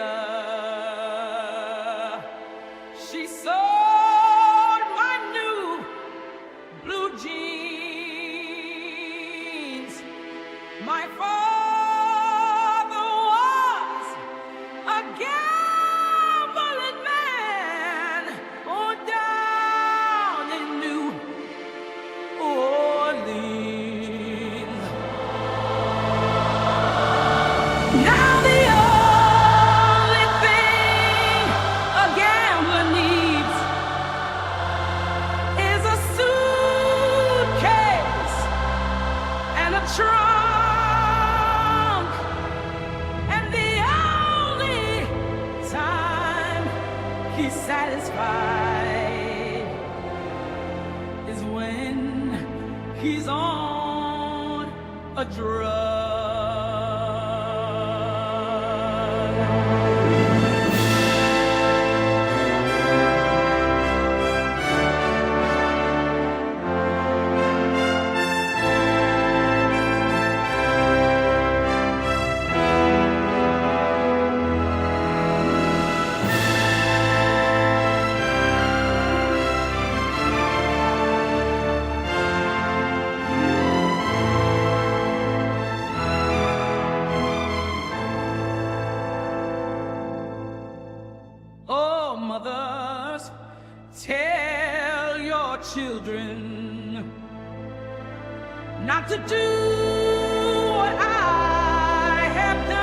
tailor. She sewed my new blue jeans. My father was a gambling man on down in New Orleans. Now the only thing a gambler needs is a suitcase and a trunk. And the only time he's satisfied is when he's on a drug. Oh, mothers, tell your children not to do what I have done.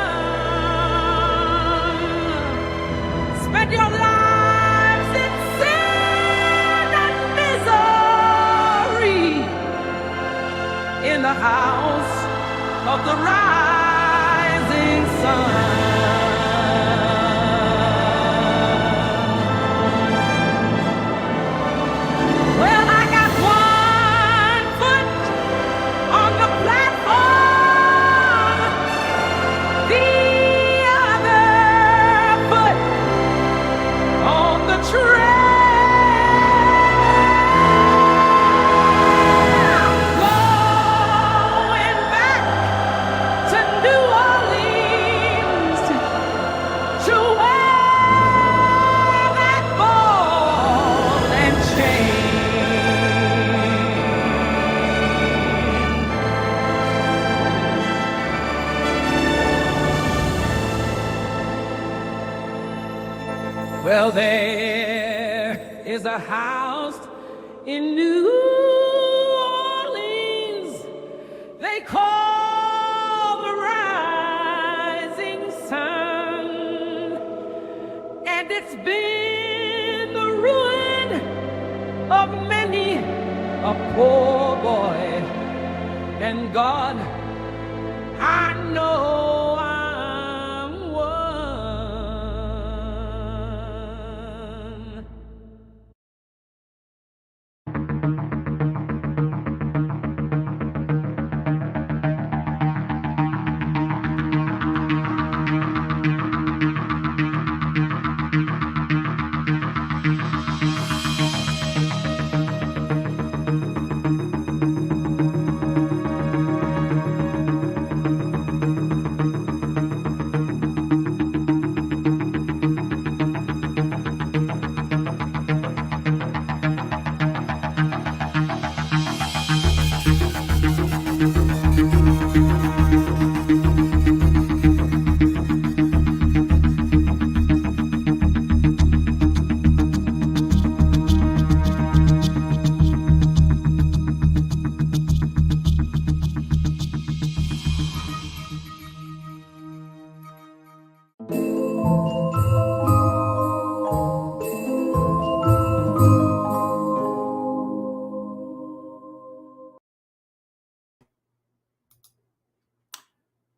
Spend your lives in sin and misery in the house of the rising sun. Well, I got one foot on the platform, the other foot on the trail. Going back to New Orleans to wear that ball and chain. Well, there is a house in New Orleans they call the Rising Sun, and it's been the ruin of many a poor boy. And God, I know I'm one.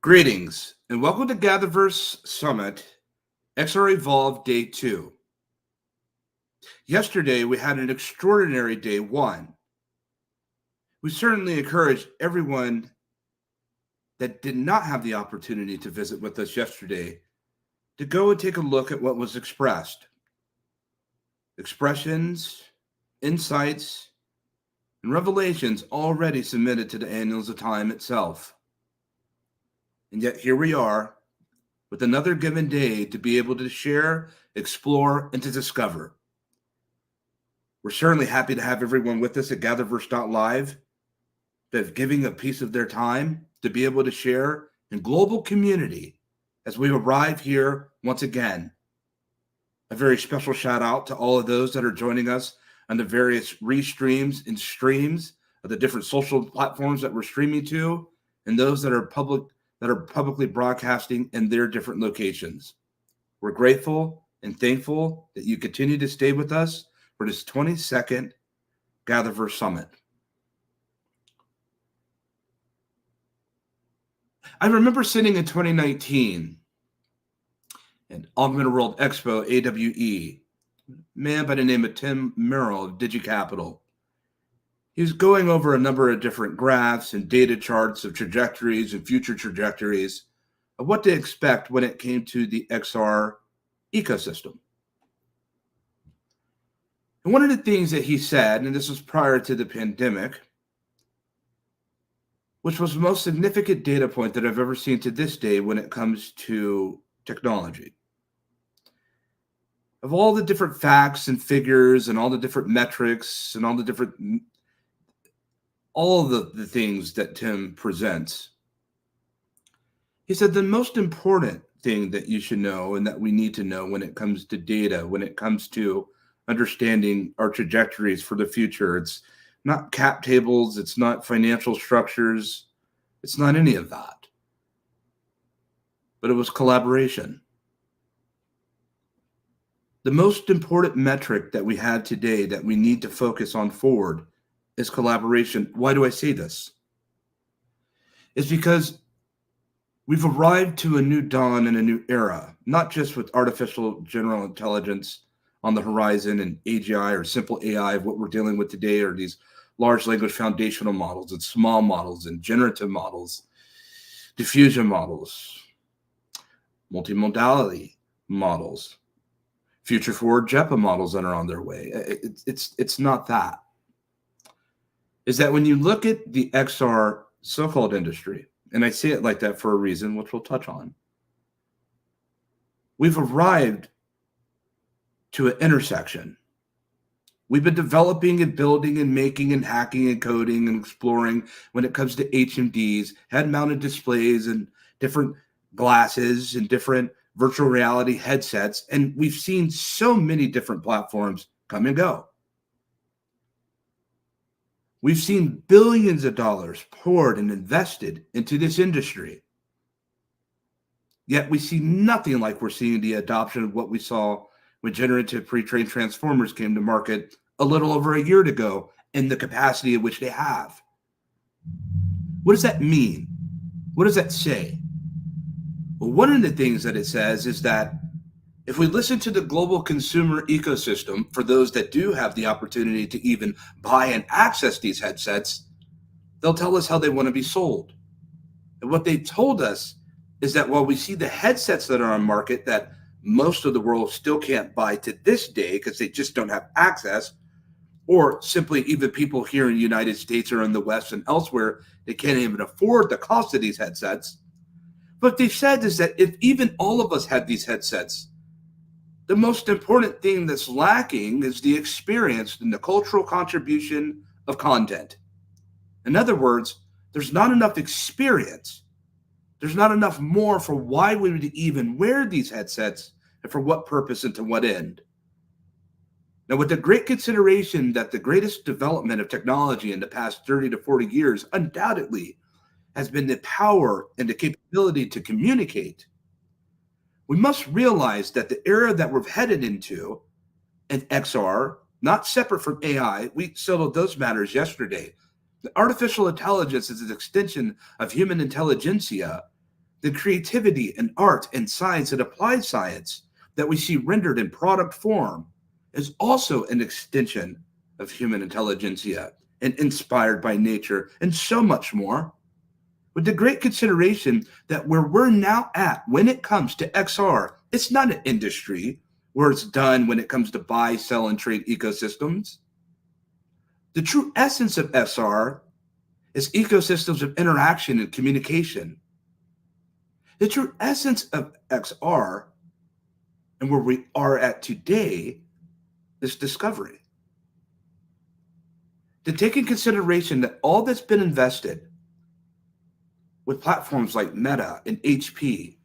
Greetings and welcome to GatherVerse Summit XREvolve Day 2. Yesterday we had an extraordinary Day 1. We certainly encourage everyone that did not have the opportunity to visit with us yesterday to go and take a look at what was expressed. Expressions, insights, and revelations already submitted to the Annals of Time itself. And yet here we are, with another given day to be able to share, explore, and to discover. We're certainly happy to have everyone with us at GatherVerse.live that's giving a piece of their time to be able to share in global community as we arrive here once again. A very special shout out to all of those that are joining us on the various restreams and streams of the different social platforms that we're streaming to, and those that are publicly broadcasting in their different locations. We're grateful and thankful that you continue to stay with us for this 22nd GatherVerse Summit. I remember sitting in 2019 at Augmented World Expo, AWE, a man by the name of Tim Merrill of DigiCapital. He was going over a number of different graphs and data charts of trajectories and future trajectories of what to expect when it came to the XR ecosystem. And one of the things that he said, and this was prior to the pandemic, which was the most significant data point that I've ever seen to this day when it comes to technology. Of all the different facts and figures and all the different metrics and all the things that Tim presents, he said the most important thing that you should know and that we need to know when it comes to data, when it comes to understanding our trajectories for the future, it's not cap tables, it's not financial structures, it's not any of that. But it was collaboration. The most important metric that we have today that we need to focus on forward is collaboration. Why do I say this? It's because we've arrived to a new dawn and a new era, not just with artificial general intelligence on the horizon and AGI or simple AI of what we're dealing with today, or these large language foundational models and small models and generative models, diffusion models, multimodality models, future forward JEPA models that are on their way. It's not that. Is that when you look at the XR so-called industry, and I say it like that for a reason, which we'll touch on, we've arrived to an intersection. We've been developing and building and making and hacking and coding and exploring when it comes to HMDs, head-mounted displays and different glasses and different virtual reality headsets. And we've seen so many different platforms come and go. We've seen billions of dollars poured and invested into this industry. Yet we see nothing like we're seeing the adoption of what we saw when generative pre-trained transformers came to market a little over a year ago in the capacity at which they have. What does that mean? What does that say? Well, one of the things that it says is that if we listen to the global consumer ecosystem, for those that do have the opportunity to even buy and access these headsets, they'll tell us how they want to be sold. And what they told us is that while we see the headsets that are on market that most of the world still can't buy to this day because they just don't have access, or simply even people here in the United States or in the West and elsewhere, they can't even afford the cost of these headsets. What they've said is that if even all of us had these headsets, the most important thing that's lacking is the experience and the cultural contribution of content. In other words, there's not enough experience. There's not enough more for why we would even wear these headsets and for what purpose and to what end. Now, with the great consideration that the greatest development of technology in the past 30 to 40 years undoubtedly has been the power and the capability to communicate, we must realize that the era that we're headed into in XR, not separate from AI, we settled those matters yesterday. The artificial intelligence is an extension of human intelligentsia. The creativity and art and science and applied science that we see rendered in product form is also an extension of human intelligentsia and inspired by nature and so much more. With the great consideration that where we're now at when it comes to XR, it's not an industry where it's done when it comes to buy, sell, and trade ecosystems. The true essence of XR is ecosystems of interaction and communication. The true essence of XR and where we are at today is discovery. To take in consideration that all that's been invested with platforms like Meta and HP,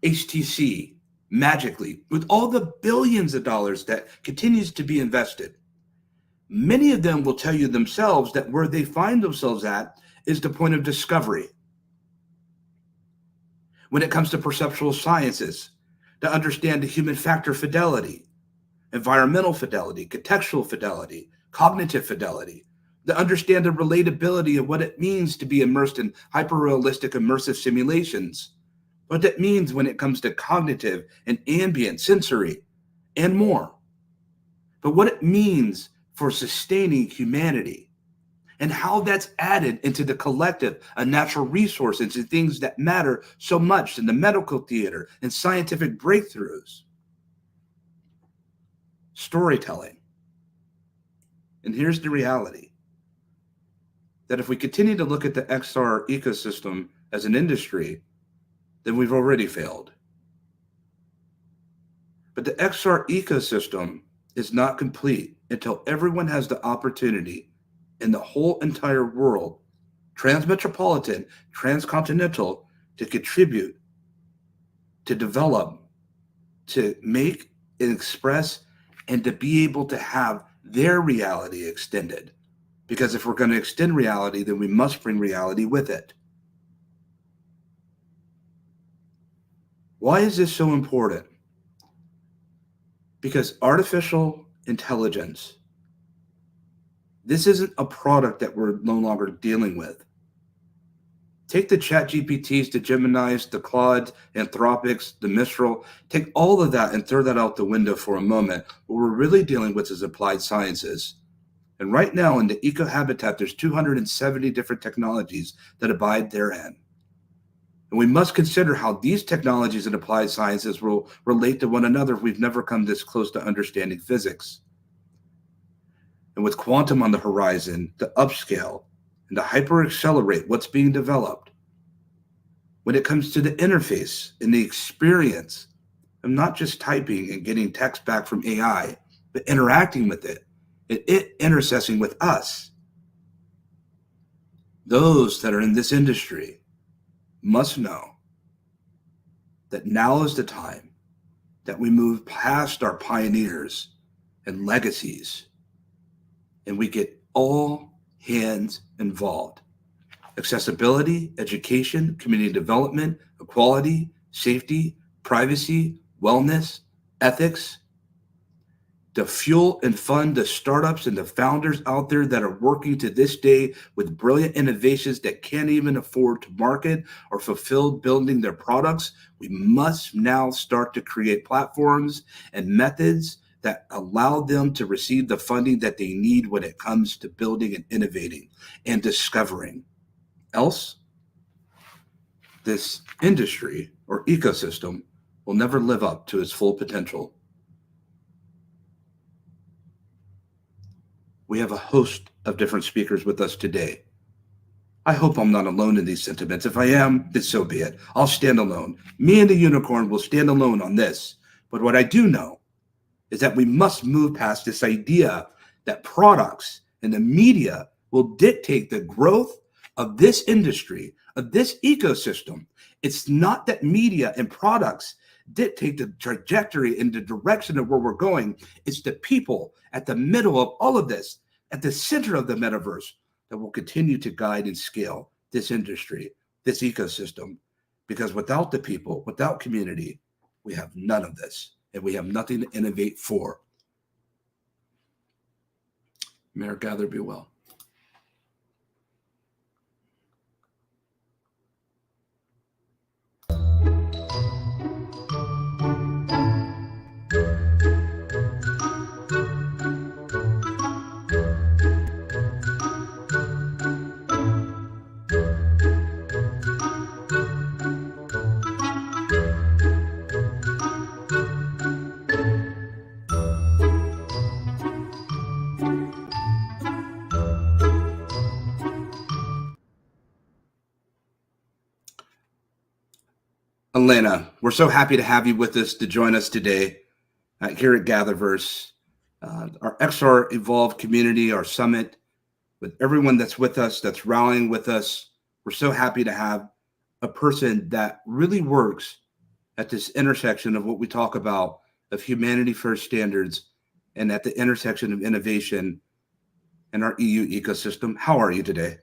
HTC, Magically, with all the billions of dollars that continues to be invested, many of them will tell you themselves that where they find themselves at is the point of discovery. When it comes to perceptual sciences, to understand the human factor fidelity, environmental fidelity, contextual fidelity, cognitive fidelity, to understand the relatability of what it means to be immersed in hyper-realistic immersive simulations, what that means when it comes to cognitive and ambient sensory, and more. But what it means for sustaining humanity and how that's added into the collective of natural resources and things that matter so much in the medical theater and scientific breakthroughs. Storytelling. And here's the reality, that if we continue to look at the XR ecosystem as an industry, then we've already failed. But the XR ecosystem is not complete until everyone has the opportunity in the whole entire world, transmetropolitan, transcontinental, to contribute, to develop, to make and express, and to be able to have their reality extended. Because if we're going to extend reality, then we must bring reality with it. Why is this so important? Because artificial intelligence, this isn't a product that we're no longer dealing with. Take the ChatGPTs, the Geminis, the Claude, Anthropics, the Mistral, take all of that and throw that out the window for a moment. What we're really dealing with is applied sciences. And right now in the ecohabitat, there's 270 different technologies that abide therein. And we must consider how these technologies and applied sciences will relate to one another if we've never come this close to understanding physics. And with quantum on the horizon, to upscale and to hyper-accelerate what's being developed, when it comes to the interface and the experience of not just typing and getting text back from AI, but interacting with it, and it intercessing with us, those that are in this industry must know that now is the time that we move past our pioneers and legacies and we get all hands involved. Accessibility, education, community development, equality, safety, privacy, wellness, ethics, to fuel and fund the startups and the founders out there that are working to this day with brilliant innovations that can't even afford to market or fulfill building their products. We must now start to create platforms and methods that allow them to receive the funding that they need when it comes to building and innovating and discovering. Else, this industry or ecosystem will never live up to its full potential. We have a host of different speakers with us today. I hope I'm not alone in these sentiments. If I am, then so be it. I'll stand alone. Me and the unicorn will stand alone on this. But what I do know is that we must move past this idea that products and the media will dictate the growth of this industry, of this ecosystem. It's not that media and products dictate the trajectory and the direction of where we're going. It's the people at the middle of all of this, at the center of the metaverse, that will continue to guide and scale this industry, this ecosystem. Because without the people, without community, we have none of this, and we have nothing to innovate for. May our gather be well. Elena, we're so happy to have you with us to join us today here at GatherVerse, our XREvolve community, our summit, with everyone that's with us, that's rallying with us. We're so happy to have a person that really works at this intersection of what we talk about of humanity first standards and at the intersection of innovation in our EU ecosystem. How are you today?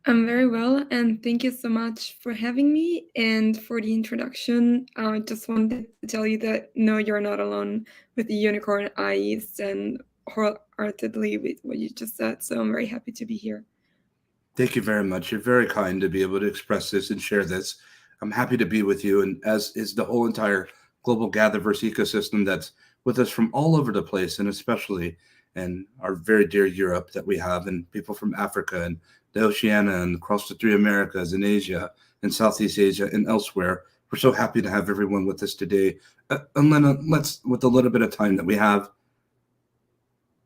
I'm very well, and thank you so much for having me and for the introduction. I just wanted to tell you that no, you're not alone with the unicorn eyes and wholeheartedly with what you just said. So I'm very happy to be here. Thank you very much. You're very kind to be able to express this and share this. I'm happy to be with you, and as is the whole entire global GatherVerse ecosystem that's with us from all over the place, and especially in our very dear Europe that we have, and people from Africa and the Oceania and across the three Americas and Asia and Southeast Asia and elsewhere. We're so happy to have everyone with us today. And Lena, let's, with a little bit of time that we have,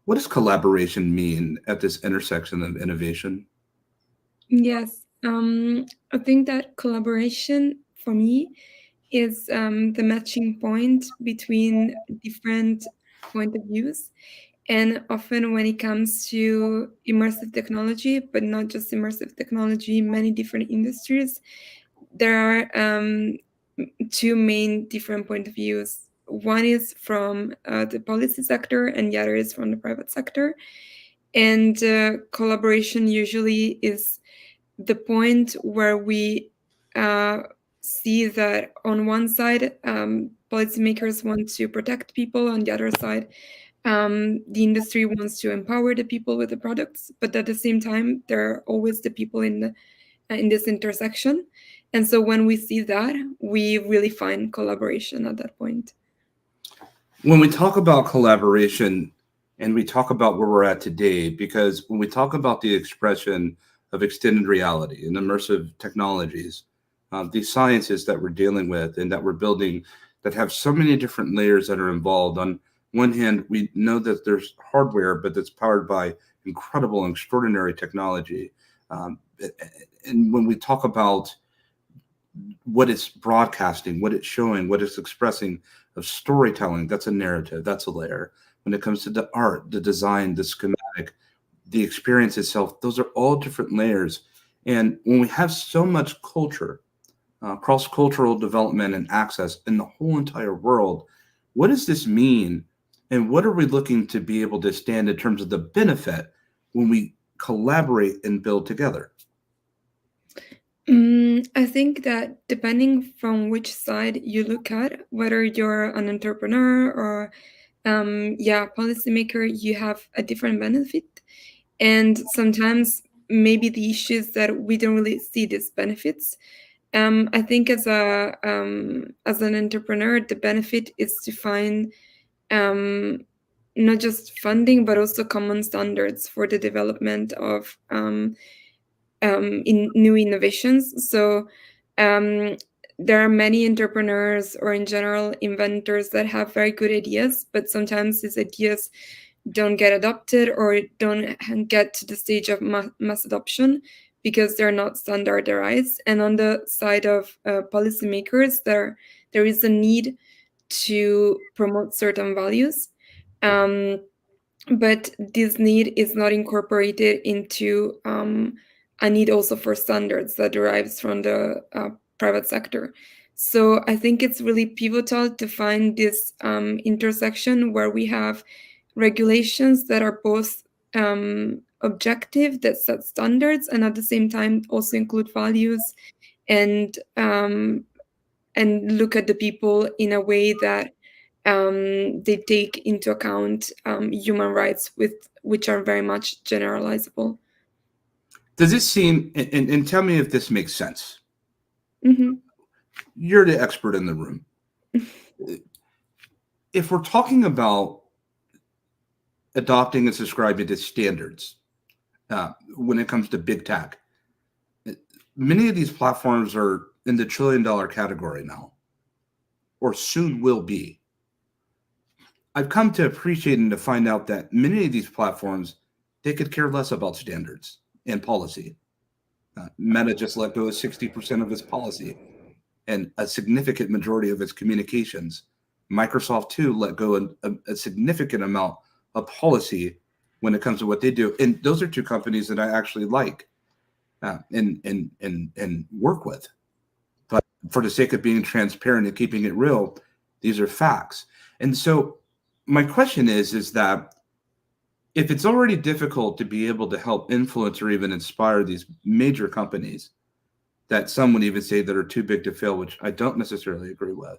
what does collaboration mean at this intersection of innovation? Yes, I think that collaboration for me is the matching point between different point of views. And often when it comes to immersive technology, but not just immersive technology, many different industries, there are two main different point of views. One is from the policy sector, and the other is from the private sector. And collaboration usually is the point where we see that on one side, policymakers want to protect people, on the other side, the industry wants to empower the people with the products, but at the same time, there are always the people in this intersection. And so when we see that, we really find collaboration at that point. When we talk about collaboration and we talk about where we're at today, because when we talk about the expression of extended reality and immersive technologies, these sciences that we're dealing with and that we're building that have so many different layers that are involved. On one hand, we know that there's hardware, but that's powered by incredible and extraordinary technology. And when we talk about what it's broadcasting, what it's showing, what it's expressing of storytelling, that's a narrative, that's a layer. When it comes to the art, the design, the schematic, the experience itself, those are all different layers. And when we have so much culture, cross-cultural development and access in the whole entire world, what does this mean? And what are we looking to be able to stand in terms of the benefit when we collaborate and build together? I think that depending from which side you look at, whether you're an entrepreneur or policymaker, you have a different benefit. And sometimes maybe the issue is that we don't really see these benefits. I think as an entrepreneur, the benefit is to find not just funding but also common standards for the development of in new innovations. So there are many entrepreneurs or in general inventors that have very good ideas, but sometimes these ideas don't get adopted or don't get to the stage of mass adoption because they're not standardized. And on the side of policymakers, there is a need to promote certain values. But this need is not incorporated into a need also for standards that derives from the private sector. So I think it's really pivotal to find this intersection where we have regulations that are both objective, that set standards, and at the same time also include values and look at the people in a way that they take into account human rights, which are very much generalizable. Does it seem, and tell me if this makes sense. Mm-hmm. You're the expert in the room. If we're talking about adopting and subscribing to standards when it comes to big tech, many of these platforms are in the $1 trillion category now, or soon will be. I've come to appreciate and to find out that many of these platforms, they could care less about standards and policy. Meta just let go of 60% of its policy. and a significant majority of its communications. Microsoft, too, let go a significant amount of policy when it comes to what they do. And those are two companies that I actually like and work with. But for the sake of being transparent and keeping it real, these are facts. And so my question is that if it's already difficult to be able to help influence or even inspire these major companies that some would even say that are too big to fail, which I don't necessarily agree with,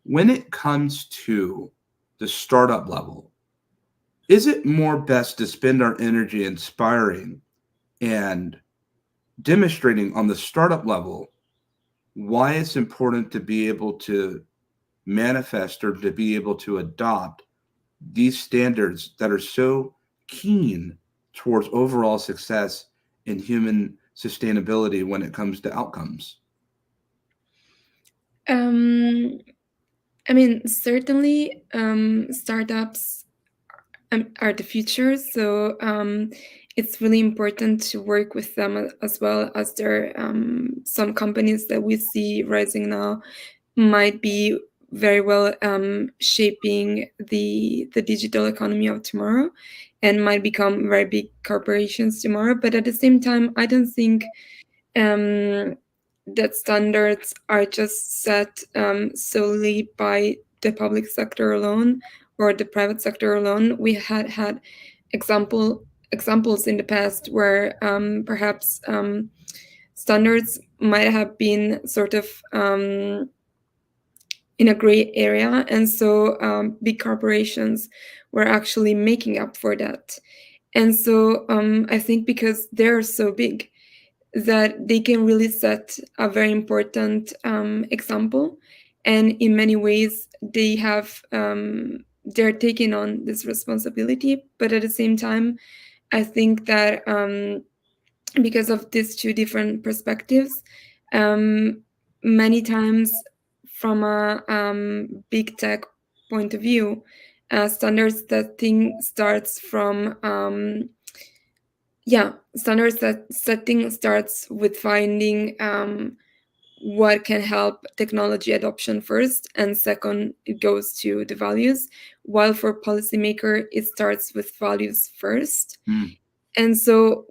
when it comes to the startup level, is it more best to spend our energy inspiring and demonstrating on the startup level why it's important to be able to manifest or to be able to adopt these standards that are so keen towards overall success in human sustainability when it comes to outcomes? I mean, certainly, startups are the future. So it's really important to work with them, as well as there some companies that we see rising now might be very well shaping the digital economy of tomorrow and might become very big corporations tomorrow. But at the same time, I don't think that standards are just set solely by the public sector alone or the private sector alone. We had examples in the past where perhaps standards might have been sort of in a gray area, and so big corporations were actually making up for that. And so I think because they're so big that they can really set a very important example, and in many ways they have they're taking on this responsibility. But at the same time, I think that because of these two different perspectives, many times from a big tech point of view, standards that thing starts from standards that setting starts with finding what can help technology adoption first, and second it goes to the values, while for policymaker it starts with values first. And so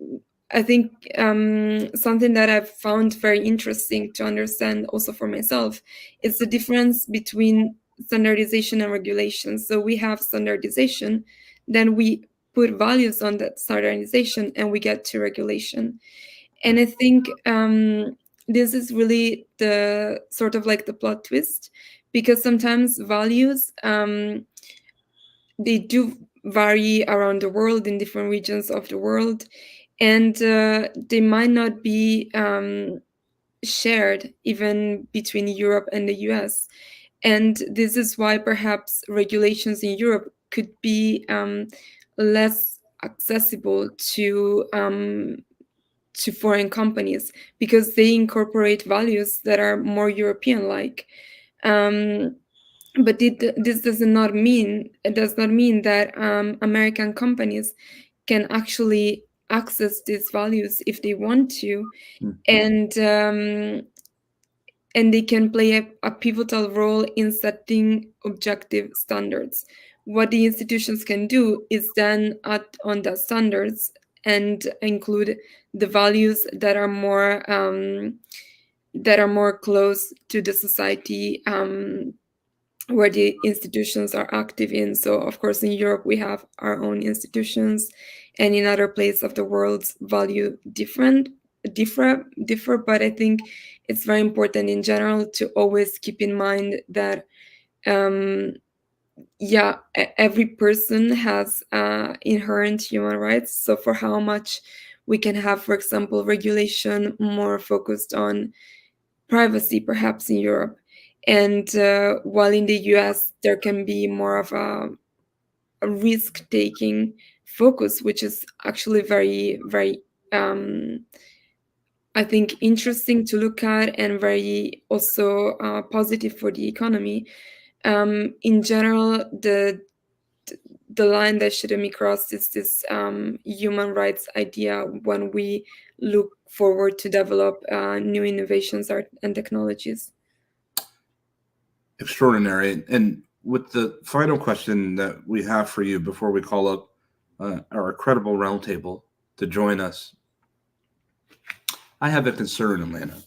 I think something that I've found very interesting to understand also for myself is the difference between standardization and regulation. So we have standardization, then we put values on that standardization, and we get to regulation. And I think this is really the sort of like the plot twist, because sometimes values they do vary around the world in different regions of the world, and they might not be shared even between Europe and the US. And this is why perhaps regulations in Europe could be less accessible to foreign companies, because they incorporate values that are more European-like. But this does not mean that American companies can actually access these values if they want to, and they can play a pivotal role in setting objective standards. What the institutions can do is then add on the standards and include the values that are more close to the society where the institutions are active in. So of course in Europe we have our own institutions, and in other places of the world value differ, but I think it's very important in general to always keep in mind that every person has inherent human rights. So for how much we can have, for example, regulation more focused on privacy perhaps in Europe, and while in the US there can be more of a risk-taking focus, which is actually very, very I think interesting to look at, and very also positive for the economy. In general, the line that shouldn't be crossed is this human rights idea when we look forward to develop new innovations and technologies. Extraordinary. And with the final question that we have for you before we call up our incredible roundtable to join us, I have a concern, Elena,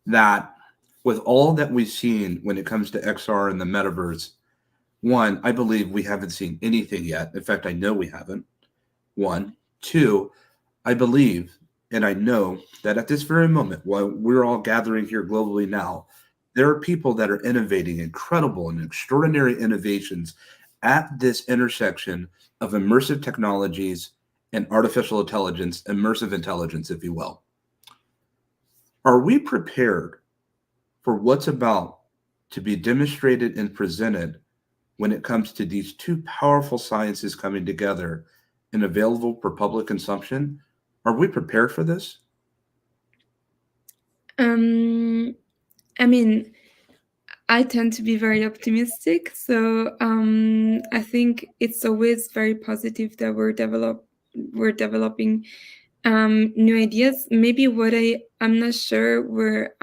that with all that we've seen when it comes to XR and the metaverse, one, I believe we haven't seen anything yet. In fact, I know we haven't. One. Two, I believe and I know that at this very moment, while we're all gathering here globally now, there are people that are innovating incredible and extraordinary innovations at this intersection of immersive technologies and artificial intelligence, immersive intelligence, if you will. Are we prepared for what's about to be demonstrated and presented when it comes to these two powerful sciences coming together and available for public consumption? Are we prepared for this? I mean, I tend to be very optimistic, so I think it's always very positive that we're developing new ideas. Maybe what I'm not sure we're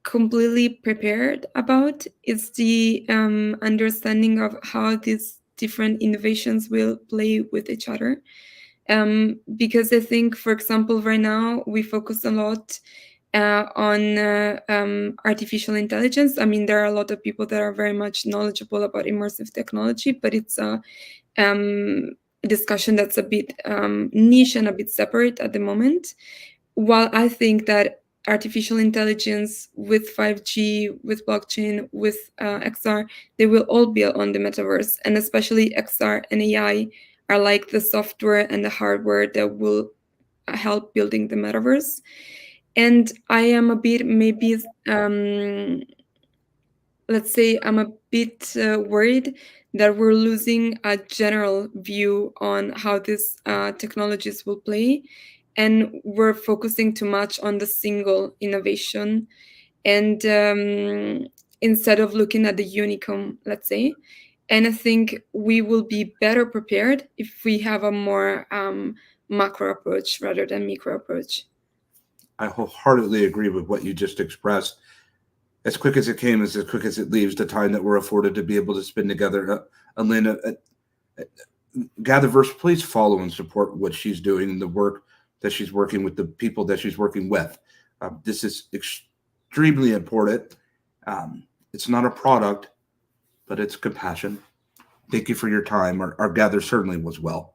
completely prepared about is the understanding of how these different innovations will play with each other. Because I think, for example, right now we focus a lot on artificial intelligence. I mean, there are a lot of people that are very much knowledgeable about immersive technology, but it's a discussion that's a bit niche and a bit separate at the moment. While I think that artificial intelligence with 5G, with blockchain, with XR, they will all be on the metaverse, and especially XR and AI are like the software and the hardware that will help building the metaverse. And I am a bit maybe let's say I'm a bit worried that we're losing a general view on how these technologies will play, and we're focusing too much on the single innovation, and instead of looking at the unicum, let's say. And I think we will be better prepared if we have a more macro approach rather than micro approach. I wholeheartedly agree with what you just expressed. As quick as it came is as quick as it leaves, the time that we're afforded to be able to spend together. Elena, GatherVerse, please follow and support what she's doing and the work that she's working with, the people that she's working with. This is extremely important. It's not a product, but it's compassion. Thank you for your time. Our gather certainly was well.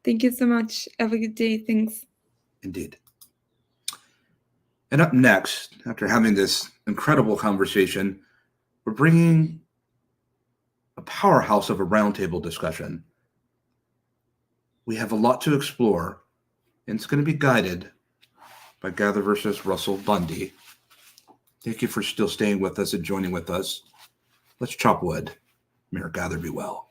Thank you so much. Have a good day. Thanks. Indeed. And up next, after having this incredible conversation, we're bringing a powerhouse of a roundtable discussion. We have a lot to explore, and it's going to be guided by GatherVerse Russell Bundy. Thank you for still staying with us and joining with us. Let's chop wood. May our gather be well.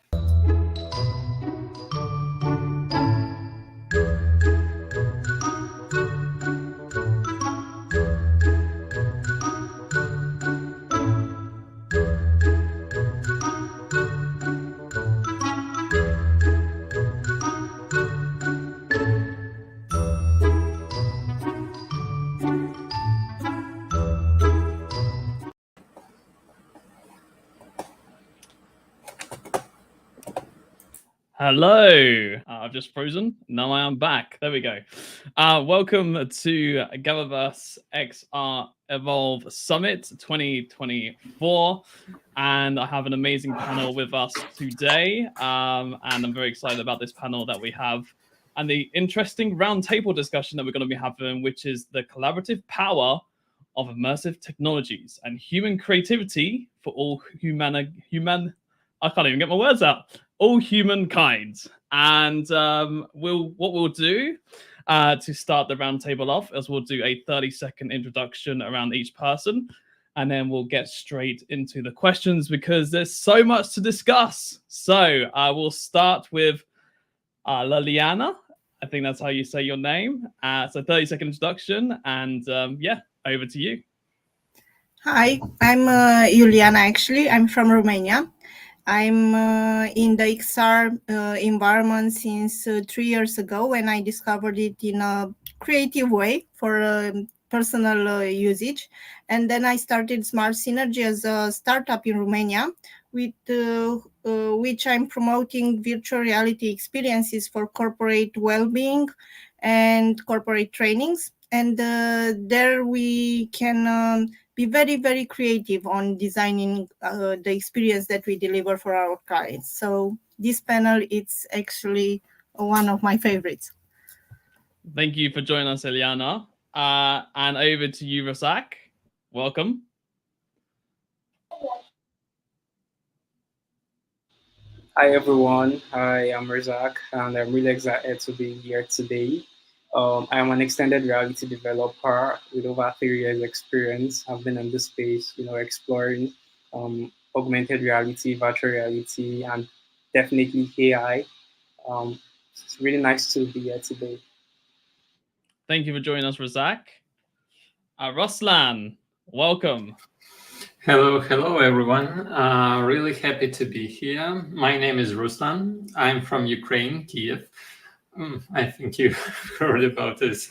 Hello. I've just frozen. Now I am back. There we go. Welcome to GatherVerse XREvolve Summit 2024. And I have an amazing panel with us today. And I'm very excited about this panel that we have and the interesting roundtable discussion that we're going to be having, which is the collaborative power of immersive technologies and human creativity for all I can't even get my words out. All humankind. And what we'll do to start the roundtable off is we'll do a 30-second introduction around each person, and then we'll get straight into the questions because there's so much to discuss. So we'll start with Liliana. I think that's how you say your name. So 30-second introduction, and yeah, over to you. Hi, I'm Iuliana. Actually, I'm from Romania. I'm in the XR environment since 3 years ago when I discovered it in a creative way for personal usage. And then I started Smart Synergy as a startup in Romania, with which I'm promoting virtual reality experiences for corporate well-being and corporate trainings. And there we can be very, very creative on designing the experience that we deliver for our clients. So this panel, it's actually one of my favorites. Thank you for joining us, Ilyana. And over to you, Razak. Welcome. Hi everyone, hi, I'm Razak, and I'm really excited to be here today. I'm an extended reality developer with over 3 years experience. I've been in this space, exploring augmented reality, virtual reality, and definitely AI. It's really nice to be here today. Thank you for joining us, Razak. Ruslan, welcome. Hello everyone. Really happy to be here. My name is Ruslan. I'm from Ukraine, Kiev. I think you heard about this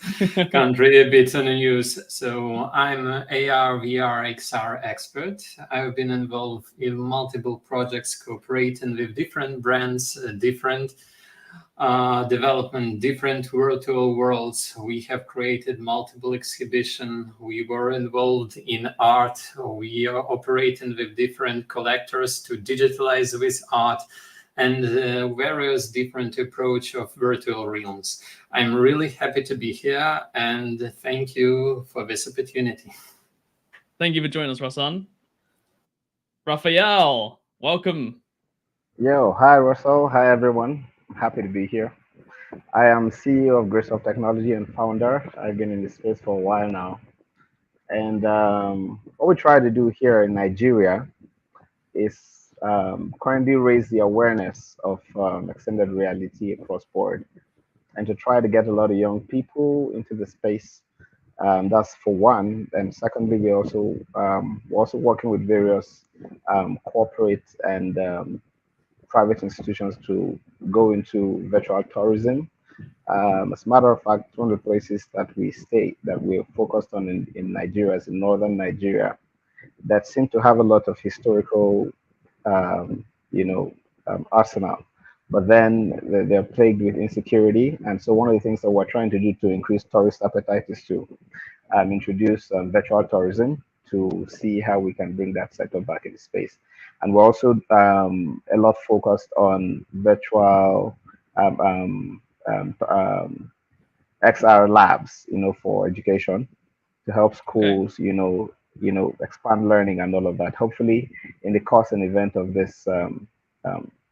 country a bit on the news. So I'm an AR, VR, XR expert. I've been involved in multiple projects cooperating with different brands, different development, different virtual worlds. We have created multiple exhibitions. We were involved in art. We are operating with different collectors to digitalize this art and various different approach of virtual realms. I'm really happy to be here and thank you for this opportunity. Thank you for joining us, Ruslan. Raphael, welcome. Yo, hi Russell, hi everyone. I'm happy to be here. I am CEO of GatherVerse Technology and founder. I've been in this space for a while now. And what we try to do here in Nigeria is currently raise the awareness of extended reality across board and to try to get a lot of young people into the space. That's for one. And secondly, we're also working with various corporate and private institutions to go into virtual tourism. As a matter of fact, one of the places that we're focused on in Nigeria is in northern Nigeria that seem to have a lot of historical, um, arsenal. But then they're plagued with insecurity. And so one of the things that we're trying to do to increase tourist appetite is to introduce virtual tourism to see how we can bring that sector back into space. And we're also a lot focused on virtual XR labs, for education to help schools, expand learning and all of that. Hopefully, in the course and event of this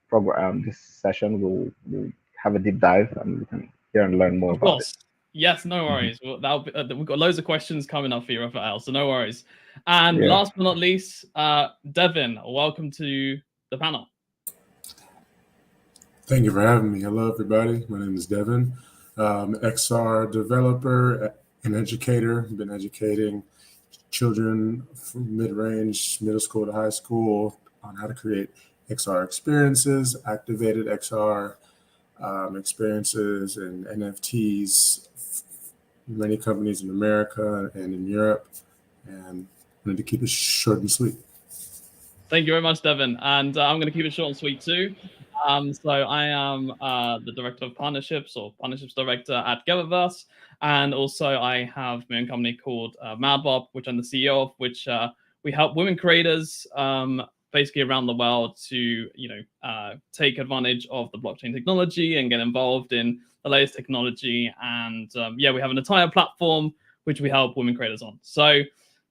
program, this session, we'll have a deep dive and we can hear and learn more about it. Yes, no worries. Well, we've got loads of questions coming up for you, Raphael, so no worries. And last but not least, Devin, welcome to the panel. Thank you for having me. Hello, everybody. My name is Devin. XR developer and educator. Been educating children from mid-range, middle school to high school on how to create XR experiences, activated XR experiences, and NFTs. Many companies in America and in Europe, and I wanted to keep it short and sweet. Thank you very much, Devin. And I'm going to keep it short and sweet too. So I am the Director of Partnerships or Partnerships Director at GatherVerse. And also I have my own company called Madbob, which I'm the CEO of, which we help women creators basically around the world to, take advantage of the blockchain technology and get involved in the latest technology. And we have an entire platform which we help women creators on. So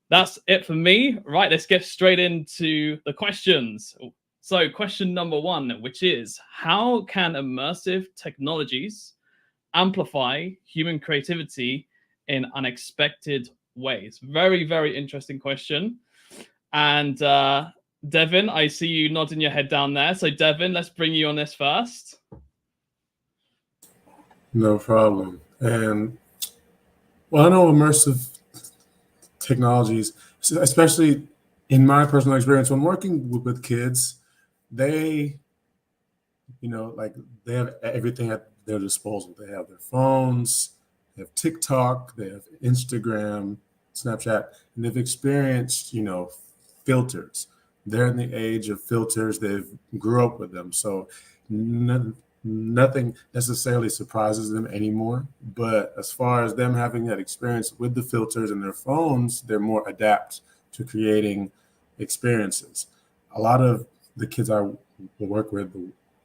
that's it for me. Right, let's get straight into the questions. So question number one, which is, how can immersive technologies amplify human creativity in unexpected ways? Very, very interesting question. And Devin, I see you nodding your head down there. So Devin, let's bring you on this first. No problem. And well, I know immersive technologies, especially in my personal experience when working with kids, they have everything at their disposal. They have their phones, they have TikTok, they have Instagram, Snapchat, and they've experienced, filters. They're in the age of filters. They've grew up with them. So nothing necessarily surprises them anymore. But as far as them having that experience with the filters in their phones, they're more adept to creating experiences. A lot of the kids I work with,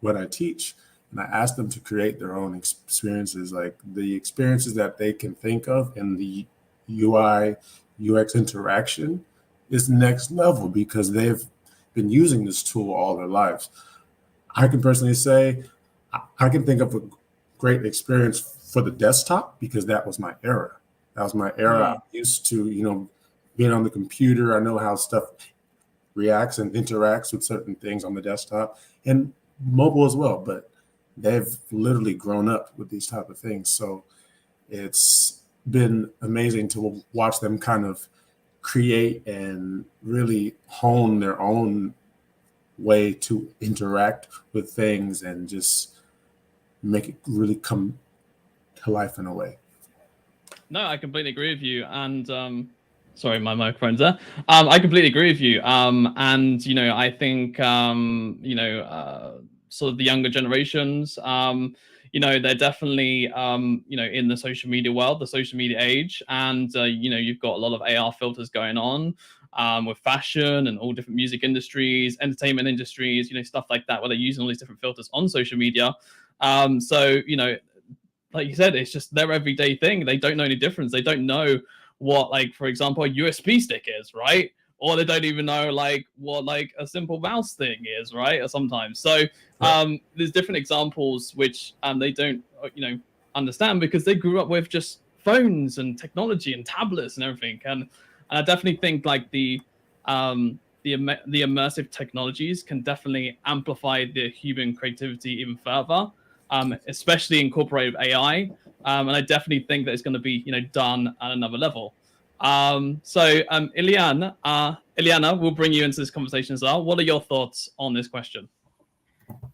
what I teach, and I ask them to create their own experiences, like the experiences that they can think of in the UI, UX interaction is next level because they've been using this tool all their lives. I can personally say I can think of a great experience for the desktop because that was my era. That was my era. I'm used to, being on the computer. I know how stuff reacts and interacts with certain things on the desktop and mobile as well, but they've literally grown up with these type of things. So it's been amazing to watch them kind of create and really hone their own way to interact with things and just make it really come to life in a way. No, I completely agree with you. And sorry, my microphone's there. I completely agree with you. And I think sort of the younger generations, they're definitely in the social media world, the social media age, and you've got a lot of AR filters going on with fashion and all different music industries, entertainment industries, stuff like that, where they're using all these different filters on social media. Like you said, it's just their everyday thing. They don't know any difference. They don't know what, like, for example, a USB stick is, right? Or they don't even know what a simple mouse thing is, right? Or sometimes. So there's different examples which they don't understand because they grew up with just phones and technology and tablets and everything. And I definitely think like the immersive technologies can definitely amplify the human creativity even further. Especially incorporated AI, and I definitely think that it's going to be done at another level. Ileana, we'll bring you into this conversation as well. What are your thoughts on this question?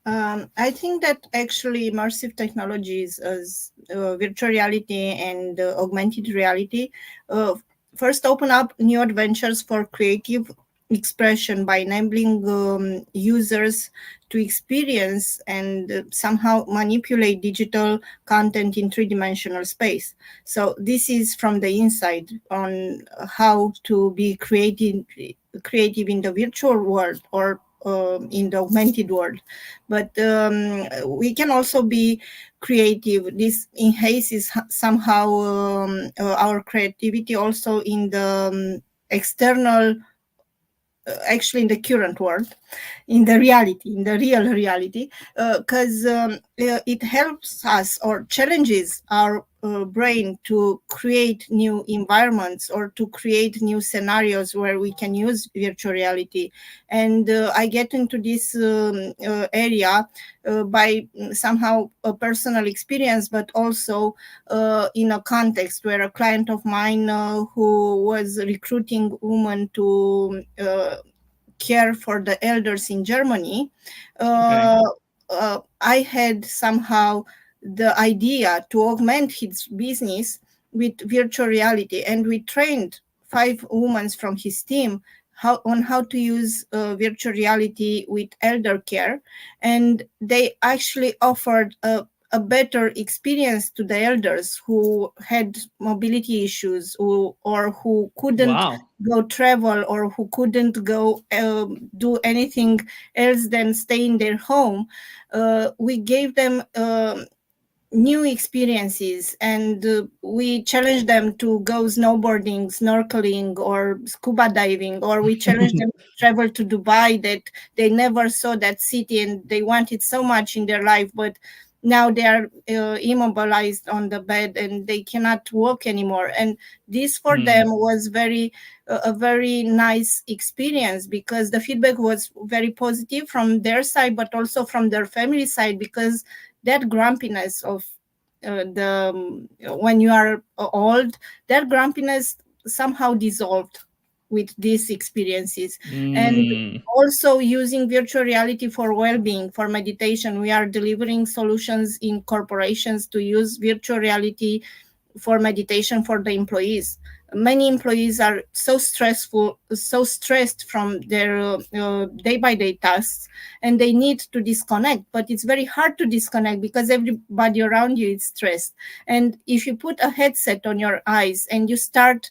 I think that actually immersive technologies as virtual reality and augmented reality first open up new adventures for creative expression by enabling users to experience and somehow manipulate digital content in three-dimensional space. So this is from the inside on how to be creative in the virtual world or in the augmented world. But we can also be creative. This enhances somehow our creativity also in the external, actually in the current world, in the real reality, because it helps us or challenges our brain to create new environments or to create new scenarios where we can use virtual reality. And I get into this area by somehow a personal experience, but also in a context where a client of mine who was recruiting women to care for the elders in Germany, I had somehow the idea to augment his business with virtual reality, and we trained 5 women from his team on how to use virtual reality with elder care, and they actually offered a better experience to the elders who had mobility issues or who couldn't go travel or who couldn't go do anything else than stay in their home. We gave them new experiences, and we challenged them to go snowboarding, snorkeling, or scuba diving, or we challenged them to travel to Dubai that they never saw that city and they wanted so much in their life, but now they are immobilized on the bed and they cannot walk anymore. And this for them was a very nice experience because the feedback was very positive from their side, but also from their family side, because that grumpiness of when you are old, that grumpiness somehow dissolved with these experiences. And also using virtual reality for well-being, for meditation. We are delivering solutions in corporations to use virtual reality for meditation for the employees. Many employees are so stressed from their day-by-day tasks, and they need to disconnect, but it's very hard to disconnect because everybody around you is stressed. And if you put a headset on your eyes and you start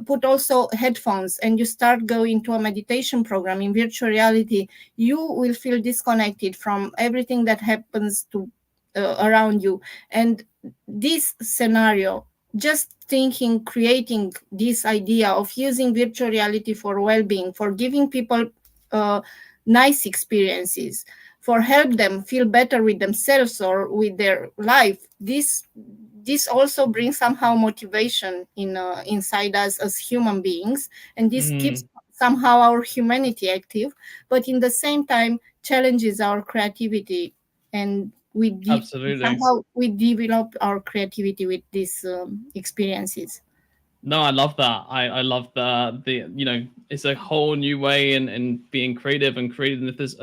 put also headphones and you start going to a meditation program in virtual reality, you will feel disconnected from everything that happens to around you. And this scenario, just thinking, creating this idea of using virtual reality for well-being, for giving people nice experiences, for help them feel better with themselves or with their life, this also brings somehow motivation inside us as human beings, and this keeps somehow our humanity active, but in the same time challenges our creativity, and somehow we develop our creativity with these experiences. No, I love that. I love the it's a whole new way in being creative and creating this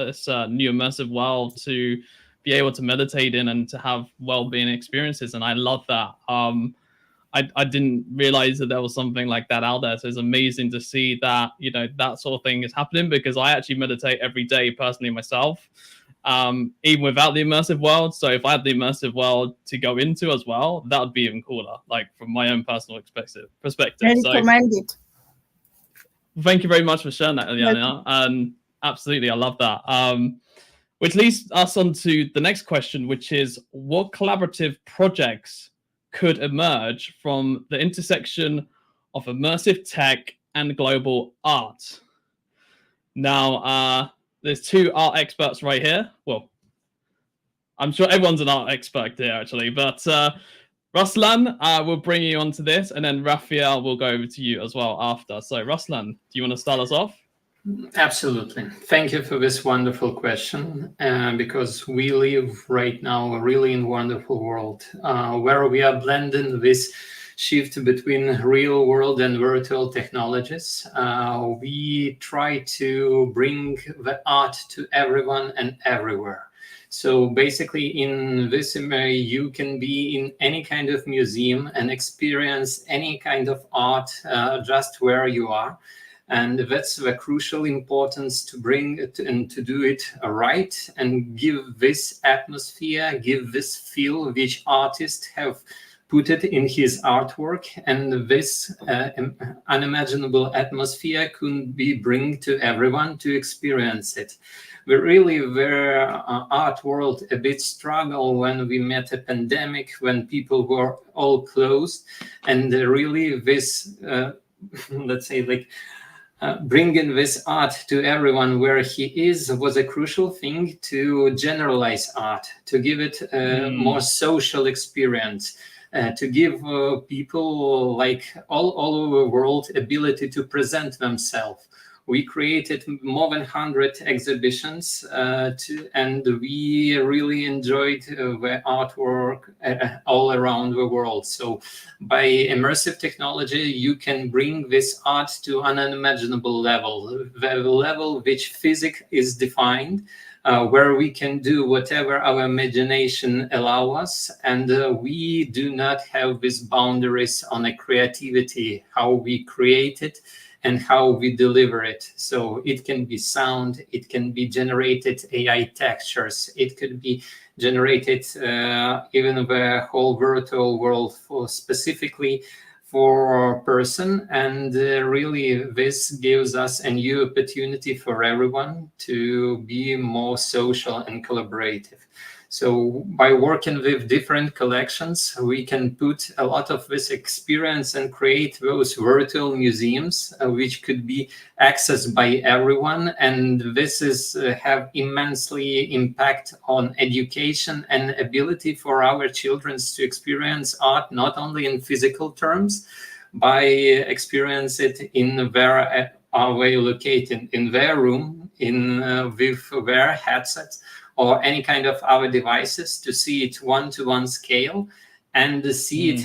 new immersive world to be able to meditate in and to have well-being experiences. And I love that. I didn't realize that there was something like that out there. So it's amazing to see that, that sort of thing is happening, because I actually meditate every day personally myself, even without the immersive world. So if I had the immersive world to go into as well, that would be even cooler, like from my own personal perspective. I recommend it. Thank you very much for sharing that, Ileana. Absolutely, I love that. Which leads us on to the next question, which is, what collaborative projects could emerge from the intersection of immersive tech and global art? Now, there's two art experts right here. Well, I'm sure everyone's an art expert here, actually, but Ruslan, we'll bring you onto this, and then Raphael will go over to you as well after. So, Ruslan, do you want to start us off? Absolutely. Thank you for this wonderful question, because we live right now really in a wonderful world where we are blending this shift between real world and virtual technologies. We try to bring the art to everyone and everywhere. So basically in this you can be in any kind of museum and experience any kind of art just where you are. And that's the crucial importance to bring it and to do it right and give this atmosphere, give this feel which artists have put it in his artwork. And this unimaginable atmosphere could be bring to everyone to experience it. We really were art world a bit struggle when we met a pandemic, when people were all closed, and really this, let's say, like, bringing this art to everyone where he is was a crucial thing to generalize art, to give it a more social experience, to give people like all over the world ability to present themselves. We created more than 100 exhibitions and we really enjoyed the artwork all around the world. So by immersive technology, you can bring this art to an unimaginable level, the level which physics is defined, where we can do whatever our imagination allows us, and we do not have these boundaries on a creativity, how we create it and how we deliver it. So it can be sound, it can be generated AI textures, it could be generated even the whole virtual world for specifically for a person. And really this gives us a new opportunity for everyone to be more social and collaborative. So by working with different collections, we can put a lot of this experience and create those virtual museums, which could be accessed by everyone. And this is have immensely impact on education and ability for our children to experience art, not only in physical terms, by experience it in where are they located, in their room, with their headsets, or any kind of our devices, to see it one-to-one scale and to see it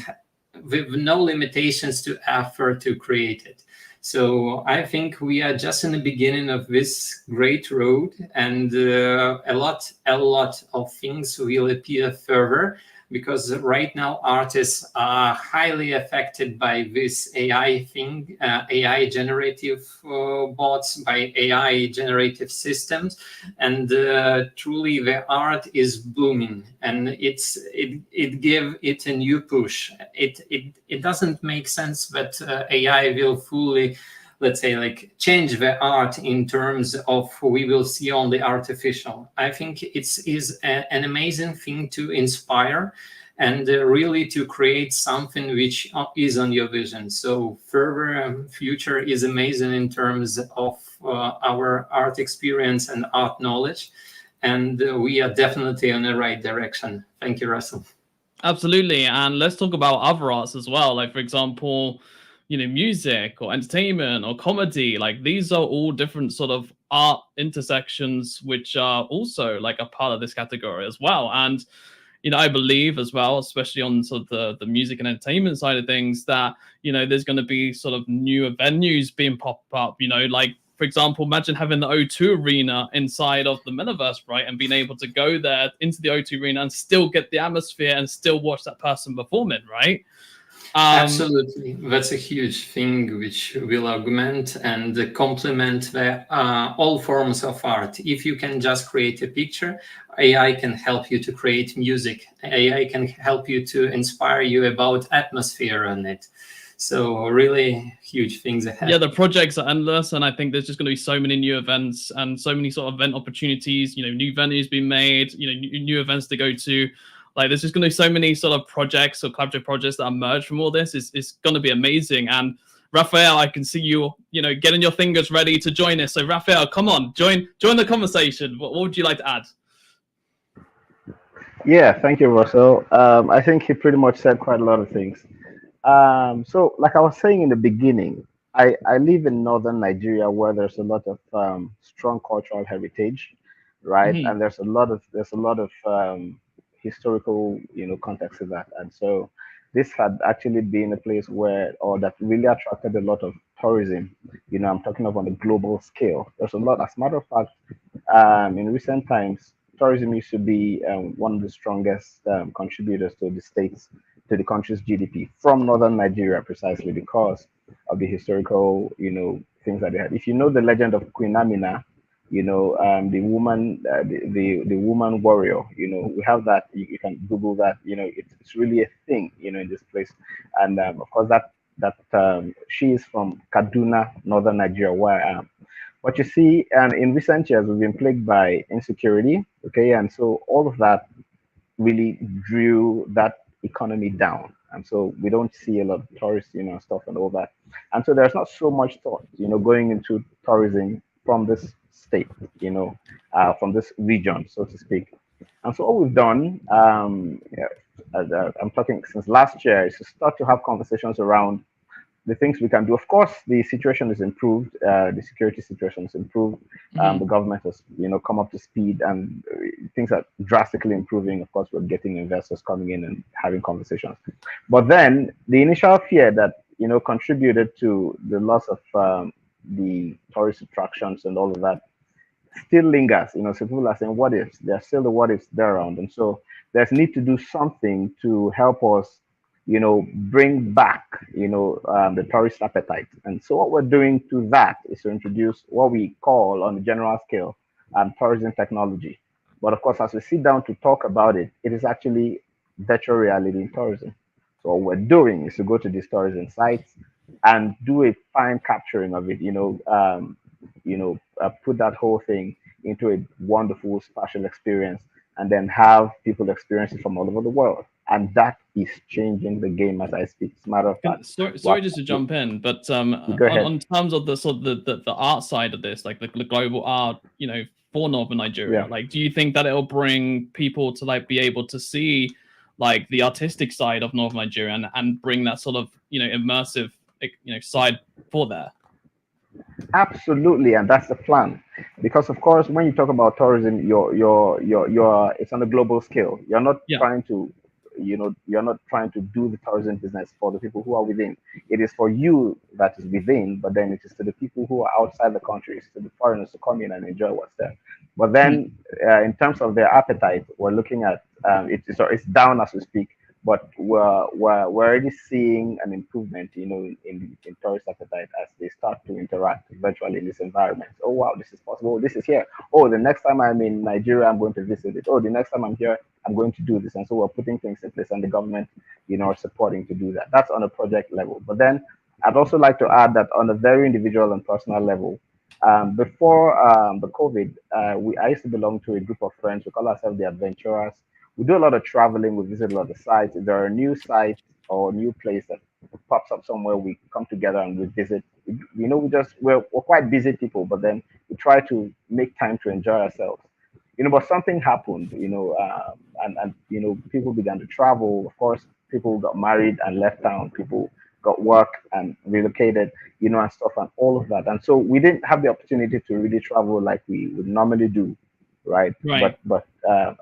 with no limitations to effort to create it. So I think we are just in the beginning of this great road, and a lot of things will appear further. because right now artists are highly affected by this AI thing, AI generative bots, by AI generative systems, and truly the art is booming, and it give it a new push. It doesn't make sense that AI will fully, let's say, like change the art in terms of we will see only artificial. I think it is an amazing thing to inspire and really to create something which is on your vision. So further future is amazing in terms of our art experience and art knowledge. And we are definitely in the right direction. Thank you, Russell. Absolutely. And let's talk about other arts as well. Like, for example, music or entertainment or comedy. Like, these are all different sort of art intersections, which are also like a part of this category as well. And, I believe as well, especially on sort of the music and entertainment side of things, that, there's going to be sort of new venues being popped up, like, for example, imagine having the O2 Arena inside of the metaverse, right? And being able to go there into the O2 Arena and still get the atmosphere and still watch that person performing, right? Absolutely. That's a huge thing which will augment and complement all forms of art. If you can just create a picture, AI can help you to create music. AI can help you to inspire you about atmosphere on it. So really huge things ahead. Yeah, the projects are endless, and I think there's just going to be so many new events and so many sort of event opportunities, new venues being made, new events to go to. Like, there's just going to be so many sort of projects or collaborative projects that emerge from all this. It's going to be amazing. And Raphael, I can see you, getting your fingers ready to join us. So Raphael, come on, join the conversation. What would you like to add? Yeah, thank you, Russell. I think he pretty much said quite a lot of things. So, like I was saying in the beginning, I live in northern Nigeria where there's a lot of strong cultural heritage, right? Mhm. And there's a lot of historical, context to that. And so this had actually been a place or that really attracted a lot of tourism. I'm talking of on a global scale. There's a lot. As a matter of fact, in recent times, tourism used to be one of the strongest contributors to the country's GDP from northern Nigeria, precisely because of the historical, things that they had. If you know the legend of Queen Amina, the woman, the woman warrior, we have that. You can Google that. It's really a thing, in this place. And of course, she is from Kaduna, northern Nigeria, where I am. But you see, in recent years, we've been plagued by insecurity. Okay, and so all of that really drew that economy down. And so we don't see a lot of tourists, stuff and all that. And so there's not so much thought, going into tourism from this state, from this region, so to speak. And so what we've done, I'm talking since last year, is to start to have conversations around the things we can do. Of course, the situation is improved. The security situation is improved. The government has, come up to speed, and things are drastically improving. Of course, we're getting investors coming in and having conversations. But then the initial fear that contributed to the loss of the tourist attractions and all of that still lingers. So people are saying, "What ifs?" There's still the what ifs there around, and so there's need to do something to help us bring back, the tourist appetite. And so what we're doing to that is to introduce what we call on the general scale, tourism technology. But of course, as we sit down to talk about it, it is actually virtual reality in tourism. So what we're doing is to go to these tourism sites and do a fine capturing of it, put that whole thing into a wonderful spatial experience, and then have people experience it from all over the world. And that is changing the game as I speak. As a matter of fact. Sorry just to jump in, but on terms of the sort of the art side of this, like the global art, for Northern Nigeria, like, do you think that it'll bring people to like be able to see like the artistic side of Northern Nigeria and bring that sort of immersive side for there? Absolutely, and that's the plan. Because of course, when you talk about tourism, it's on a global scale. You're not trying to, you're not trying to do the tourism business for the people who are within. It is for you that is within, but then it is to the people who are outside the country, it's to the foreigners to come in and enjoy what's there. But then, in terms of their appetite, we're looking at it's down as we speak, but we're already seeing an improvement, in tourist appetite as they start to interact virtually in this environment. Oh wow, this is possible. Oh, this is here. Oh, the next time I'm in Nigeria, I'm going to visit it. Oh, the next time I'm here, I'm going to do this. And so we're putting things in place, and the government, are supporting to do that. That's on a project level. But then I'd also like to add that on a very individual and personal level, before the COVID, I used to belong to a group of friends. We call ourselves the Adventurers. We do a lot of traveling. We visit a lot of sites. If there are new sites or new place that pops up somewhere, we come together and we visit. We're quite busy people, but then we try to make time to enjoy ourselves. But something happened, and people began to travel. Of course, people got married and left town. People got work and relocated, and stuff and all of that. And so we didn't have the opportunity to really travel like we would normally do, right? Right. But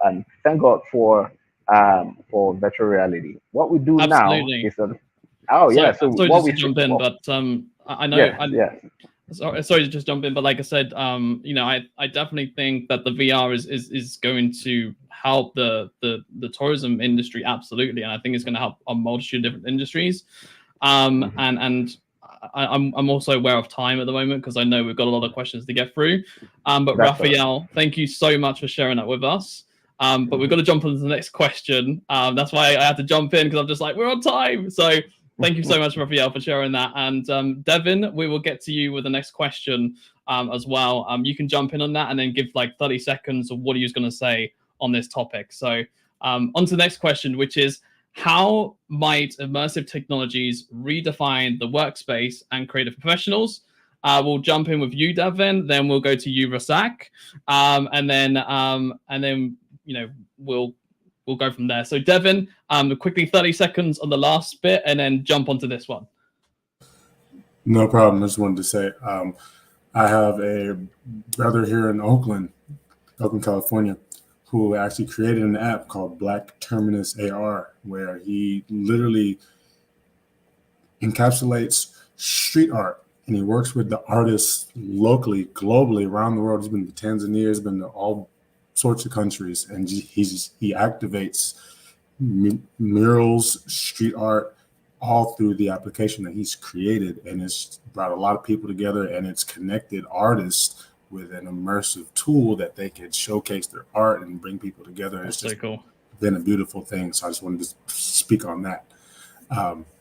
and thank God for virtual reality. What we do now Absolutely. is that so sorry what just we to jump in, well, but I know yes. sorry to just jump in, but like I said, I definitely think that the VR is going to help the tourism industry, absolutely, and I think it's going to help a multitude of different industries. And I'm also aware of time at the moment because I know we've got a lot of questions to get through. But That's Raphael, thank you so much for sharing that with us. But we've got to jump on to the next question. That's why I had to jump in because I'm just like, we're on time. So thank you so much, Raphael, for sharing that. And Devin, we will get to you with the next question as well. You can jump in on that and then give like 30 seconds of what he was going to say on this topic. So on to the next question, which is, how might immersive technologies redefine the workspace and creative professionals? We'll jump in with you, Devin. Then we'll go to you, Rasak, and then we'll go from there. So Devin, quickly 30 seconds on the last bit, and then jump onto this one. No problem. I just wanted to say I have a brother here in Oakland, California, who actually created an app called Black Terminus AR, where he literally encapsulates street art, and he works with the artists locally, globally, around the world. He's been to Tanzania, he's been to all sorts of countries, and he activates murals, street art, all through the application that he's created, and it's brought a lot of people together, and it's connected artists with an immersive tool that they can showcase their art and bring people together. That's so cool. Been a beautiful thing. So I just wanted to speak on that.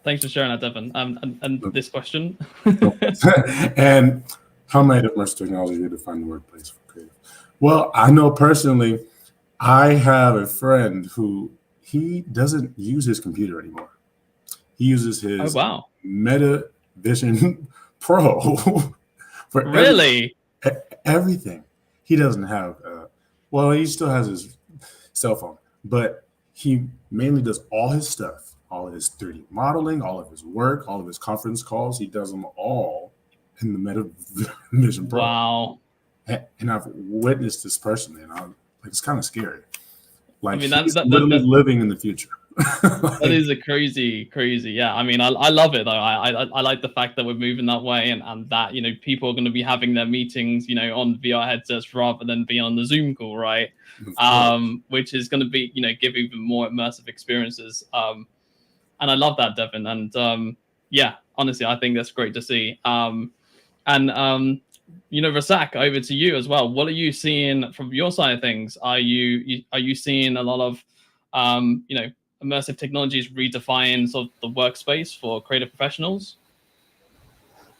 Thanks for sharing that, Devin. And this question. And how might immersive technology redefine the workplace for creative? Well, I know personally, I have a friend who he doesn't use his computer anymore. He uses his Meta Vision Pro for everything. He doesn't have, he still has his cell phone, but he mainly does all his stuff, all of his 3D modeling, all of his work, all of his conference calls. He does them all in the Meta Vision Pro. Wow. And I've witnessed this personally, and it's kind of scary. Like, he's literally living in the future. That is a crazy. Yeah, I mean, I love it though. I like the fact that we're moving that way, and that people are going to be having their meetings, on VR headsets rather than be on the Zoom call, right? Which is going to be, give even more immersive experiences. And I love that, Devin. And yeah, honestly, I think that's great to see. Rasak, over to you as well. What are you seeing from your side of things? Are you seeing a lot of immersive technologies redefine sort of the workspace for creative professionals?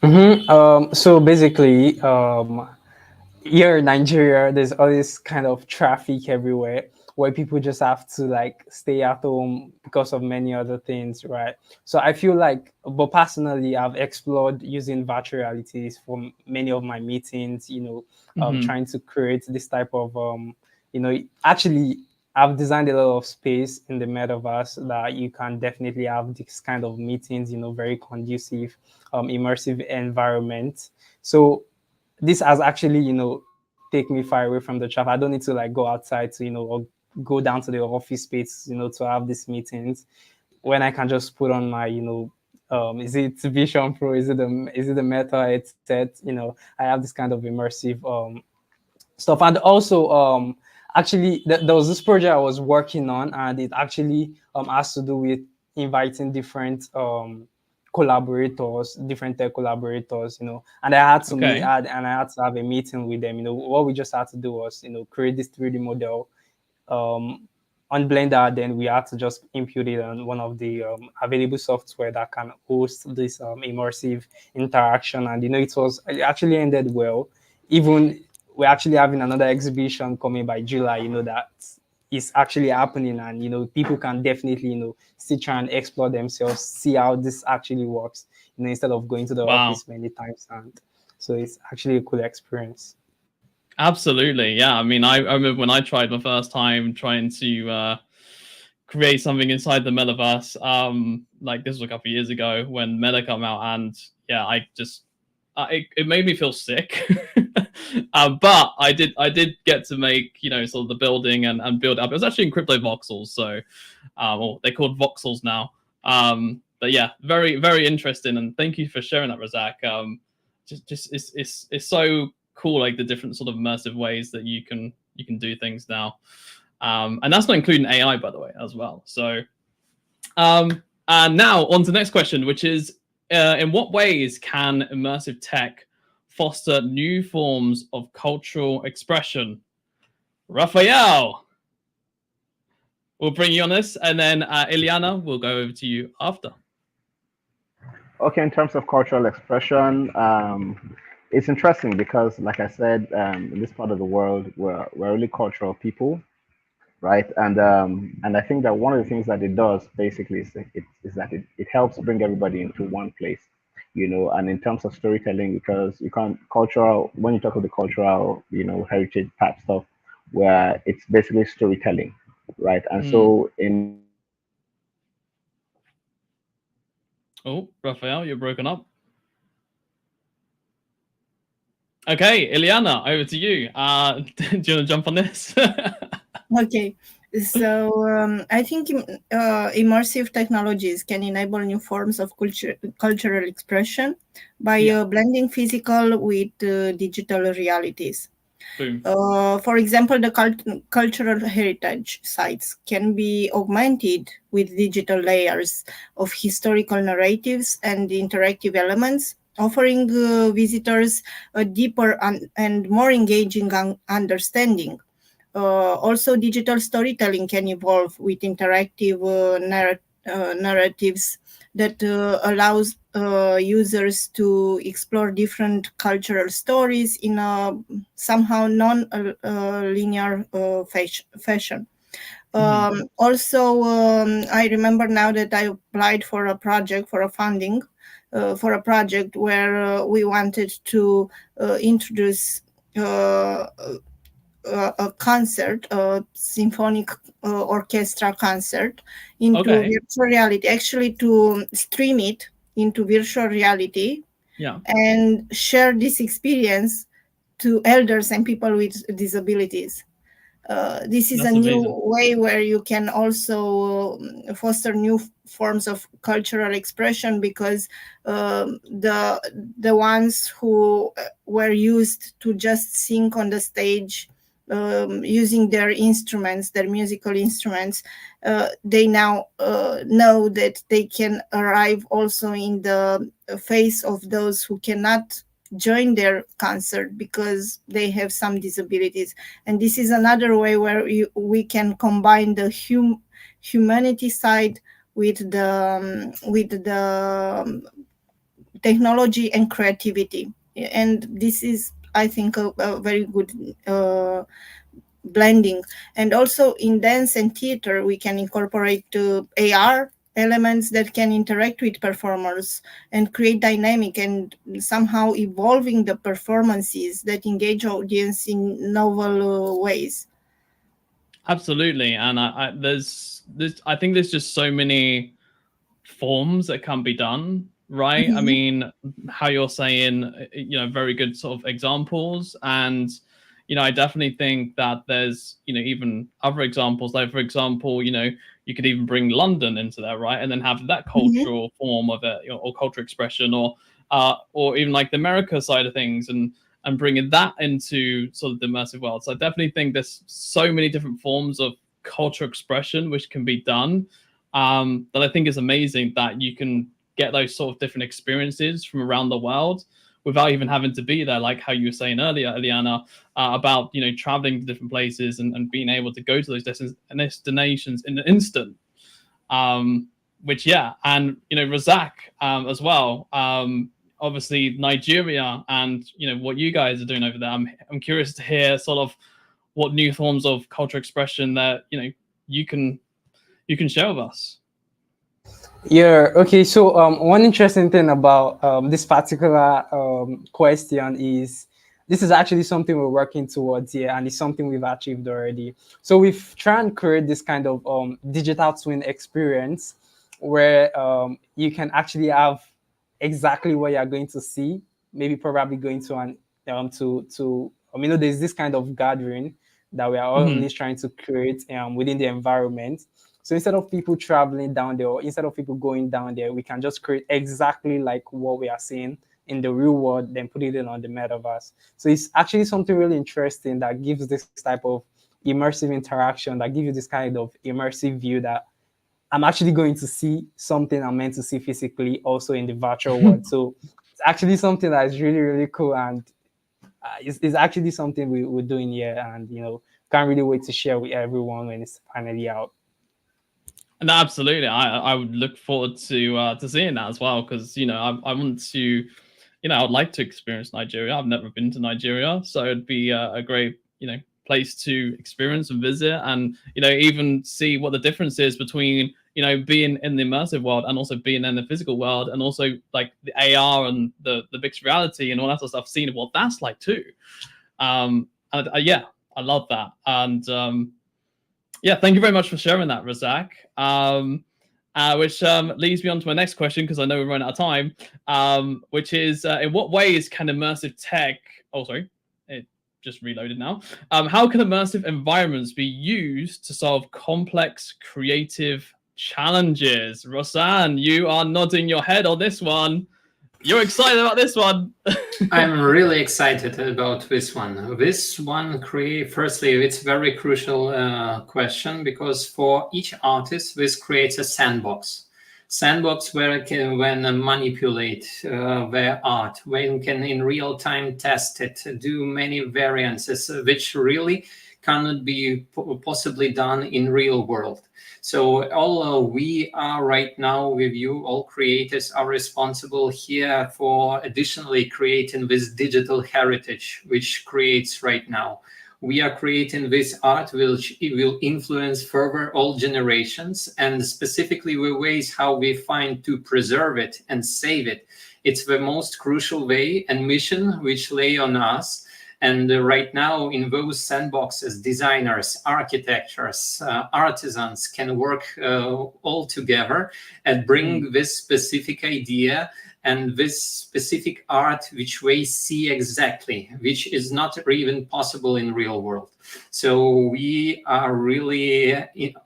So basically, here in Nigeria, there's all this kind of traffic everywhere where people just have to stay at home because of many other things, right? So I feel but personally, I've explored using virtual realities for many of my meetings, trying to create this type of, actually, I've designed a lot of space in the metaverse that you can definitely have this kind of meetings, very conducive, immersive environment. So this has actually, take me far away from the traffic. I don't need to go outside to, or go down to the office space, to have these meetings, when I can just put on my, is it Vision Pro? Is it the Meta headset? I have this kind of immersive stuff. And also, actually there was this project I was working on, and it actually has to do with inviting different collaborators, different tech collaborators, you know, and I had to Okay. I had to have a meeting with them. You know, what we just had to do was, you know, create this 3D model on Blender. Then we had to just input it on one of the available software that can host this immersive interaction, and you know, it actually ended well. Even we're actually having another exhibition coming by July, you know, that is actually happening, and you know, people can definitely, you know, still try and explore themselves, see how this actually works, you know, instead of going to the Wow. office many times. And so it's actually a cool experience. Absolutely, yeah. I mean, I remember when I tried my first time trying to create something inside the metaverse. Like this was a couple of years ago when Meta came out, and yeah, I just it made me feel sick. But I did get to make, you know, sort of the building and build up. It was actually in crypto voxels, so or they're called voxels now. But yeah, very very interesting, and thank you for sharing that, Razak. Just it's so cool, like the different sort of immersive ways that you can do things now. And that's not including AI, by the way, as well. So, and now on to the next question, which is, in what ways can immersive tech foster new forms of cultural expression? Raphael, we'll bring you on this, and then Ileana, we'll go over to you after. Okay, in terms of cultural expression, it's interesting because, like I said, in this part of the world, we're really cultural people, right? And I think that one of the things that it does basically is that it helps bring everybody into one place, you know. And in terms of storytelling, because you can't cultural when you talk of the cultural, you know, heritage type stuff, where it's basically storytelling, right? And so in Oh, Raphael, you're broken up. Okay, Ileana, over to you. Do you want to jump on this? Okay, so I think immersive technologies can enable new forms of cultural expression by blending physical with digital realities. Boom. For example, the cultural heritage sites can be augmented with digital layers of historical narratives and interactive elements, offering visitors a deeper and more engaging understanding. Also, digital storytelling can evolve with interactive narratives that allows users to explore different cultural stories in a somehow non-linear fashion. Also, I remember now that I applied for a project, for a funding, for a project where we wanted to introduce a concert, a symphonic orchestra concert into virtual reality, actually to stream it into virtual reality, and share this experience to elders and people with disabilities. This is That's a new amazing. way where you can also foster new forms of cultural expression, because the ones who were used to just sing on the stage using their instruments, their musical instruments, they now know that they can arrive also in the face of those who cannot join their concert because they have some disabilities. And this is another way where we can combine the humanity side with the technology and creativity. And this is, I think, a very good blending. And also in dance and theater, we can incorporate AR elements that can interact with performers and create dynamic and somehow evolving the performances that engage audience in novel ways. Absolutely, and I think there's just so many forms that can be done, right? I mean, how you're saying, you know, very good sort of examples, and you know, I definitely think that there's, you know, even other examples, like for example, you know, you could even bring London into there, right, and then have that cultural form of it, you know, or cultural expression, or even like the America side of things, and and bringing that into sort of the immersive world. So I definitely think there's so many different forms of cultural expression which can be done, that I think is amazing that you can get those sort of different experiences from around the world without even having to be there, like how you were saying earlier, Eliana, about traveling to different places and being able to go to those destinations in an instant. Which and Razak as well. Obviously Nigeria and what you guys are doing over there. I'm curious to hear sort of what new forms of cultural expression that you can share with us. Yeah, okay. So one interesting thing about this particular question is this is actually something we're working towards here, and it's something we've achieved already. So we've tried and create this kind of digital twin experience where you can actually have exactly what you're going to see, maybe probably going to an there's this kind of gathering that we are always trying to create within the environment. So instead of people traveling down there, or instead of people going down there, we can just create exactly like what we are seeing in the real world, then put it in on the metaverse. So it's actually something really interesting that gives this type of immersive interaction, that gives you this kind of immersive view that I'm actually going to see something I'm meant to see physically also in the virtual world. So it's actually something that is really, really cool. And it's actually something we're doing here. And, can't really wait to share with everyone when it's finally out. And absolutely, I would look forward to seeing that as well, because I want to, I would like to experience Nigeria. I've never been to Nigeria, so it'd be a great place to experience and visit, and even see what the difference is between being in the immersive world and also being in the physical world, and also like the AR and the mixed reality and all that sort of stuff. Seeing what that's like too, and I love that. And thank you very much for sharing that, Razak. Which leads me on to my next question, because I know we're running out of time, which is, in what ways can immersive tech... Oh, sorry. It just reloaded now. How can immersive environments be used to solve complex creative challenges? Rosanne, you are nodding your head on this one. You're excited about this one. I'm really excited about this one. This one, firstly, it's a very crucial question, because for each artist, this creates a sandbox. Sandbox where it can manipulate their art, where it can in real time test it, do many variances, which really cannot be possibly done in real world. So all we are right now with you, all creators are responsible here for additionally creating this digital heritage, which creates right now. We are creating this art which will influence further all generations, and specifically the ways how we find to preserve it and save it. It's the most crucial way and mission which lay on us. And right now, in those sandboxes, designers, architects, artisans can work all together and bring this specific idea and this specific art, which we see exactly, which is not even possible in real world. So we are really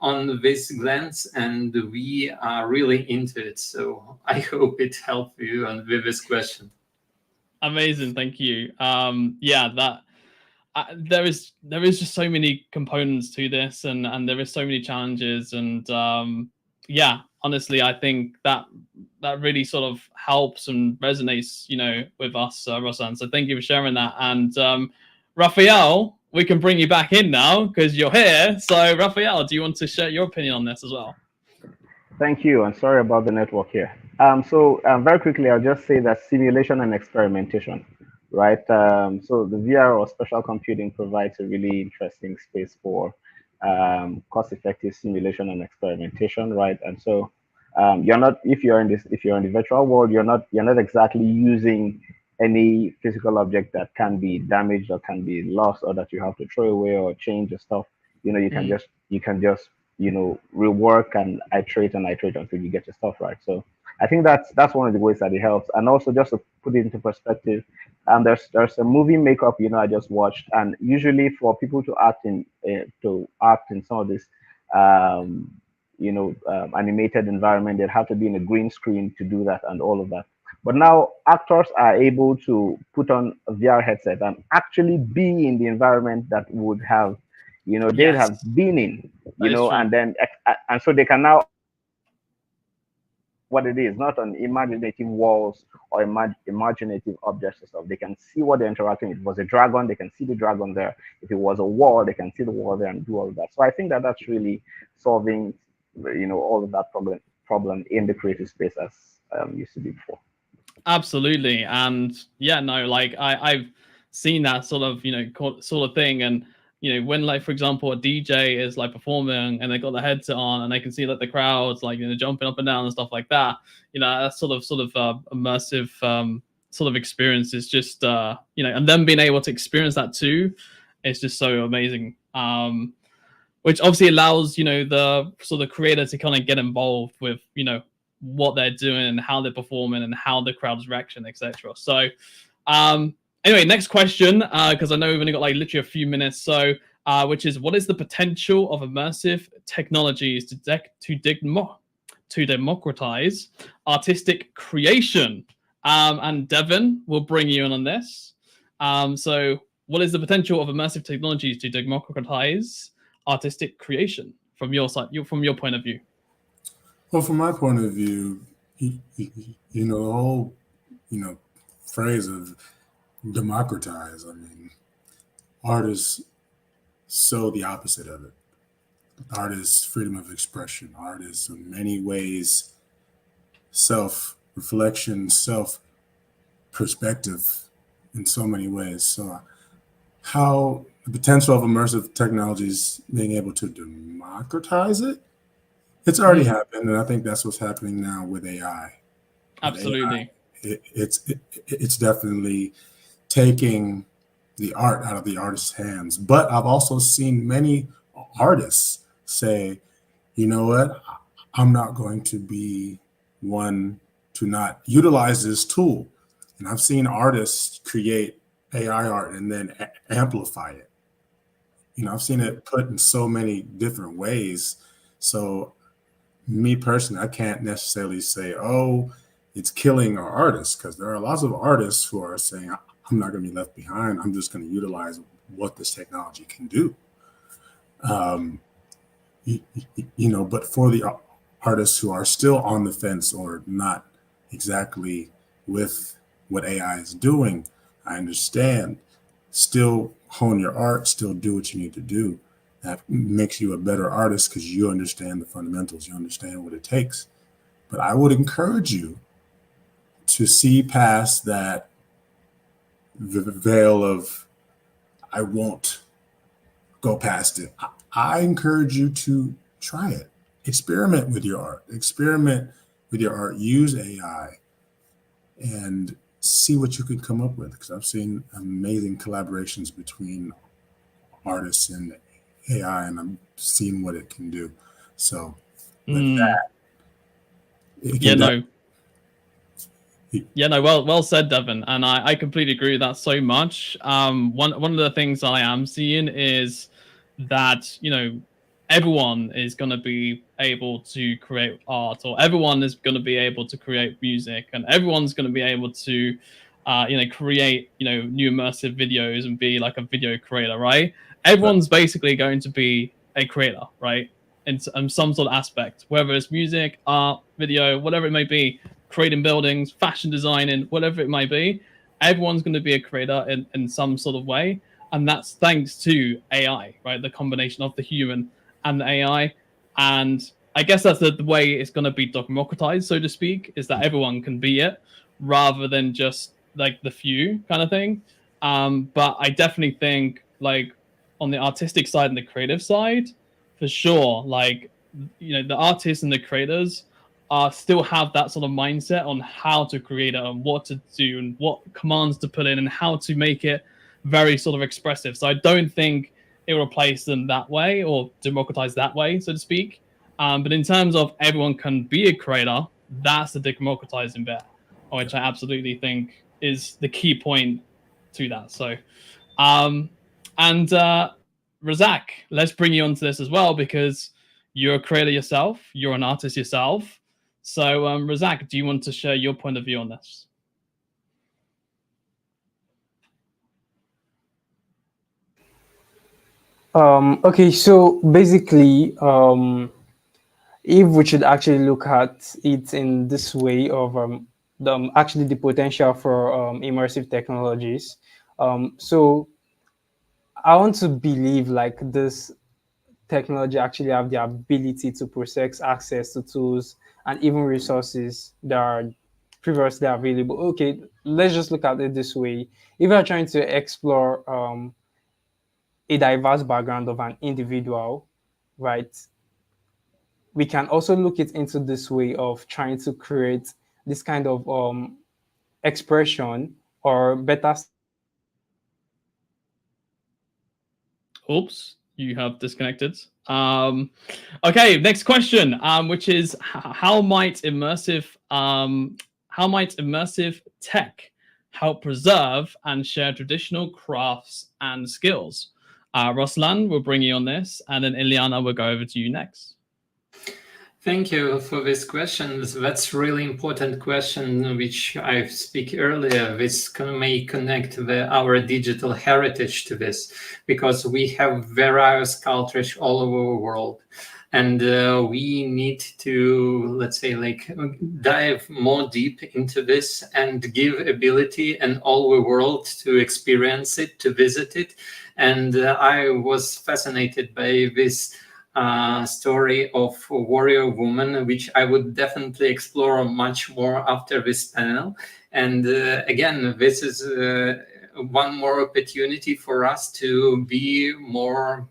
on this glance, and we are really into it. So I hope it helped you with this question. Amazing, thank you. That there is just so many components to this, and there is so many challenges, and honestly, I think that really sort of helps and resonates, with us, Rosanne. So thank you for sharing that. And Raphael, we can bring you back in now because you're here. So Raphael, do you want to share your opinion on this as well? Thank you, and sorry about the network here. Very quickly, I'll just say that simulation and experimentation, right? So the VR or spatial computing provides a really interesting space for cost-effective simulation and experimentation, right? And so if you're in the virtual world, you're not exactly using any physical object that can be damaged or can be lost or that you have to throw away or change your stuff. You can just rework and iterate until you get your stuff right. So I think that's one of the ways that it helps. And also, just to put it into perspective, there's a movie makeup I just watched, and usually for people to act in some of this animated environment, they'd have to be in a green screen to do that and all of that. But now actors are able to put on a VR headset and actually be in the environment that would have, they'd Yes, have been in, that is true. and then and so they can now what it is, not on imaginative walls or imaginative objects and stuff. They can see what they're interacting with. If it was a dragon, they can see the dragon there. If it was a wall, they can see the wall there and do all of that. So I think that that's really solving, all of that problem in the creative space as used to be before. Absolutely. And yeah, no, like I've seen that sort of, sort of thing. And, when like, for example, a DJ is like performing and they got the headset on and they can see like the crowds, like, jumping up and down and stuff like that, that sort of immersive sort of experience is just, and them being able to experience that too, it's just so amazing. Which obviously allows, the sort of creator to kind of get involved with, what they're doing and how they're performing and how the crowd's reaction, etc. So anyway, next question, because I know we've only got like literally a few minutes. So which is, what is the potential of immersive technologies to democratize artistic creation? And Devin will bring you in on this. So what is the potential of immersive technologies to democratize artistic creation from your side, from your point of view? Well, from my point of view, the whole, phrase of democratize, I mean, art is so the opposite of it. Art is freedom of expression. Art is in many ways self-reflection, self-perspective in so many ways. So how the potential of immersive technologies being able to democratize it, it's already happened, and I think that's what's happening now with AI. Absolutely. It's definitely taking the art out of the artist's hands. But I've also seen many artists say, you know what, I'm not going to be one to not utilize this tool. And I've seen artists create AI art and then amplify it. I've seen it put in so many different ways. So me personally, I can't necessarily say, oh, it's killing our artists, because there are lots of artists who are saying, I'm not going to be left behind. I'm just going to utilize what this technology can do. But for the artists who are still on the fence or not exactly with what AI is doing, I understand. Still hone your art, still do what you need to do. That makes you a better artist because you understand the fundamentals, you understand what it takes. But I would encourage you to see past that the veil of, I won't go past it. I encourage you to try it. Experiment with your art. Use AI and see what you can come up with, because I've seen amazing collaborations between artists and AI, and I'm seeing what it can do. So with that, well said, Devin, and I completely agree with that so much. One of the things I am seeing is that everyone is going to be able to create art, or everyone is going to be able to create music, and everyone's going to be able to create new immersive videos and be like a video creator, right? Everyone's basically going to be a creator, right? In some sort of aspect, whether it's music, art, video, whatever it may be, creating buildings, fashion designing, whatever it may be, everyone's going to be a creator in some sort of way. And that's thanks to AI, right? The combination of the human and the AI. And I guess that's the way it's going to be democratized, so to speak, is that everyone can be it rather than just like the few kind of thing. But I definitely think like on the artistic side and the creative side, for sure, like, the artists and the creators still have that sort of mindset on how to create it and what to do and what commands to put in and how to make it very sort of expressive. So I don't think it will replace them that way or democratize that way, so to speak. But in terms of everyone can be a creator, that's the democratizing bit, which I absolutely think is the key point to that. So, Razak, let's bring you onto this as well, because you're a creator yourself, you're an artist yourself. So, Razak, do you want to share your point of view on this? Okay, so basically, if we should actually look at it in this way of actually the potential for immersive technologies. So I want to believe like this technology actually have the ability to process access to tools and even resources that are previously available. Okay, let's just look at it this way. If you're trying to explore a diverse background of an individual, right, we can also look it into this way of trying to create this kind of expression or better. Oops, you have disconnected. Okay, next question, which is how might immersive tech help preserve and share traditional crafts and skills? Ruslan will bring you on this, and then Ileana will go over to you next. Thank you for this question. That's really important question, which I speak earlier. This may connect our digital heritage to this, because we have various cultures all over the world. And we need to, let's say, like dive more deep into this and give ability and all the world to experience it, to visit it. And I was fascinated by this story of a warrior woman, which I would definitely explore much more after this panel. And again, this is one more opportunity for us to be more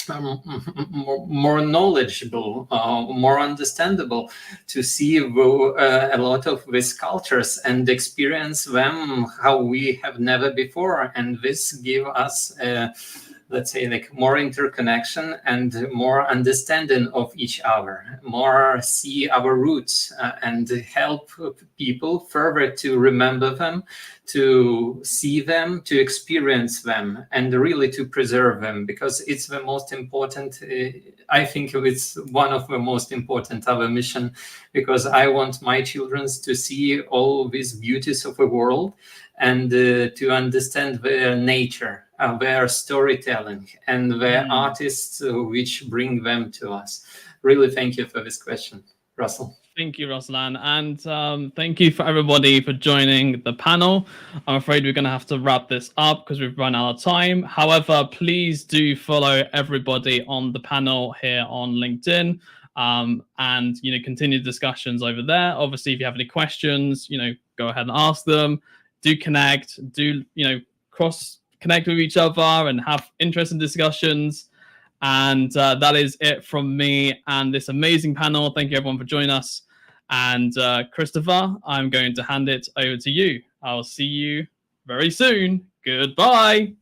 knowledgeable, more understandable, to see a lot of these cultures and experience them how we have never before. And this give us let's say like more interconnection and more understanding of each other, more see our roots and help people further to remember them, to see them, to experience them, and really to preserve them, because it's the most important. I think it's one of the most important of a mission, because I want my children to see all these beauties of the world and to understand their nature, their storytelling, and their artists which bring them to us. Really, thank you for this question, Russell. Thank you, Ruslan. And thank you for everybody for joining the panel. I'm afraid we're going to have to wrap this up because we've run out of time. However, please do follow everybody on the panel here on LinkedIn, and, you know, continue discussions over there. Obviously, if you have any questions, you know, go ahead and ask them. Do connect, do, you know, cross connect with each other and have interesting discussions. And that is it from me and this amazing panel. Thank you, everyone, for joining us. And Christopher, I'm going to hand it over to you. I'll see you very soon. Goodbye.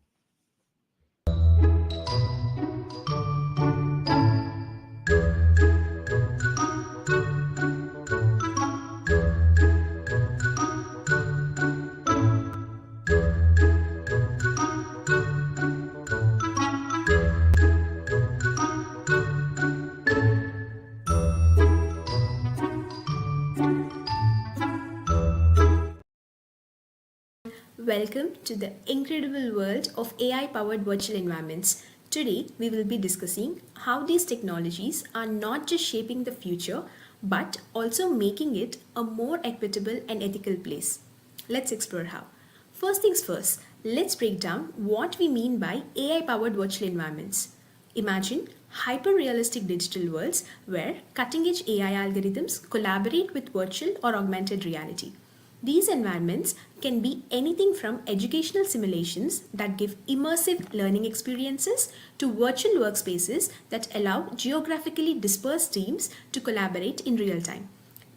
Welcome to the incredible world of AI-powered virtual environments. Today, we will be discussing how these technologies are not just shaping the future, but also making it a more equitable and ethical place. Let's explore how. First things first, let's break down what we mean by AI-powered virtual environments. Imagine hyper-realistic digital worlds where cutting-edge AI algorithms collaborate with virtual or augmented reality. These environments can be anything from educational simulations that give immersive learning experiences to virtual workspaces that allow geographically dispersed teams to collaborate in real time.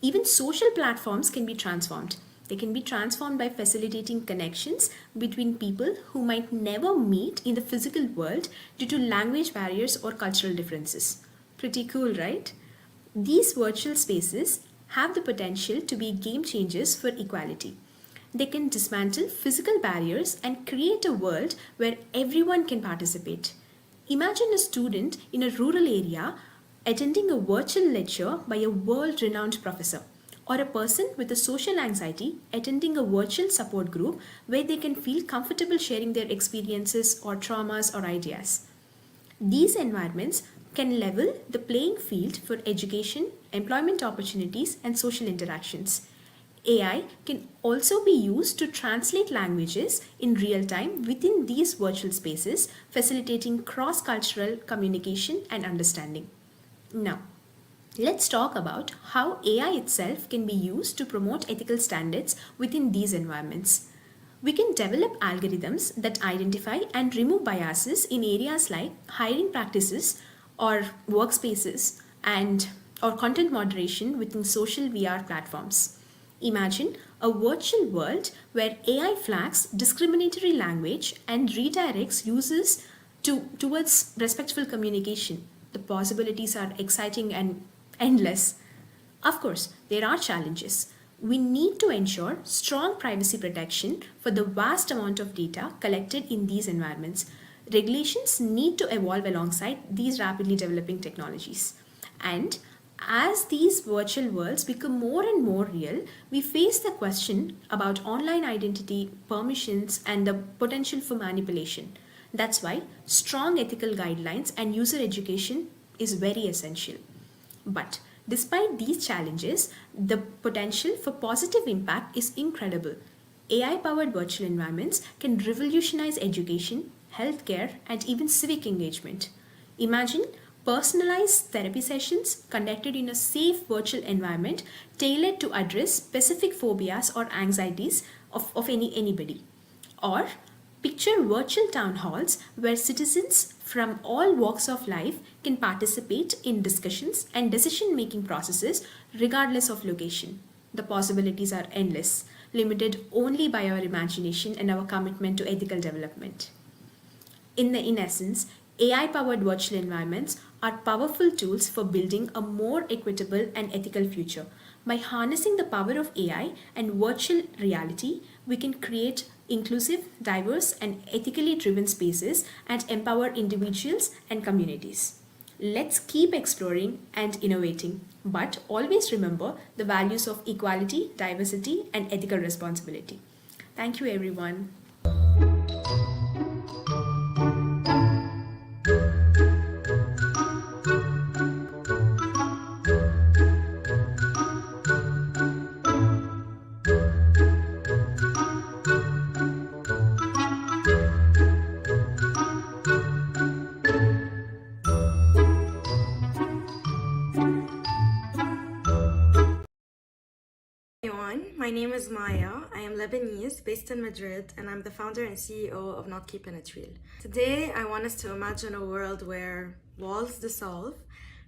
Even social platforms can be transformed. They can be transformed by facilitating connections between people who might never meet in the physical world due to language barriers or cultural differences. Pretty cool, right? These virtual spaces have the potential to be game changers for equality. They can dismantle physical barriers and create a world where everyone can participate. Imagine a student in a rural area attending a virtual lecture by a world-renowned professor, or a person with a social anxiety attending a virtual support group where they can feel comfortable sharing their experiences or traumas or ideas. These environments can level the playing field for education, employment opportunities, and social interactions. AI can also be used to translate languages in real time within these virtual spaces, facilitating cross cultural communication and understanding. Now, let's talk about how AI itself can be used to promote ethical standards within these environments. We can develop algorithms that identify and remove biases in areas like hiring practices or workspaces and or content moderation within social VR platforms. Imagine a virtual world where AI flags discriminatory language and redirects users towards respectful communication. The possibilities are exciting and endless. Of course, there are challenges. We need to ensure strong privacy protection for the vast amount of data collected in these environments. Regulations need to evolve alongside these rapidly developing technologies. And as these virtual worlds become more and more real, we face the question about online identity, permissions, and the potential for manipulation. That's why strong ethical guidelines and user education is very essential. But despite these challenges, the potential for positive impact is incredible. AI powered virtual environments can revolutionize education, healthcare, and even civic engagement. Imagine personalized therapy sessions conducted in a safe virtual environment tailored to address specific phobias or anxieties of anybody. Or picture virtual town halls where citizens from all walks of life can participate in discussions and decision making processes regardless of location. The possibilities are endless, limited only by our imagination and our commitment to ethical development. In essence, AI powered virtual environments are powerful tools for building a more equitable and ethical future. By harnessing the power of AI and virtual reality, we can create inclusive, diverse, and ethically driven spaces and empower individuals and communities. Let's keep exploring and innovating, but always remember the values of equality, diversity, and ethical responsibility. Thank you, everyone. Everyone, my name is Maya. I am Lebanese, based in Madrid, and I'm the founder and CEO of Not Keeping It Real. Today, I want us to imagine a world where walls dissolve,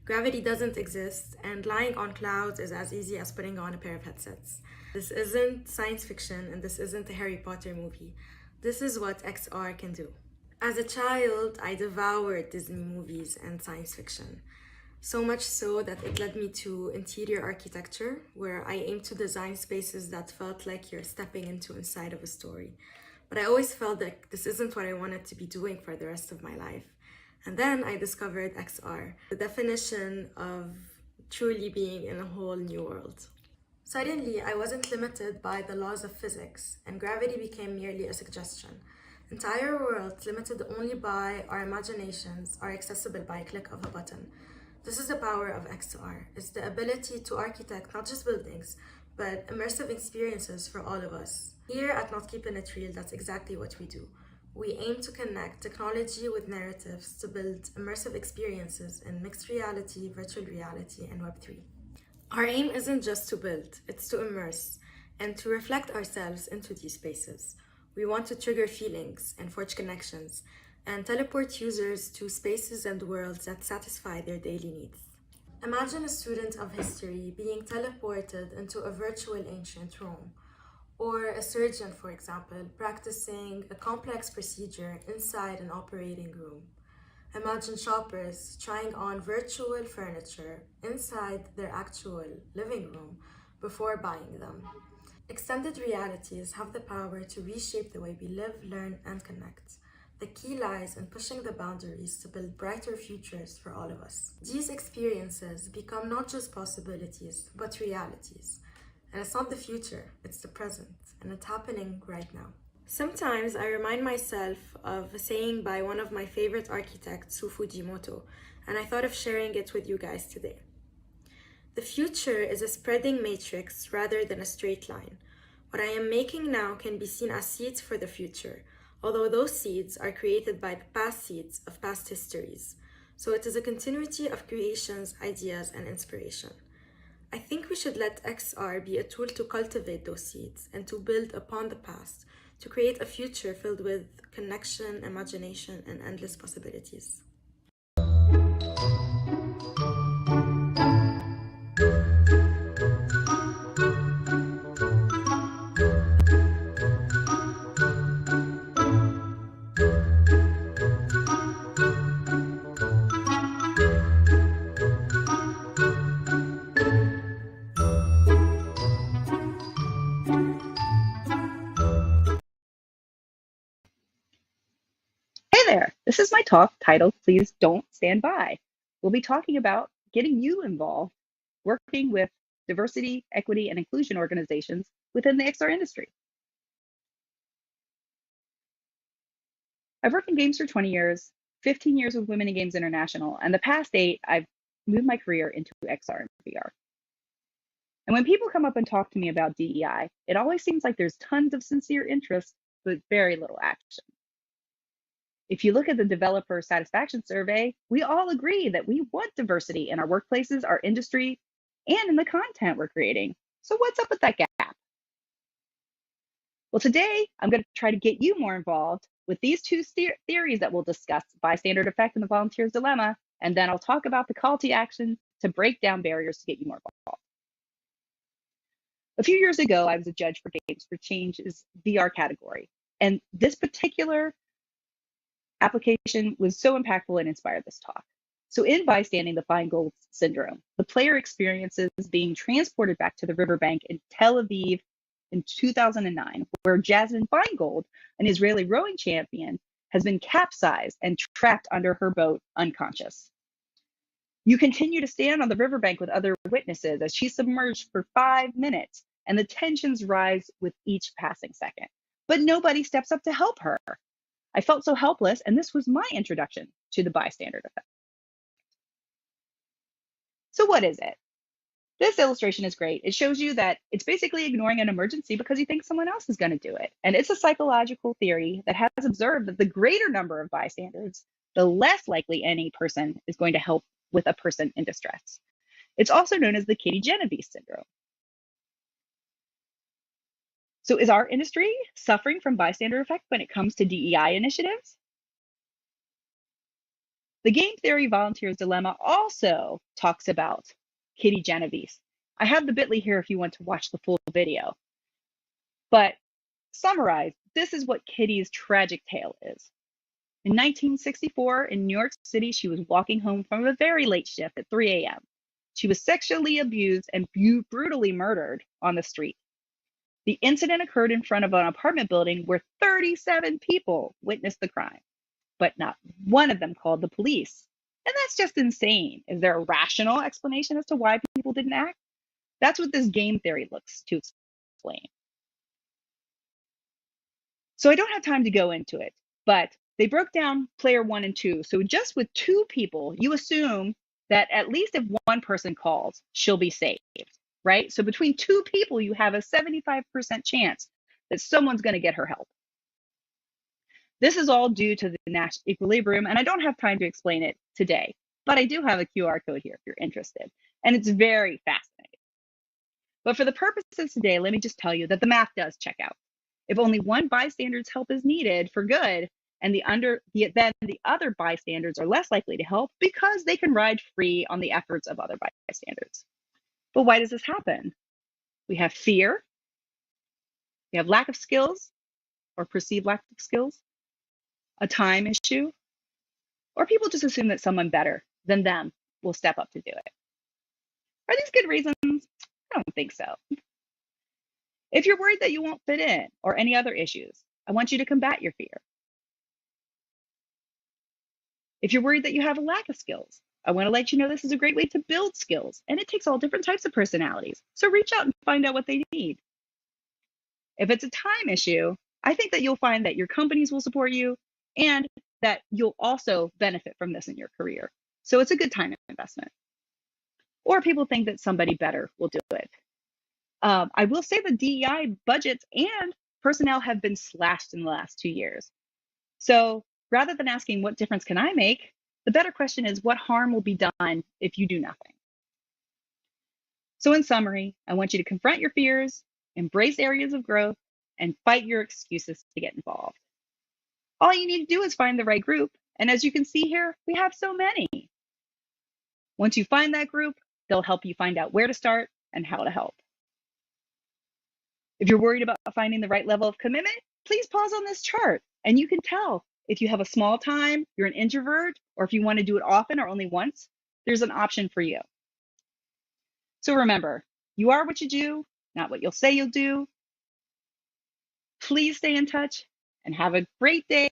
gravity doesn't exist, and lying on clouds is as easy as putting on a pair of headsets. This isn't science fiction, and this isn't a Harry Potter movie. This is what XR can do. As a child, I devoured Disney movies and science fiction. So much so that it led me to interior architecture, where I aimed to design spaces that felt like you're stepping into inside of a story. But I always felt like this isn't what I wanted to be doing for the rest of my life. And then I discovered XR, the definition of truly being in a whole new world. Suddenly, I wasn't limited by the laws of physics, and gravity became merely a suggestion. Entire worlds, limited only by our imaginations, are accessible by a click of a button. This is the power of XR. It's the ability to architect not just buildings, but immersive experiences for all of us. Here at Not Keeping It Real, that's exactly what we do. We aim to connect technology with narratives to build immersive experiences in mixed reality, virtual reality, and Web3. Our aim isn't just to build, it's to immerse and to reflect ourselves into these spaces. We want to trigger feelings and forge connections and teleport users to spaces and worlds that satisfy their daily needs. Imagine a student of history being teleported into a virtual ancient Rome, or a surgeon, for example, practicing a complex procedure inside an operating room. Imagine shoppers trying on virtual furniture inside their actual living room before buying them. Extended realities have the power to reshape the way we live, learn, and connect. The key lies in pushing the boundaries to build brighter futures for all of us. These experiences become not just possibilities, but realities. And it's not the future, it's the present, and it's happening right now. Sometimes I remind myself of a saying by one of my favorite architects, Su Fujimoto, and I thought of sharing it with you guys today. The future is a spreading matrix rather than a straight line. What I am making now can be seen as seeds for the future, although those seeds are created by the past seeds of past histories. So it is a continuity of creations, ideas, and inspiration. I think we should let XR be a tool to cultivate those seeds and to build upon the past, to create a future filled with connection, imagination, and endless possibilities. Hey there, this is my talk titled Please Don't Stand By. We'll be talking about getting you involved, working with diversity, equity, and inclusion organizations within the XR industry. I've worked in games for 20 years, 15 years with Women in Games International, and the past 8, I've moved my career into XR and VR. And when people come up and talk to me about DEI, it always seems like there's tons of sincere interest, but very little action. If you look at the developer satisfaction survey, we all agree that we want diversity in our workplaces, our industry, and in the content we're creating. So what's up with that gap? Well, today I'm going to try to get you more involved with these two theories that we'll discuss, bystander effect and the volunteer's dilemma, and then I'll talk about the call to action to break down barriers to get you more involved. A few years ago, I was a judge for Games for Change's VR category, and this particular application was so impactful and inspired this talk. So in Bystanding the Feingold Syndrome, the player experiences being transported back to the riverbank in Tel Aviv in 2009, where Jasmine Feingold, an Israeli rowing champion, has been capsized and trapped under her boat unconscious. You continue to stand on the riverbank with other witnesses as she's submerged for 5 minutes, and the tensions rise with each passing second. But nobody steps up to help her. I felt so helpless, and this was my introduction to the bystander effect. So what is it? This illustration is great. It shows you that it's basically ignoring an emergency because you think someone else is going to do it. And it's a psychological theory that has observed that the greater number of bystanders, the less likely any person is going to help with a person in distress. It's also known as the Katie Genovese syndrome. So is our industry suffering from bystander effect when it comes to DEI initiatives? The game theory volunteer's dilemma also talks about Katie Genovese. I have the bit.ly here if you want to watch the full video. But summarized, this is what Kitty's tragic tale is. In 1964, in New York City, she was walking home from a very late shift at 3 a.m. She was sexually abused and brutally murdered on the street. The incident occurred in front of an apartment building where 37 people witnessed the crime, but not one of them called the police. And that's just insane. Is there a rational explanation as to why people didn't act? That's what this game theory looks to explain. So I don't have time to go into it, but they broke down player 1 and 2. So just with 2 people, you assume that at least if one person calls, she'll be saved, right? So between 2 people, you have a 75% chance that someone's going to get her help. This is all due to the Nash equilibrium, and I don't have time to explain it today, but I do have a QR code here if you're interested, and it's very fascinating. But for the purposes today, let me just tell you that the math does check out. If only one bystander's help is needed for good, and then the other bystanders are less likely to help because they can ride free on the efforts of other bystanders. But why does this happen? We have fear, we have lack of skills or perceived lack of skills, a time issue, or people just assume that someone better than them will step up to do it. Are these good reasons? I don't think so. If you're worried that you won't fit in or any other issues, I want you to combat your fear. If you're worried that you have a lack of skills, I want to let you know this is a great way to build skills, and it takes all different types of personalities. So reach out and find out what they need. If it's a time issue, I think that you'll find that your companies will support you and that you'll also benefit from this in your career. So it's a good time investment. Or people think that somebody better will do it. I will say the DEI budgets and personnel have been slashed in the last 2 years. So rather than asking what difference can I make, the better question is what harm will be done if you do nothing? So in summary, I want you to confront your fears, embrace areas of growth, and fight your excuses to get involved. All you need to do is find the right group. And as you can see here, we have so many. Once you find that group, they'll help you find out where to start and how to help. If you're worried about finding the right level of commitment, please pause on this chart and you can tell if you have a small time, you're an introvert, or if you want to do it often or only once, there's an option for you. So remember, you are what you do, not what you'll say you'll do. Please stay in touch and have a great day.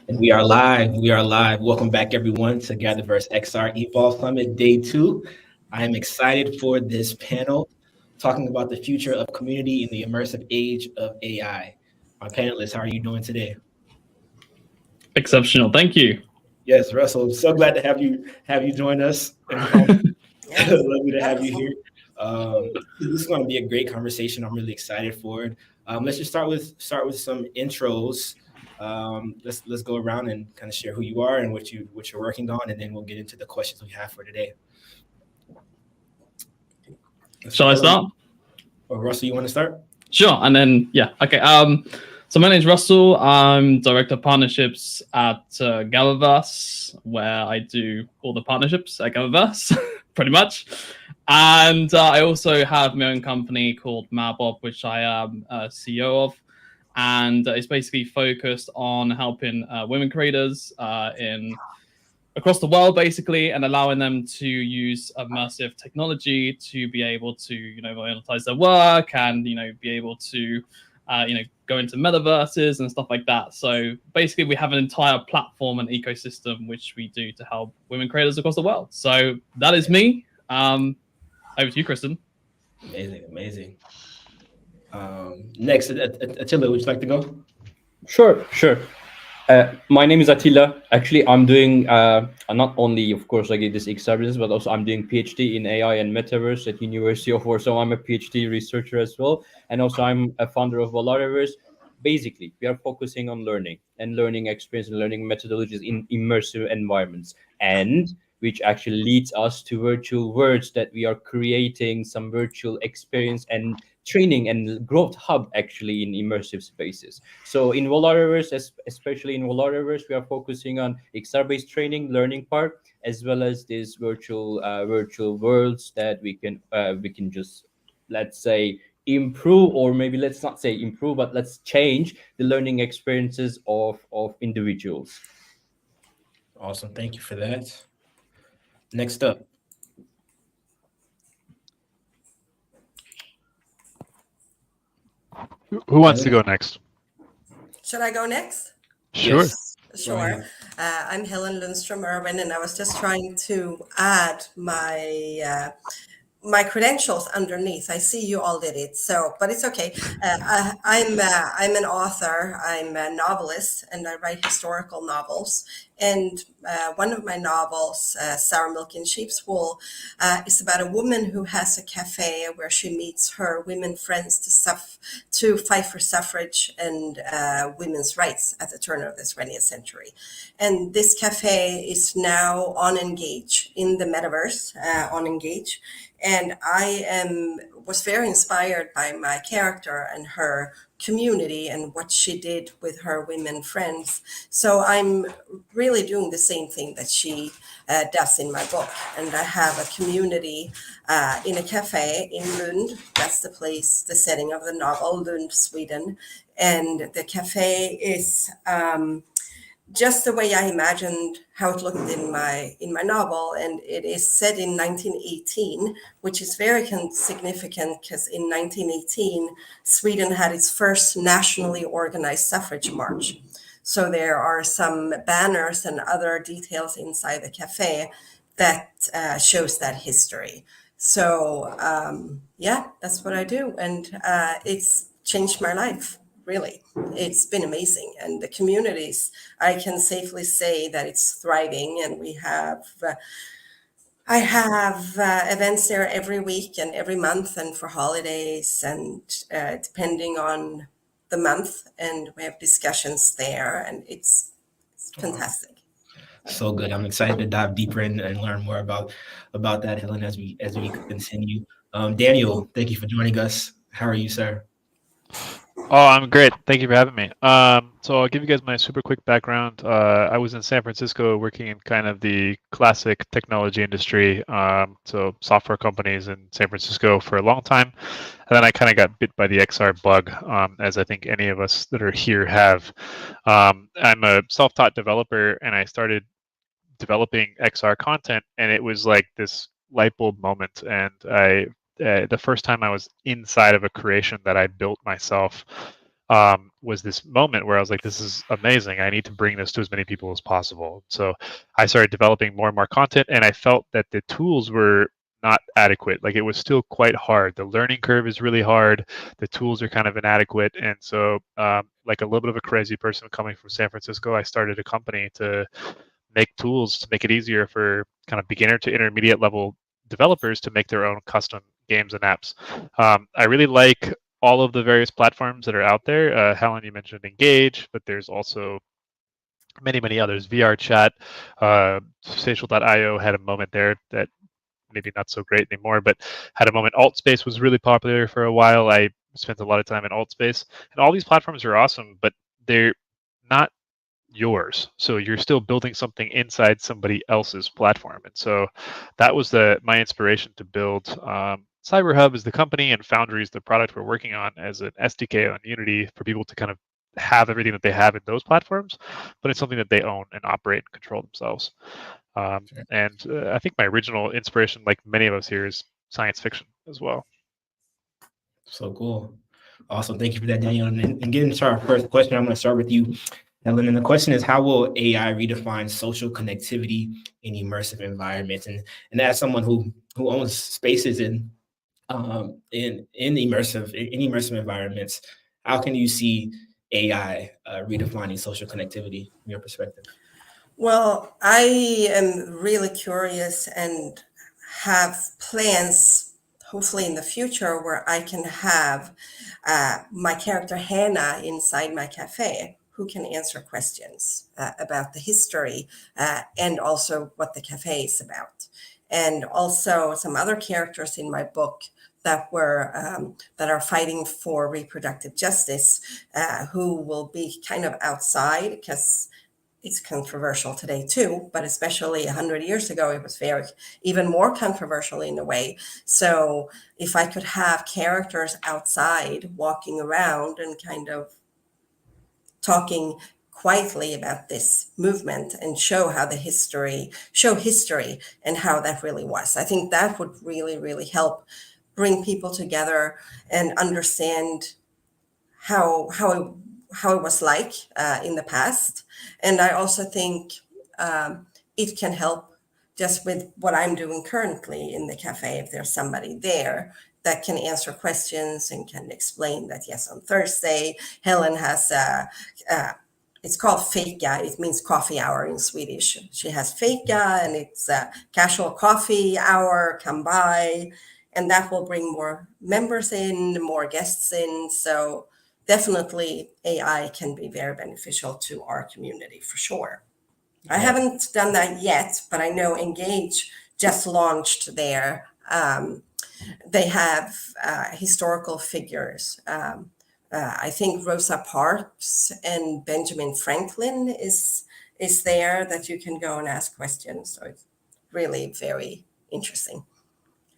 And we are live. We are live. Welcome back, everyone, to GatherVerse XREvolve Summit Day 2. I am excited for this panel talking about the future of community in the immersive age of AI. My panelists, how are you doing today? Exceptional. Thank you. Yes, Russell. So glad to have you join us. Lovely to have you here. This is going to be a great conversation. I'm really excited for it. Let's just start with some intros. Let's go around and kind of share who you are and what you're working on, and then we'll get into the questions we have for today. Shall I start? Or Russell, you want to start? Sure. And then, yeah. Okay. So my name is Russell. I'm Director of Partnerships at GatherVerse, where I do all the partnerships at GatherVerse, pretty much. And I also have my own company called Mabob, which I am CEO of. And it's basically focused on helping women creators across the world, basically, and allowing them to use immersive technology to be able to, monetize their work and, be able to, go into metaverses and stuff like that. So basically, we have an entire platform and ecosystem which we do to help women creators across the world. So that is me. Over to you, Kristen. Amazing. Next, Attila, would you like to go? Sure. My name is Attila. Actually, I'm doing not only, of course, I get this XR business, but also I'm doing PhD in AI and Metaverse at University of Warsaw. I'm a PhD researcher as well, and also I'm a founder of GatherVerse. Basically, we are focusing on learning and learning experience and learning methodologies in immersive environments, and which actually leads us to virtual worlds that we are creating some virtual experience and training and growth hub actually in immersive spaces. So in GatherVerse, especially in GatherVerse, we are focusing on XR-based training, learning part, as well as these virtual worlds that we can just, let's say, improve, or maybe let's not say improve, but let's change the learning experiences of individuals. Awesome. Thank you for that. Next up. Who wants to go next? Should I go next? Sure. Yes. Sure. I'm Helen Lundstrom Irwin, and I was just trying to add my credentials underneath. I see you all did it, but it's okay. I'm an author. I'm a novelist, and I write historical novels. And one of my novels, Sour Milk in Sheep's Wool, is about a woman who has a cafe where she meets her women friends to fight for suffrage and women's rights at the turn of the 20th century. And this cafe is now on Engage, in the metaverse, on Engage. And I was very inspired by my character and her community and what she did with her women friends. So I'm really doing the same thing that she does in my book. And I have a community in a cafe in Lund. That's the place, the setting of the novel, Lund, Sweden. And the cafe is just the way I imagined how it looked in my novel, and it is set in 1918, which is very significant because in 1918 Sweden had its first nationally organized suffrage march. So there are some banners and other details inside the cafe that shows that history. So yeah, that's what I do, and it's changed my life. Really, it's been amazing. And the communities, I can safely say that it's thriving. And I have events there every week and every month and for holidays and depending on the month. And we have discussions there, and it's fantastic. So good. I'm excited to dive deeper in and learn more about that, Helen, as we continue. Daniel, thank you for joining us. How are you, sir? Oh, I'm great. Thank you for having me. So I'll give you guys my super quick background. I was in San Francisco working in kind of the classic technology industry, so software companies in San Francisco for a long time. And then I kind of got bit by the XR bug, as I think any of us that are here have. I'm a self-taught developer, and I started developing XR content, and it was like this light bulb moment. And the first time I was inside of a creation that I built myself was this moment where I was like, this is amazing. I need to bring this to as many people as possible. So I started developing more and more content, and I felt that the tools were not adequate. Like, it was still quite hard. The learning curve is really hard. The tools are kind of inadequate. And so like a little bit of a crazy person coming from San Francisco, I started a company to make tools to make it easier for kind of beginner to intermediate level developers to make their own custom games and apps. I really like all of the various platforms that are out there. Helen, you mentioned Engage, but there's also many others. VR Chat, Spatial.io had a moment there that maybe not so great anymore, but had a moment. Altspace was really popular for a while. I spent a lot of time in Altspace, and all these platforms are awesome, but they're not yours. So you're still building something inside somebody else's platform. And so that was my inspiration to build CyberHub is the company, and Foundry is the product we're working on as an SDK on Unity for people to kind of have everything that they have in those platforms, but it's something that they own and operate and control themselves. And I think my original inspiration, like many of us here, is science fiction as well. So cool. Awesome. Thank you for that, Daniel. And getting to our first question, I'm going to start with you, Helen. And the question is, how will AI redefine social connectivity in immersive environments? And as someone who who owns spaces in immersive environments, how can you see AI redefining social connectivity from your perspective? Well, I am really curious and have plans, hopefully in the future, where I can have my character Hannah inside my cafe who can answer questions about the history and also what the cafe is about. And also some other characters in my book that are fighting for reproductive justice, who will be kind of outside because it's controversial today too, but especially 100 years ago, it was even more controversial in a way. So if I could have characters outside walking around and kind of talking quietly about this movement and show history and how that really was, I think that would really, really help bring people together and understand how it was like in the past. And I also think it can help just with what I'm doing currently in the cafe. If there's somebody there that can answer questions and can explain that, yes, on Thursday, Helen has it's called fika. It means coffee hour in Swedish. She has fika, and it's a casual coffee hour. Come by, and that will bring more members in, more guests in. So definitely AI can be very beneficial to our community for sure. I haven't done that yet, but I know Engage just launched there. They have historical figures. I think Rosa Parks and Benjamin Franklin is there that you can go and ask questions. So it's really very interesting.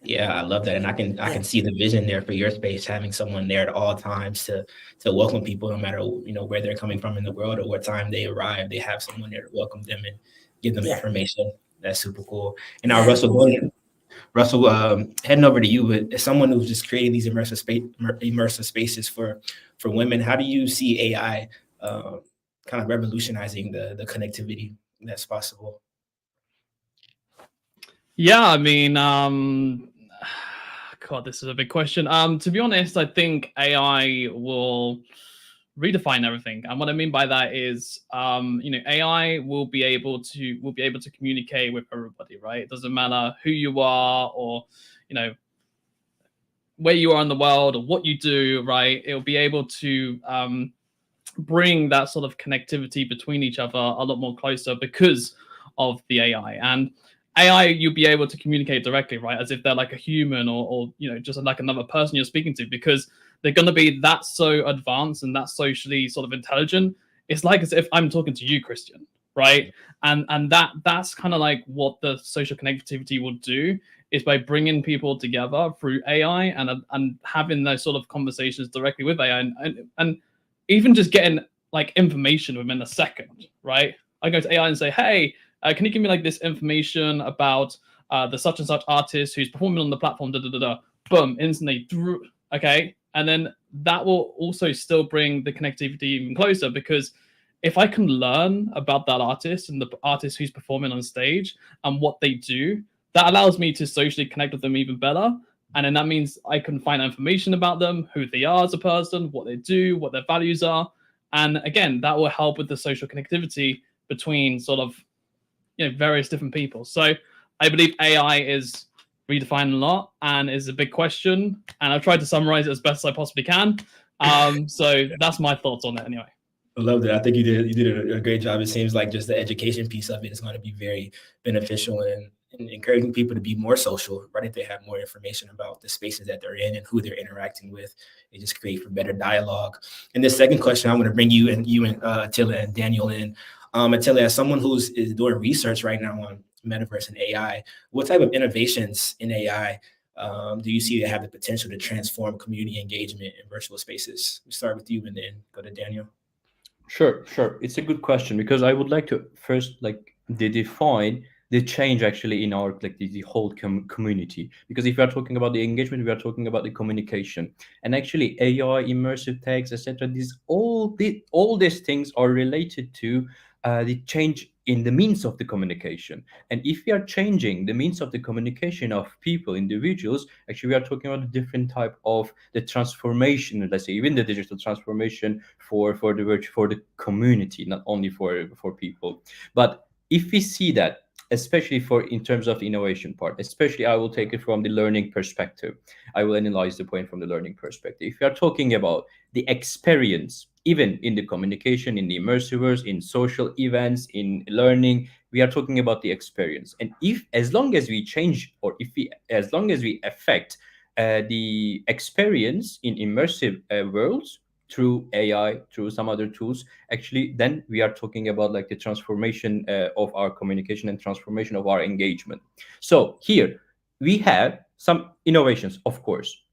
Yeah, I love that, and I can see the vision there for your space, having someone there at all times to welcome people, no matter where they're coming from in the world or what time they arrive. They have someone there to welcome them and give them information. That's super cool. And now, Russell, heading over to you, but as someone who's just creating these immersive spaces for women, how do you see AI kind of revolutionizing the connectivity that's possible? Yeah, I mean, God, this is a big question. To be honest, I think AI will redefine everything, and what I mean by that is, AI will be able to communicate with everybody, right? It doesn't matter who you are or, where you are in the world or what you do, right? It'll be able to bring that sort of connectivity between each other a lot more closer because of the AI. And AI, you'll be able to communicate directly, right? As if they're like a human or just like another person you're speaking to, because they're going to be that so advanced and that socially sort of intelligent. It's like as if I'm talking to you, Christian, right? And that's kind of like what the social connectivity will do, is by bringing people together through AI and having those sort of conversations directly with AI and even just getting like information within a second, right? I go to AI and say, hey, can you give me like this information about the such and such artist who's performing on the platform, da da da da, boom, instantly, okay? And then that will also still bring the connectivity even closer, because if I can learn about that artist and the artist who's performing on stage and what they do, that allows me to socially connect with them even better. And then that means I can find information about them, who they are as a person, what they do, what their values are. And again, that will help with the social connectivity between sort of, various different people. So I believe AI is redefining a lot and is a big question. And I've tried to summarize it as best as I possibly can. So that's my thoughts on it anyway. I love that. I think you did a great job. It seems like just the education piece of it is going to be very beneficial and encouraging people to be more social, right? If they have more information about the spaces that they're in and who they're interacting with, it just creates for better dialogue. And the second question, I'm going to bring you and Attila and Daniel in. Attila, as someone is doing research right now on metaverse and AI, what type of innovations in AI do you see that have the potential to transform community engagement in virtual spaces? We start with you and then go to Daniel. Sure. It's a good question, because I would like to first define the change actually in our the whole community. Because if we are talking about the engagement, we are talking about the communication, and actually AI, immersive text, etc. All these things are related to the change in the means of the communication. And if we are changing the means of the communication of people, individuals, actually we are talking about a different type of the transformation, let's say even the digital transformation for the community, not only for people. But if we see that, especially for in terms of the innovation part, especially I will take it from the learning perspective. I will analyze the point from the learning perspective. If we are talking about the experience, even in the communication, in the immersiverse, in social events, in learning, we are talking about the experience. And if, as long as we change, or if we, as long as we affect the experience in immersive worlds through AI, through some other tools, actually, then we are talking about like the transformation of our communication and transformation of our engagement. So here we have some innovations, of course.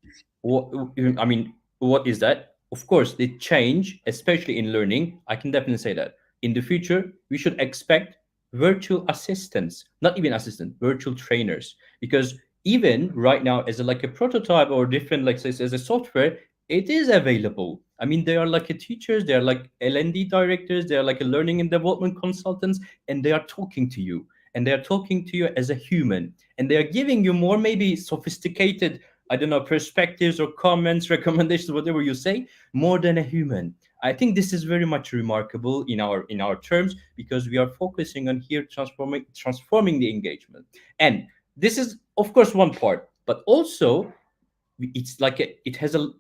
I mean, what is that? Of course, the change, especially in learning, I can definitely say that in the future, we should expect virtual assistants, not even assistant, virtual trainers, because even right now, as a, like a prototype or different, like say, as a software, it is available. I mean, they are like a teachers, they are like L&D directors, they are like a learning and development consultants, and they are talking to you, and they are talking to you as a human, and they are giving you more maybe sophisticated, I don't know, perspectives or comments, recommendations, whatever you say, more than a human. I think this is very much remarkable in our terms, because we are focusing on here transforming the engagement. And this is of course one part, but also it's like it has a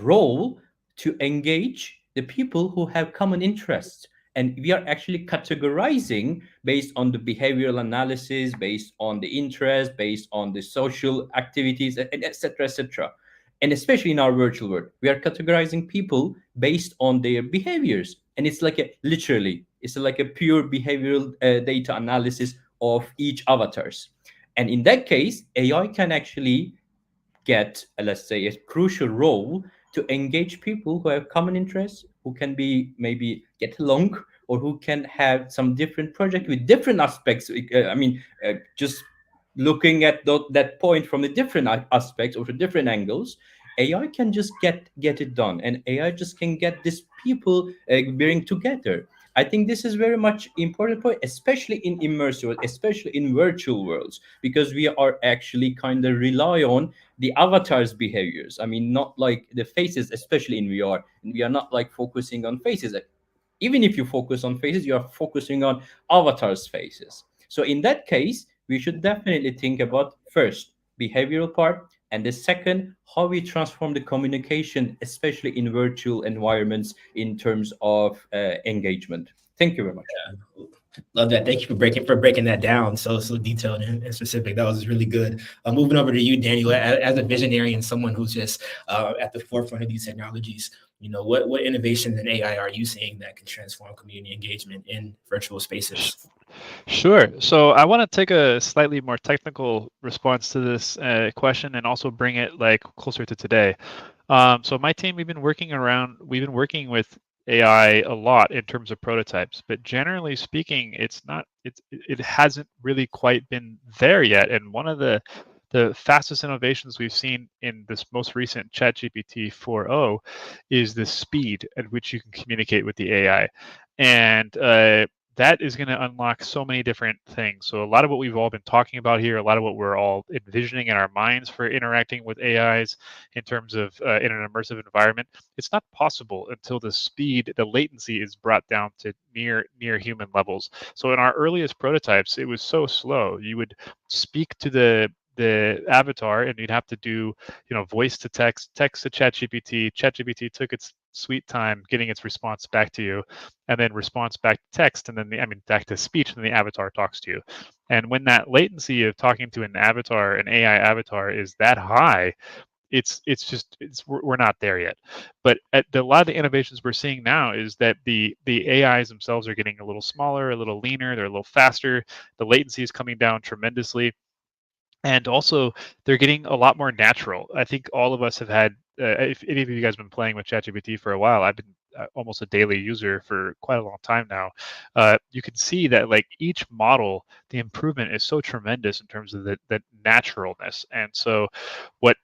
role to engage the people who have common interests. And we are actually categorizing based on the behavioral analysis, based on the interest, based on the social activities, and etc., etc. And especially in our virtual world, we are categorizing people based on their behaviors. And it's like a literally, it's like a pure behavioral data analysis of each avatars. And in that case, AI can actually get, let's say, a crucial role to engage people who have common interests, who can be maybe get along, or who can have some different project with different aspects. Just looking at that point from the different aspects or from different angles, AI can just get it done, and AI just can get these people being together. I think this is very much important point, especially in immersive, especially in virtual worlds, because we are actually kind of rely on the avatars' behaviors. I mean, not like the faces, especially in VR. We are not like focusing on faces. Even if you focus on faces, you are focusing on avatars' faces. So in that case, we should definitely think about first behavioral part, and the second, how we transform the communication, especially in virtual environments, in terms of engagement. Thank you very much. Yeah. Love that. Thank you for breaking that down so detailed and specific. That was really good. Moving over to you, Daniel, as a visionary and someone who's just at the forefront of these technologies, you know, what innovations in AI are you seeing that can transform community engagement in virtual spaces? Sure. So I want to take a slightly more technical response to this question and also bring it like closer to today. So my team, we've been working with AI a lot in terms of prototypes, but generally speaking, it hasn't really quite been there yet. And one of the fastest innovations we've seen in this most recent ChatGPT 4.0 is the speed at which you can communicate with the AI. And that is going to unlock so many different things. So a lot of what we've all been talking about here, a lot of what we're all envisioning in our minds for interacting with AIs in terms of in an immersive environment, it's not possible until the speed, the latency is brought down to near human levels. So in our earliest prototypes, it was so slow. You would speak to the avatar and you'd have to do, voice to text to ChatGPT took its sweet time getting its response back to you, and then response back to text, and then back to speech, and then the avatar talks to you. And when that latency of talking to an avatar, an AI avatar, is that high, we're not there yet. But a lot of the innovations we're seeing now is that the AIs themselves are getting a little smaller, a little leaner, they're a little faster. The latency is coming down tremendously. And also, they're getting a lot more natural. I think all of us have had, if any of you guys have been playing with ChatGPT for a while, I've been almost a daily user for quite a long time now. You can see that like each model, the improvement is so tremendous in terms of the naturalness. And so what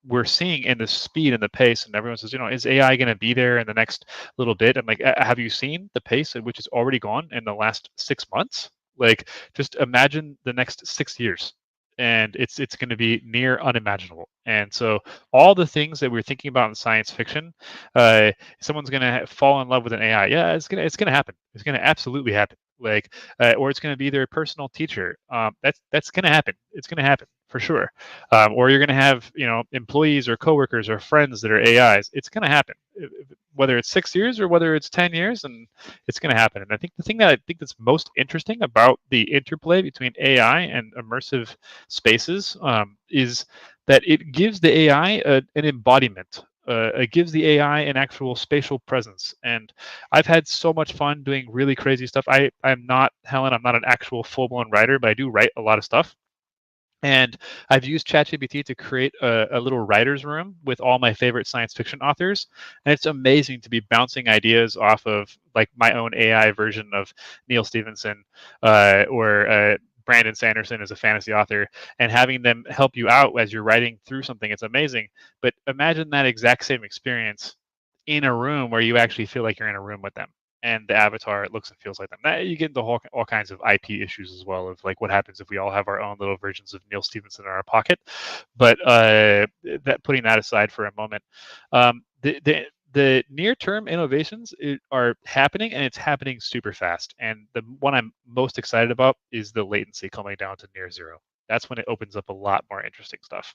we're seeing and the speed and the pace, and everyone says, is AI going to be there in the next little bit? I'm like, have you seen the pace at which it's already gone in the last 6 months? Like, just imagine the next 6 years, and it's going to be near unimaginable. And so all the things that we're thinking about in science fiction, someone's going to fall in love with an AI. Yeah, it's gonna happen. It's going to absolutely happen. Like, or it's going to be their personal teacher. That's going to happen. It's going to happen for sure. Or you're going to have employees or coworkers or friends that are AIs. It's going to happen, whether it's 6 years or whether it's 10 years, and it's going to happen. And I think the thing that I think that's most interesting about the interplay between AI and immersive spaces is that it gives the AI an embodiment. It gives the AI an actual spatial presence. And I've had so much fun doing really crazy stuff. I'm not, Helen, I'm not an actual full-blown writer, but I do write a lot of stuff. And I've used ChatGPT to create a little writer's room with all my favorite science fiction authors. And it's amazing to be bouncing ideas off of like my own AI version of Neil Stephenson or Brandon Sanderson is a fantasy author, and having them help you out as you're writing through something. It's amazing. But imagine that exact same experience in a room where you actually feel like you're in a room with them, and the avatar looks and feels like them. That, you get into all kinds of IP issues as well, of like what happens if we all have our own little versions of Neil Stephenson in our pocket. But that, putting that aside for a moment, the near-term innovations are happening, and it's happening super fast. And the one I'm most excited about is the latency coming down to near zero. That's when it opens up a lot more interesting stuff.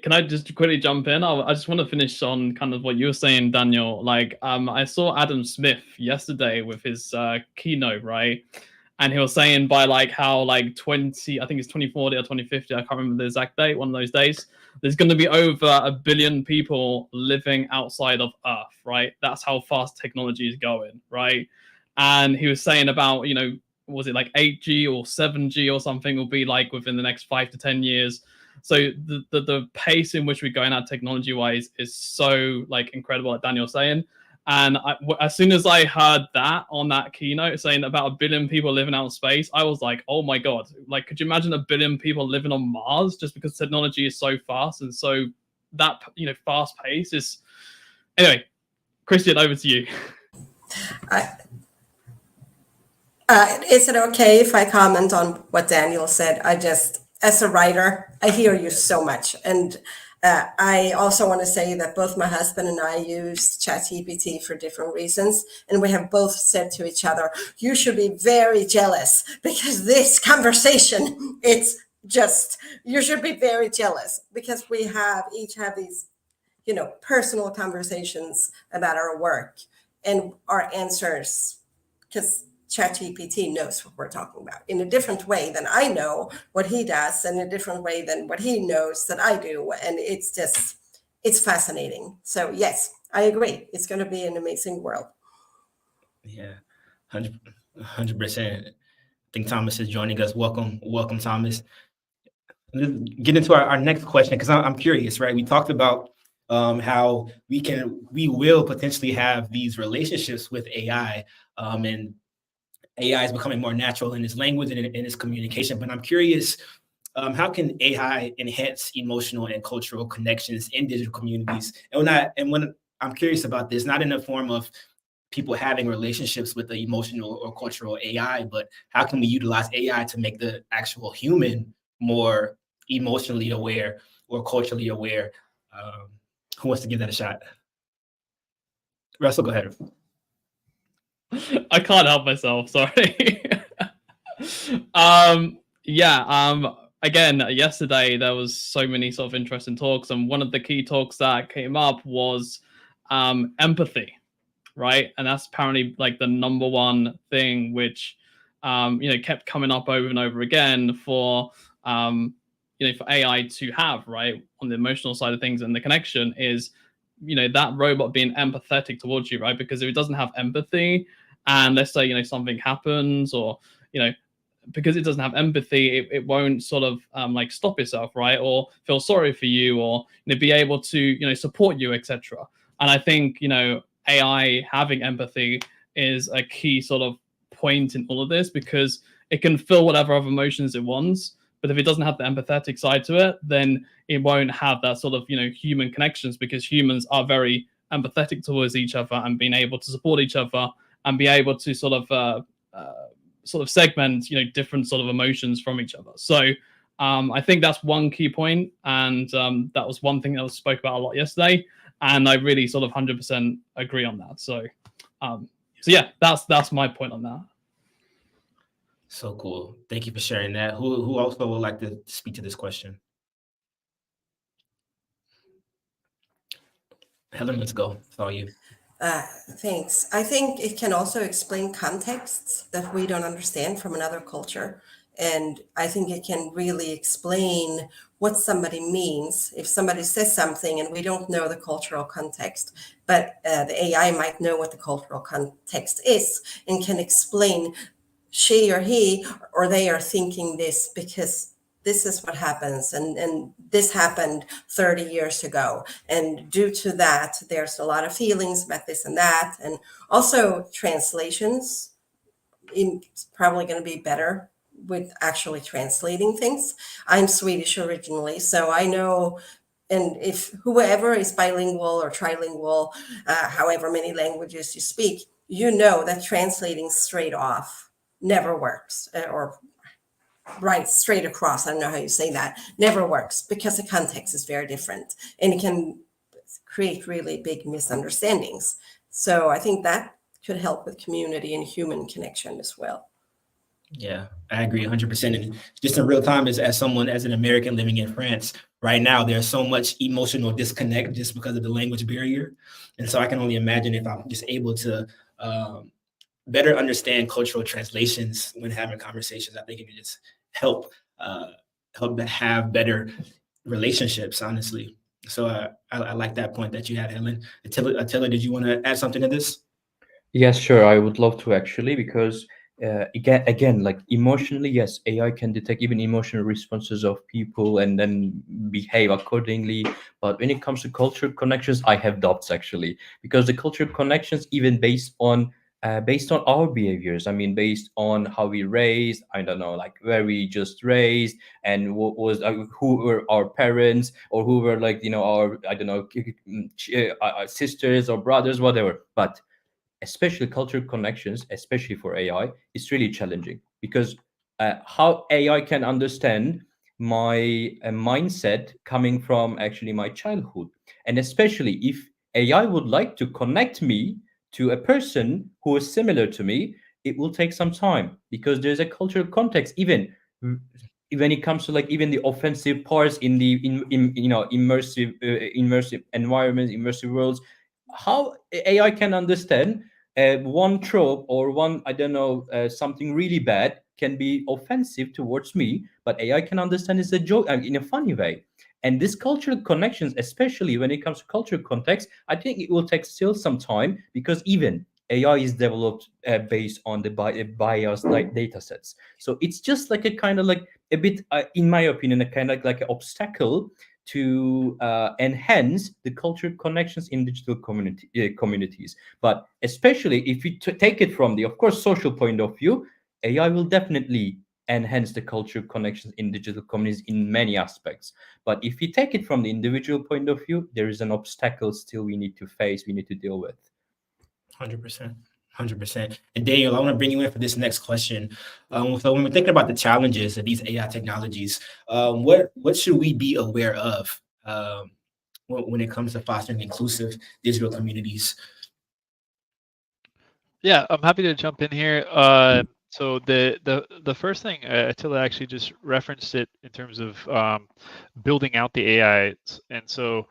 Can I just quickly jump in? I just want to finish on kind of what you were saying, Daniel. Like, I saw Adam Smith yesterday with his keynote, right? And he was saying by like how like I think it's 2040 or 2050, I can't remember the exact date, one of those days, there's going to be over 1 billion people living outside of Earth, right? That's how fast technology is going, right? And he was saying about, was it like 8G or 7G or something will be like within the next 5 to 10 years. So the pace in which we're going at technology-wise is so like incredible, like Daniel's saying. And as soon as I heard that on that keynote saying about 1 billion people living out in space, I was like, oh my God, like, could you imagine 1 billion people living on Mars just because technology is so fast and so that, fast pace is... Anyway, Christian, over to you. Is it okay if I comment on what Daniel said? As a writer, I hear you so much. And I also want to say that both my husband and I use ChatGPT for different reasons. And we have both said to each other, you should be very jealous because this conversation, you should be very jealous because we each have these, personal conversations about our work and our answers, because ChatGPT knows what we're talking about in a different way than I know what he does, and a different way than what he knows that I do. And it's fascinating. So yes, I agree. It's going to be an amazing world. Yeah, 100%. I think Thomas is joining us. Welcome, Thomas. Let's get into our next question, because I'm curious, right? We talked about how we will potentially have these relationships with AI, and AI is becoming more natural in its language and in its communication. But I'm curious, how can AI enhance emotional and cultural connections in digital communities? And when I'm curious about this, not in the form of people having relationships with the emotional or cultural AI, but how can we utilize AI to make the actual human more emotionally aware or culturally aware? Who wants to give that a shot? Russell, go ahead. I can't help myself, sorry. Again, yesterday there was so many sort of interesting talks, and one of the key talks that came up was empathy, right? And that's apparently like the number one thing which kept coming up over and over again for for AI to have, right, on the emotional side of things. And the connection is that robot being empathetic towards you, right? Because if it doesn't have empathy, and let's say something happens, or because it doesn't have empathy, it won't sort of like stop itself, right, or feel sorry for you, or be able to support you, etc. And I think AI having empathy is a key sort of point in all of this, because it can feel whatever other emotions it wants, But if it doesn't have the empathetic side to it, then it won't have that sort of, human connections, because humans are very empathetic towards each other and being able to support each other and be able to sort of segment, different sort of emotions from each other. So I think that's one key point, and that was one thing that was spoke about a lot yesterday, and I really sort of 100% agree on that. So yeah, that's my point on that. So cool. Thank you for sharing that. Who also would like to speak to this question? Helen, let's go. It's all you. Thanks. I think it can also explain contexts that we don't understand from another culture. And I think it can really explain what somebody means. If somebody says something and we don't know the cultural context, but the AI might know what the cultural context is and can explain she or he or they are thinking this because this is what happens, and this happened 30 years ago, and due to that there's a lot of feelings about this and that. And also translations, it's probably going to be better with actually translating things. I'm Swedish originally, so I know, and if whoever is bilingual or trilingual, however many languages you speak, that translating straight off never works, or right straight across, I don't know how you say that, never works, because the context is very different and it can create really big misunderstandings. So I think that could help with community and human connection as well. Yeah, I agree 100%. And just in real time, as an American living in France right now, there's so much emotional disconnect just because of the language barrier. And so I can only imagine if I'm just able to better understand cultural translations when having conversations. I think it can just help to have better relationships, honestly. So I like that point that you had, Helen. Attila, did you want to add something to this? Yes, sure. I would love to actually, because again, like emotionally, yes, AI can detect even emotional responses of people and then behave accordingly. But when it comes to cultural connections, I have doubts actually, because the cultural connections, even based on our behaviors, I mean, based on how we raised, I don't know, like where we just raised, and what was who were our parents, or who were our, I don't know, sisters or brothers, whatever. But especially cultural connections, especially for AI, is really challenging, because how AI can understand my mindset coming from actually my childhood, and especially if AI would like to connect me to a person who is similar to me, it will take some time, because there's a cultural context, even when it comes to like even the offensive parts in the immersive environments, immersive worlds. How AI can understand one trope or one, I don't know, something really bad can be offensive towards me, but AI can understand it's a joke in a funny way. And this cultural connections, especially when it comes to cultural context, I think it will take still some time, because even AI is developed based on the biased data sets. So it's just like a kind of like a bit, in my opinion, a kind of like an obstacle to enhance the cultural connections in digital communities. But especially if you take it from the, of course, social point of view, AI will definitely enhance the cultural connections in digital communities in many aspects. But if you take it from the individual point of view, there is an obstacle still we need to face, we need to deal with. 100%. 100%. And Daniel, I want to bring you in for this next question. So when we're thinking about the challenges of these AI technologies, what should we be aware of when it comes to fostering inclusive digital communities? Yeah, I'm happy to jump in here. So the first thing, Attila actually just referenced it in terms of building out the AI, and so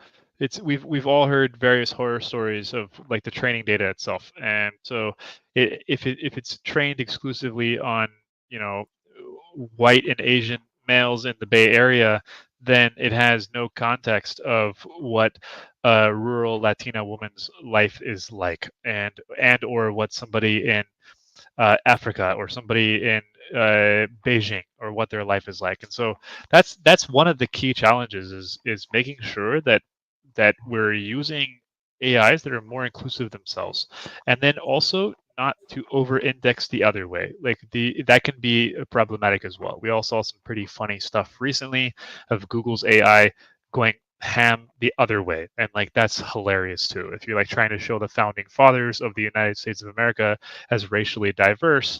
we've all heard various horror stories of like the training data itself, and so if it's trained exclusively on white and Asian males in the Bay Area, then it has no context of what a rural Latina woman's life is like, and or what somebody in Africa or somebody in Beijing, or what their life is like. And so that's one of the key challenges, is making sure that we're using AIs that are more inclusive themselves, and then also not to over-index the other way. Like that can be problematic as well. We all saw some pretty funny stuff recently of Google's AI going ham the other way, and like that's hilarious too. If you're like trying to show the founding fathers of the United States of America as racially diverse,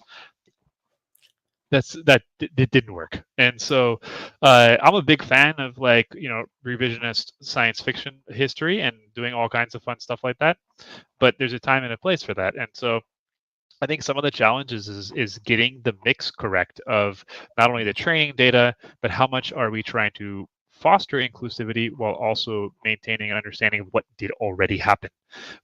it didn't work. And so I'm a big fan of like, you know, revisionist science fiction history and doing all kinds of fun stuff like that, but there's a time and a place for that. And so I think some of the challenges is getting the mix correct of not only the training data, but how much are we trying to foster inclusivity while also maintaining an understanding of what did already happen,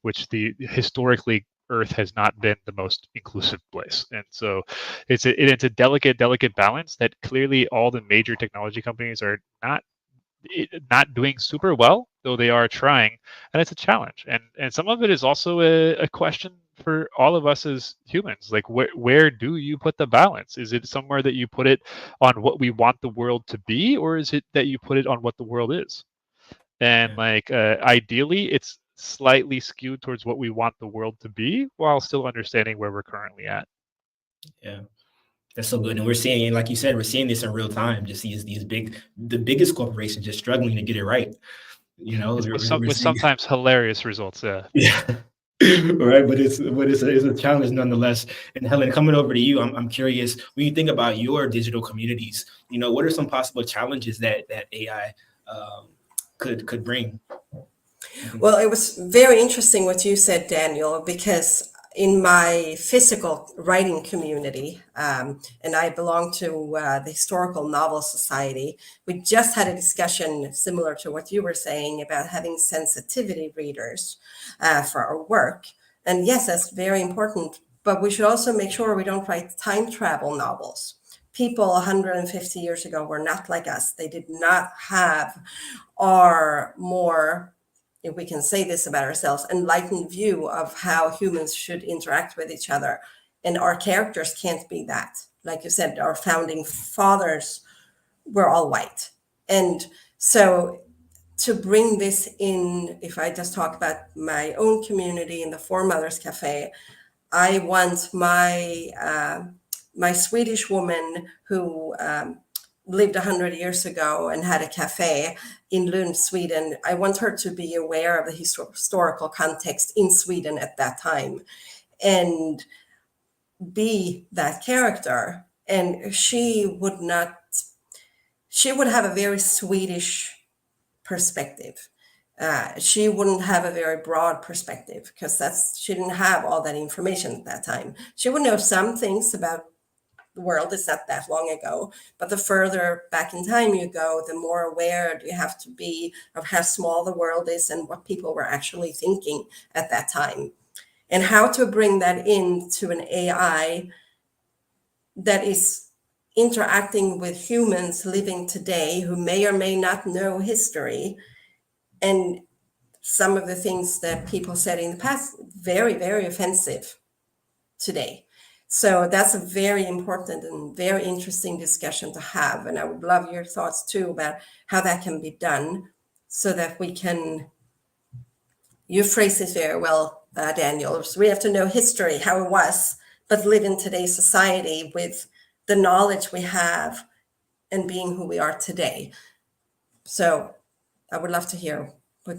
which the historically Earth has not been the most inclusive place. And so it's a delicate balance that clearly all the major technology companies are not doing super well, though they are trying, and it's a challenge. And some of it is also a question for all of us as humans. Like where do you put the balance? Is it somewhere that you put it on what we want the world to be, or is it that you put it on what the world is? And like ideally, it's slightly skewed towards what we want the world to be, while still understanding where we're currently at. Yeah. That's so good. And we're seeing, like you said, we're seeing this in real time. Just the biggest corporations just struggling to get it right. You know, with sometimes hilarious results. Yeah. Yeah. Right. But it's a challenge nonetheless. And Helen, coming over to you, I'm curious, when you think about your digital communities, you know, what are some possible challenges that AI could bring? Well, it was very interesting what you said, Daniel, because in my physical writing community, and I belong to the Historical Novel Society, we just had a discussion similar to what you were saying about having sensitivity readers for our work. And yes, that's very important, but we should also make sure we don't write time travel novels. People 150 years ago were not like us. They did not have our more, if we can say this about ourselves, enlightened view of how humans should interact with each other. And our characters can't be that. Like you said, our founding fathers were all white. And so to bring this in, if I just talk about my own community in the Foremothers Cafe, I want my Swedish woman who lived 100 years ago and had a cafe in Lund, Sweden. I want her to be aware of the historical context in Sweden at that time and be that character. And she would have a very Swedish perspective. She wouldn't have a very broad perspective because she didn't have all that information at that time. She would know some things about the world. It's not that long ago, but the further back in time you go, the more aware you have to be of how small the world is and what people were actually thinking at that time, and how to bring that into an AI that is interacting with humans living today who may or may not know history. And some of the things that people said in the past, very, very offensive today. So that's a very important and very interesting discussion to have. And I would love your thoughts too about how that can be done so that we can, you phrase it very well, Daniel. So we have to know history, how it was, but live in today's society with the knowledge we have and being who we are today. So I would love to hear what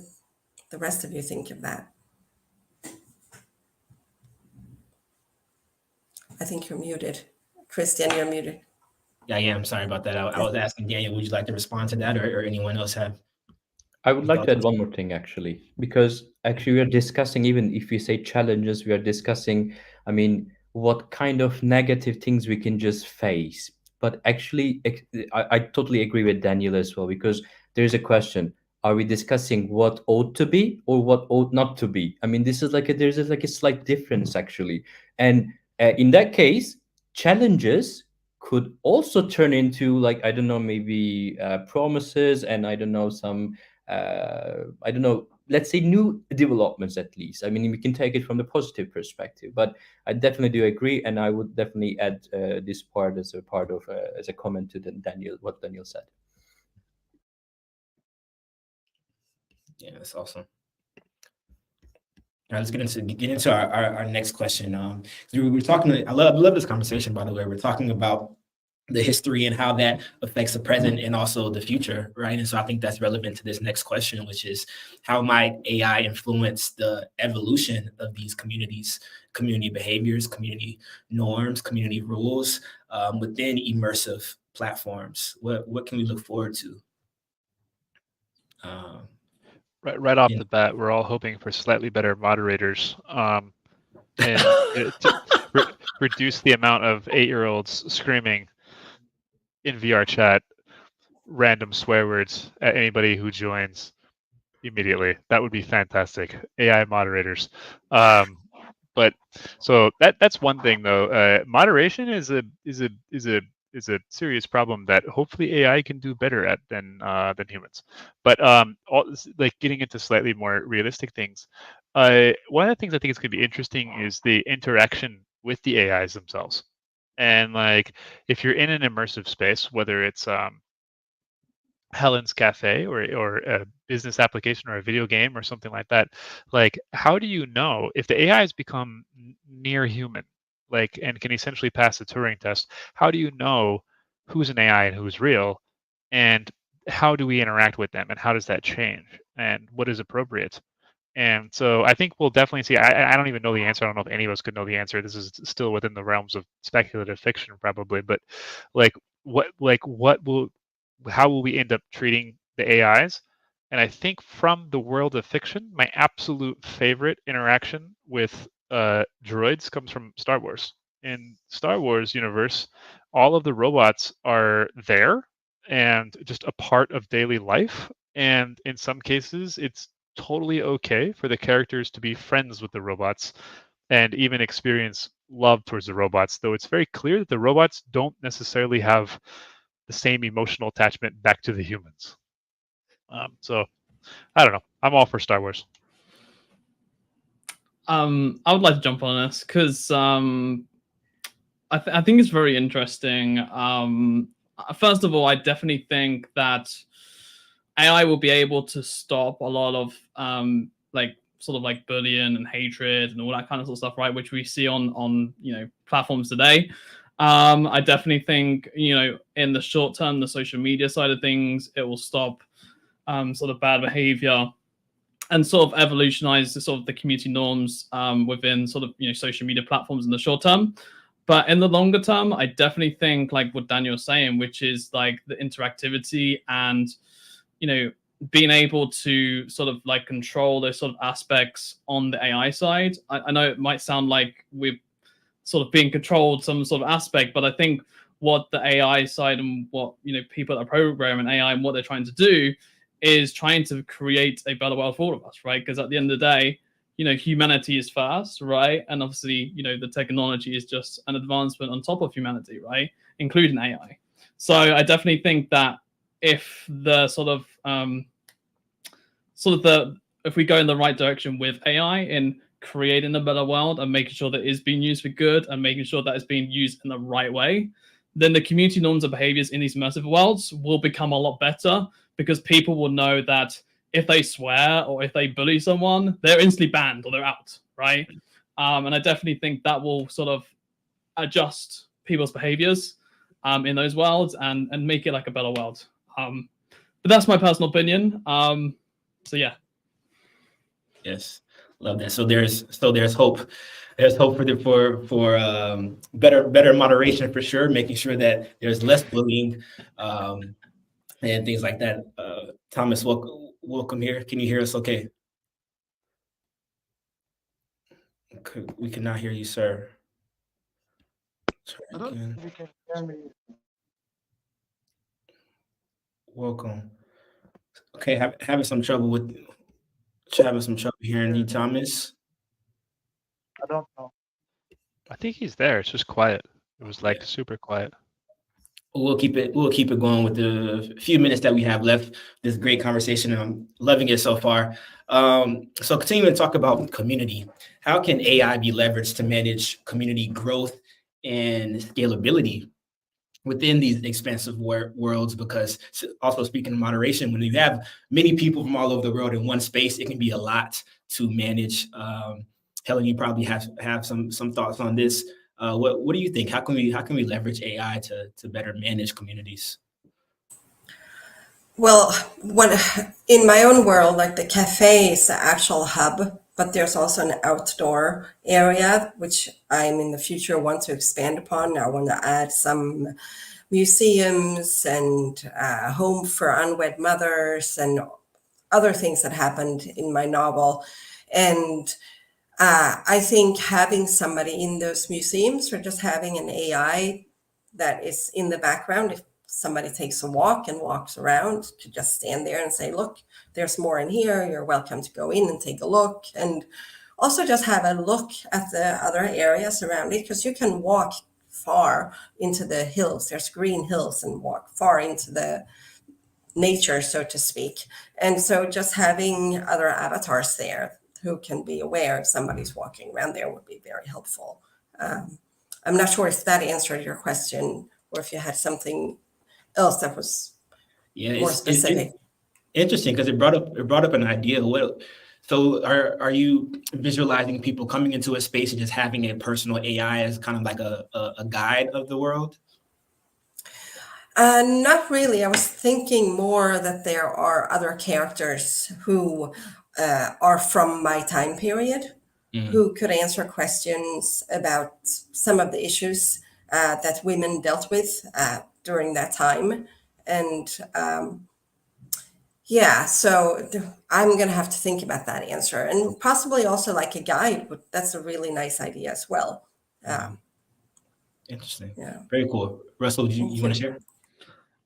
the rest of you think of that. I think you're muted. Christian, you're muted. Yeah, I'm sorry about that. I was asking Daniel, would you like to respond to that or anyone else have? I would like to add one more thing actually, because actually we are discussing, even if we say challenges, we are discussing, I mean, what kind of negative things we can just face. But actually, I totally agree with Daniel as well, because there's a question. Are we discussing what ought to be or what ought not to be? I mean, this is like there's like a slight difference actually. And in that case, challenges could also turn into, like, I don't know, maybe promises, and I don't know, some I don't know, let's say new developments at least. I mean, we can take it from the positive perspective, but I definitely do agree, and I would definitely add this part as a part of as a comment to what Daniel said. Yeah, that's awesome. right, let's get into our next question. We were talking. I love this conversation. By the way, we're talking about the history and how that affects the present and also the future, right? And so I think that's relevant to this next question, which is how might AI influence the evolution of these communities, community behaviors, community norms, community rules within immersive platforms? What can we look forward to? Right off the bat, we're all hoping for slightly better moderators, and to reduce the amount of 8-year-olds screaming in VR chat random swear words at anybody who joins immediately. That would be fantastic. AI moderators. But so that's one thing though. Moderation is a serious problem that hopefully AI can do better at than humans. But like getting into slightly more realistic things, one of the things I think is going to be interesting is the interaction with the AIs themselves. And like if you're in an immersive space, whether it's Helen's Cafe or a business application or a video game or something like that, like how do you know if the AI has become near human, like, and can essentially pass the Turing test? How do you know who's an AI and who's real, and how do we interact with them, and how does that change, and what is appropriate? And so I think we'll definitely see. I don't even know the answer. I don't know if any of us could know the answer. This is still within the realms of speculative fiction, probably. But how will we end up treating the AIs? And I think from the world of fiction, my absolute favorite interaction with droids comes from Star Wars. In Star Wars universe, all of the robots are there and just a part of daily life. And in some cases, it's totally okay for the characters to be friends with the robots and even experience love towards the robots, though it's very clear that the robots don't necessarily have the same emotional attachment back to the humans. So I don't know. I'm all for Star Wars. I would like to jump on this because I think it's very interesting. First of all, I definitely think that AI will be able to stop a lot of bullying and hatred and all that kind of stuff, right? Which we see on platforms today. I definitely think in the short term, the social media side of things, it will stop sort of bad behavior and sort of evolutionize the community norms within social media platforms in the short term. But in the longer term, I definitely think like what Daniel was saying, which is like the interactivity and being able to sort of like control those sort of aspects on the AI side. I know it might sound like we're sort of being controlled some sort of aspect, but I think what the AI side and what people that are programming AI and what they're trying to do is trying to create a better world for all of us, right? Because at the end of the day, humanity is first, right? And obviously, the technology is just an advancement on top of humanity, right? Including AI. So I definitely think that if the if we go in the right direction with AI in creating a better world and making sure that it's being used for good and making sure that it's being used in the right way, then the community norms and behaviors in these immersive worlds will become a lot better because people will know that if they swear or if they bully someone, they're instantly banned or they're out, right? And I definitely think that will sort of adjust people's behaviors in those worlds and make it like a better world. But that's my personal opinion. So yeah. Yes, love that. So there's hope. There's hope for better moderation for sure, making sure that there's less bullying and things like that. Thomas, welcome here. Can you hear us? Okay. We cannot hear you, sir. Try again. Welcome. Okay, having some trouble hearing you, Thomas. I don't know. I think he's there. It's just quiet. It was like super quiet. We'll keep it going with the few minutes that we have left. This great conversation, and I'm loving it so far. So continuing to talk about community, how can AI be leveraged to manage community growth and scalability within these expansive worlds? Because also speaking of moderation, when you have many people from all over the world in one space, it can be a lot to manage. Helen, you probably have some thoughts on this. What do you think? How can we leverage AI to better manage communities? Well, in my own world, like the cafe is the actual hub, but there's also an outdoor area, which I'm in the future want to expand upon. I want to add some museums and home for unwed mothers and other things that happened in my novel. And I think having somebody in those museums or just having an AI that is in the background, if somebody takes a walk and walks around, to just stand there and say, look, there's more in here. You're welcome to go in and take a look. And also just have a look at the other areas around it, because you can walk far into the hills. There's green hills, and walk far into the nature, so to speak. And so just having other avatars there who can be aware if somebody's walking around there would be very helpful. I'm not sure if that answered your question, or if you had something else that was more specific. Interesting, because it brought up an idea. So are you visualizing people coming into a space and just having a personal AI as kind of like a guide of the world? Not really. I was thinking more that there are other characters who are from my time period, who could answer questions about some of the issues that women dealt with during that time. And so I'm going to have to think about that answer, and possibly also like a guide. That's a really nice idea as well. Interesting. Yeah. Very cool. Russell, you want to share?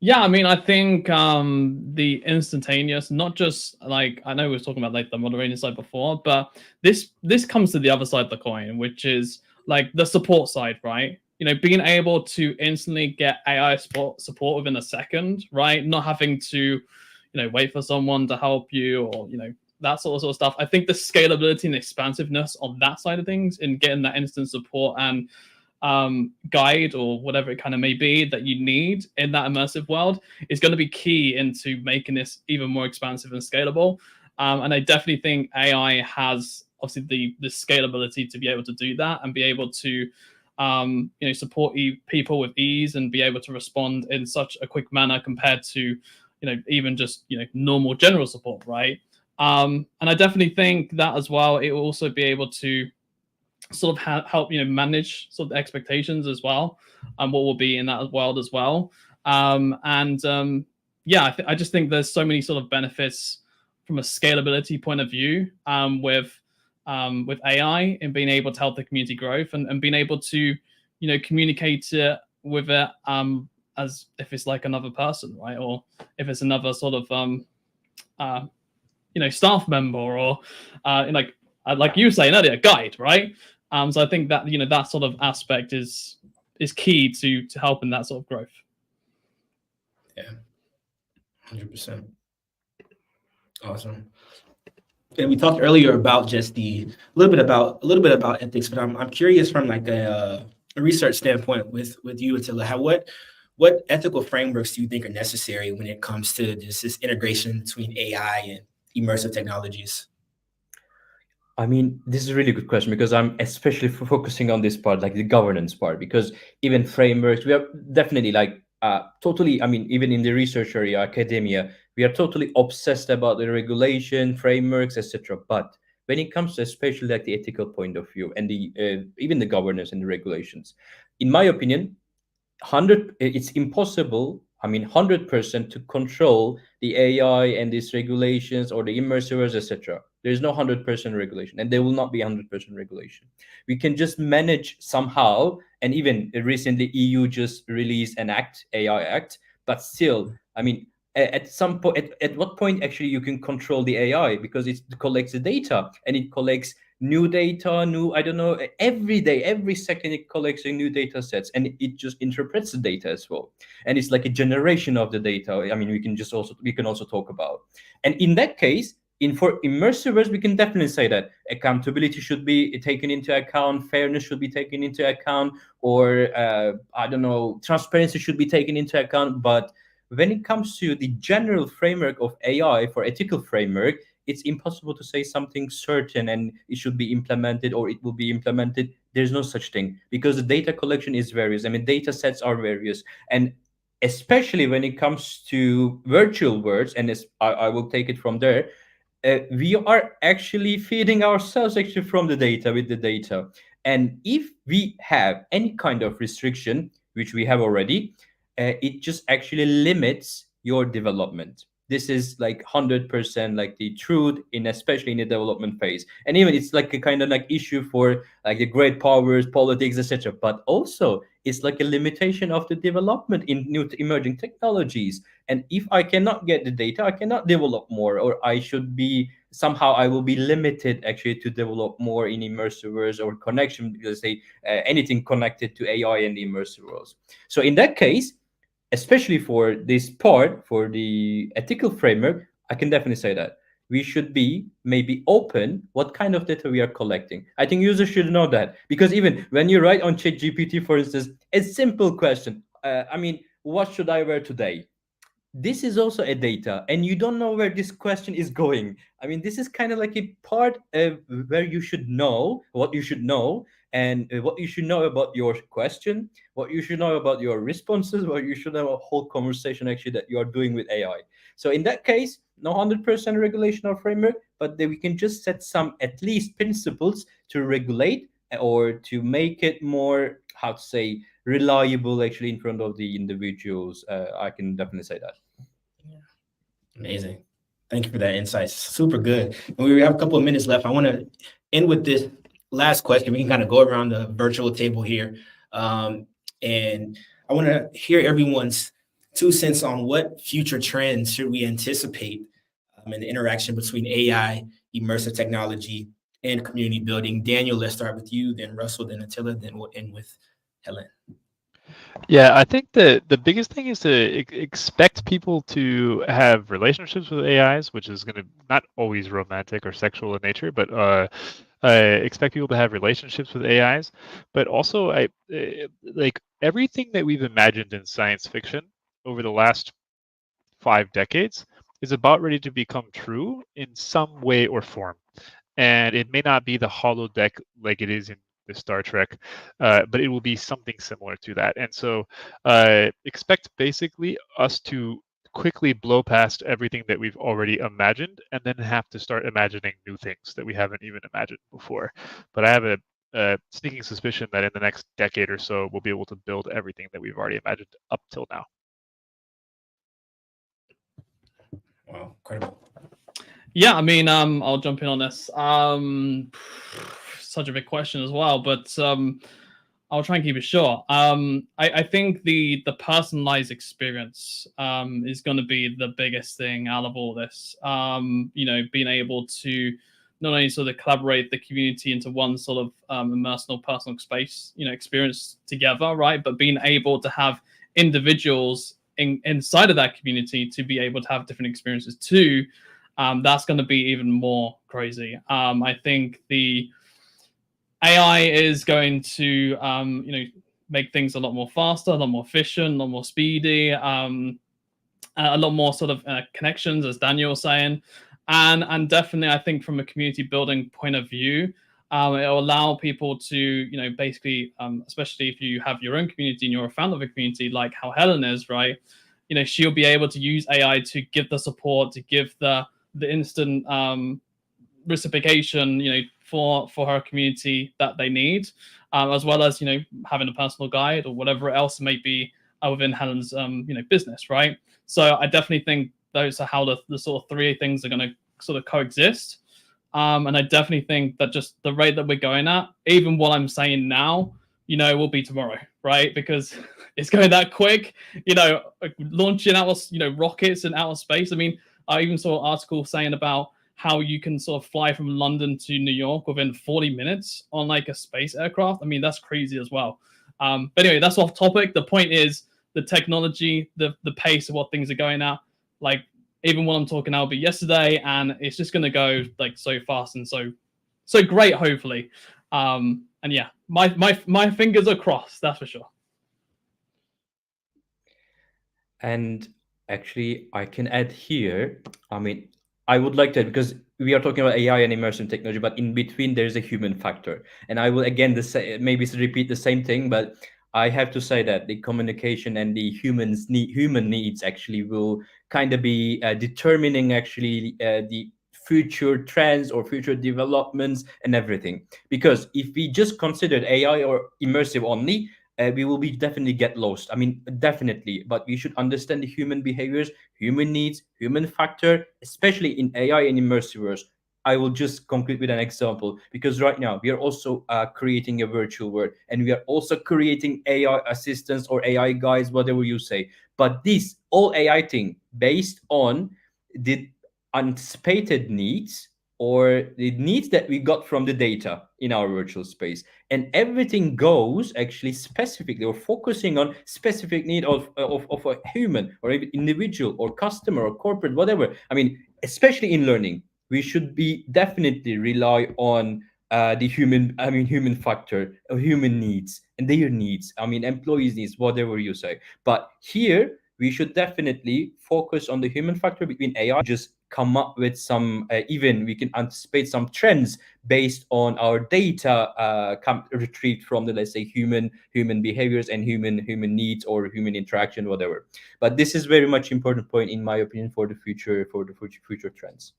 Yeah, I mean, I think the instantaneous, not just like, I know we were talking about like the moderating side before, but this comes to the other side of the coin, which is like the support side, right? You know, being able to instantly get AI support within a second, right? Not having to, wait for someone to help you, or, that sort of stuff. I think the scalability and expansiveness of that side of things in getting that instant support and guide, or whatever it kind of may be that you need in that immersive world, is going to be key into making this even more expansive and scalable. And I definitely think AI has obviously the scalability to be able to do that, and be able to support people with ease, and be able to respond in such a quick manner compared to even just normal general support, right? And I definitely think that as well, it will also be able to sort of help manage sort of the expectations as well, and what will be in that world as well. I just think there's so many sort of benefits from a scalability point of view with AI, and being able to help the community growth, and being able to communicate it with it as if it's like another person, right? Or if it's another sort of staff member, or like you were saying earlier, guide, right? So I think that that sort of aspect is key to helping that sort of growth. Yeah, 100%. Awesome. And we talked earlier about just a little bit about ethics, but I'm curious from like a research standpoint with you, Attila. What ethical frameworks do you think are necessary when it comes to just this integration between AI and immersive technologies? I mean, this is a really good question, because I'm especially focusing on this part, like the governance part, because even frameworks, we are definitely like totally, I mean, even in the research area, academia, we are totally obsessed about the regulation, frameworks, etc. But when it comes to especially like the ethical point of view, and the even the governance and the regulations, in my opinion, it's impossible, I mean 100% to control the AI and these regulations, or the immersers, etc. There is no 100% regulation, and there will not be 100% regulation. We can just manage somehow, and even recently EU just released an act, AI Act, but still, I mean, at some point, at what point actually you can control the AI, because it collects the data, and it collects new data, I don't know, every day, every second it collects a new data sets, and it just interprets the data as well. And it's like a generation of the data. I mean, we can also talk about. And in that case, for immersivers, we can definitely say that accountability should be taken into account, fairness should be taken into account, or I don't know, transparency should be taken into account. But when it comes to the general framework of AI, for ethical framework, it's impossible to say something certain and it should be implemented or it will be implemented. There's no such thing because the data collection is various. I mean, data sets are various. And especially when it comes to virtual worlds, and I will take it from there, we are actually feeding ourselves actually from the data with the data. And if we have any kind of restriction, which we have already, it just actually limits your development. This is like 100% like the truth in, especially in the development phase. And even it's like a kind of like issue for like the great powers, politics, etc. But also it's like a limitation of the development in new emerging technologies. And if I cannot get the data, I cannot develop more, or I should be somehow I will be limited actually to develop more in immersive worlds or connection, because say anything connected to AI and immersive worlds. So in that case, especially for this part, for the ethical framework, I can definitely say that we should be maybe open what kind of data we are collecting. I think users should know that, because even when you write on ChatGPT, for instance, a simple question, I mean, what should I wear today? This is also a data, and you don't know where this question is going. I mean, this is kind of like a part of where you should know what you should know, and what you should know about your question, what you should know about your responses, what you should know a whole conversation actually that you are doing with AI. So in that case, no 100% regulation or framework, but then we can just set some at least principles to regulate or to make it more, how to say, reliable actually in front of the individuals. I can definitely say that. Amazing. Thank you for that insight. Super good. And we have a couple of minutes left. I want to end with this last question. We can kind of go around the virtual table here. And I want to hear everyone's 2 cents on what future trends should we anticipate in the interaction between AI, immersive technology, and community building. Daniel, let's start with you, then Russell, then Attila, then we'll end with Helen. Yeah, I think the biggest thing is to expect people to have relationships with AIs, which is going to not always romantic or sexual in nature, but expect people to have relationships with AIs. But also, like everything that we've imagined in science fiction over the last 5 decades is about ready to become true in some way or form. And it may not be the holodeck like it is in the Star Trek, but it will be something similar to that. And so expect basically us to quickly blow past everything that we've already imagined and then have to start imagining new things that we haven't even imagined before. But I have a sneaking suspicion that in the next decade or so, we'll be able to build everything that we've already imagined up till now. Wow, incredible. Yeah, I mean, I'll jump in on this. Such a big question as well, but I'll try and keep it short. I think the personalized experience is going to be the biggest thing out of all this. You know, being able to not only sort of collaborate the community into one sort of immersive personal space, you know, experience together, right? But being able to have individuals inside of that community to be able to have different experiences too. That's going to be even more crazy. I think the AI is going to, you know, make things a lot more faster, a lot more efficient, a lot more speedy, a lot more sort of connections, as Daniel was saying, and definitely, I think from a community building point of view, it'll allow people to, you know, basically, especially if you have your own community and you're a fan of a community, like how Helen is, right? You know, she'll be able to use AI to give the support, to give the instant reciprocation, you know, for her community that they need, as well as, you know, having a personal guide or whatever else may be within Helen's, you know, business, right? So I definitely think those are how the sort of 3 things are going to sort of coexist. And I definitely think that just the rate that we're going at, even what I'm saying now, you know, will be tomorrow, right? Because it's going that quick, you know, launching out, you know, rockets in outer space. I mean, I even saw an article saying about how you can sort of fly from London to New York within 40 minutes on like a space aircraft. I mean, that's crazy as well. But anyway, that's off topic. The point is the technology, the pace of what things are going at. Like even what I'm talking now will be yesterday, and it's just going to go like so fast and so great, hopefully. And yeah, my fingers are crossed. That's for sure. And actually, I can add here, I mean, I would like to, because we are talking about AI and immersive technology, but in between there's a human factor. And I will again maybe repeat the same thing, but I have to say that the communication and the human needs actually will kind of be determining actually the future trends or future developments and everything. Because if we just considered AI or immersive only, we will be definitely get lost. I mean, definitely. But we should understand the human behaviors, human needs, human factor, especially in AI and immersive. I will just conclude with an example, because right now we are also creating a virtual world, and we are also creating AI assistants or AI guides, whatever you say. But this all AI thing based on the anticipated needs or the needs that we got from the data in our virtual space, and everything goes actually specifically or focusing on specific need of a human or even individual or customer or corporate, whatever. I mean, especially in learning, we should be definitely rely on the human factor or human needs and their needs. I mean, employees needs, whatever you say. But here we should definitely focus on the human factor between AI. Just come up with some, even we can anticipate some trends based on our data retrieved from the, let's say, human behaviors and human needs or human interaction, whatever. But this is very much important point in my opinion for the future trends.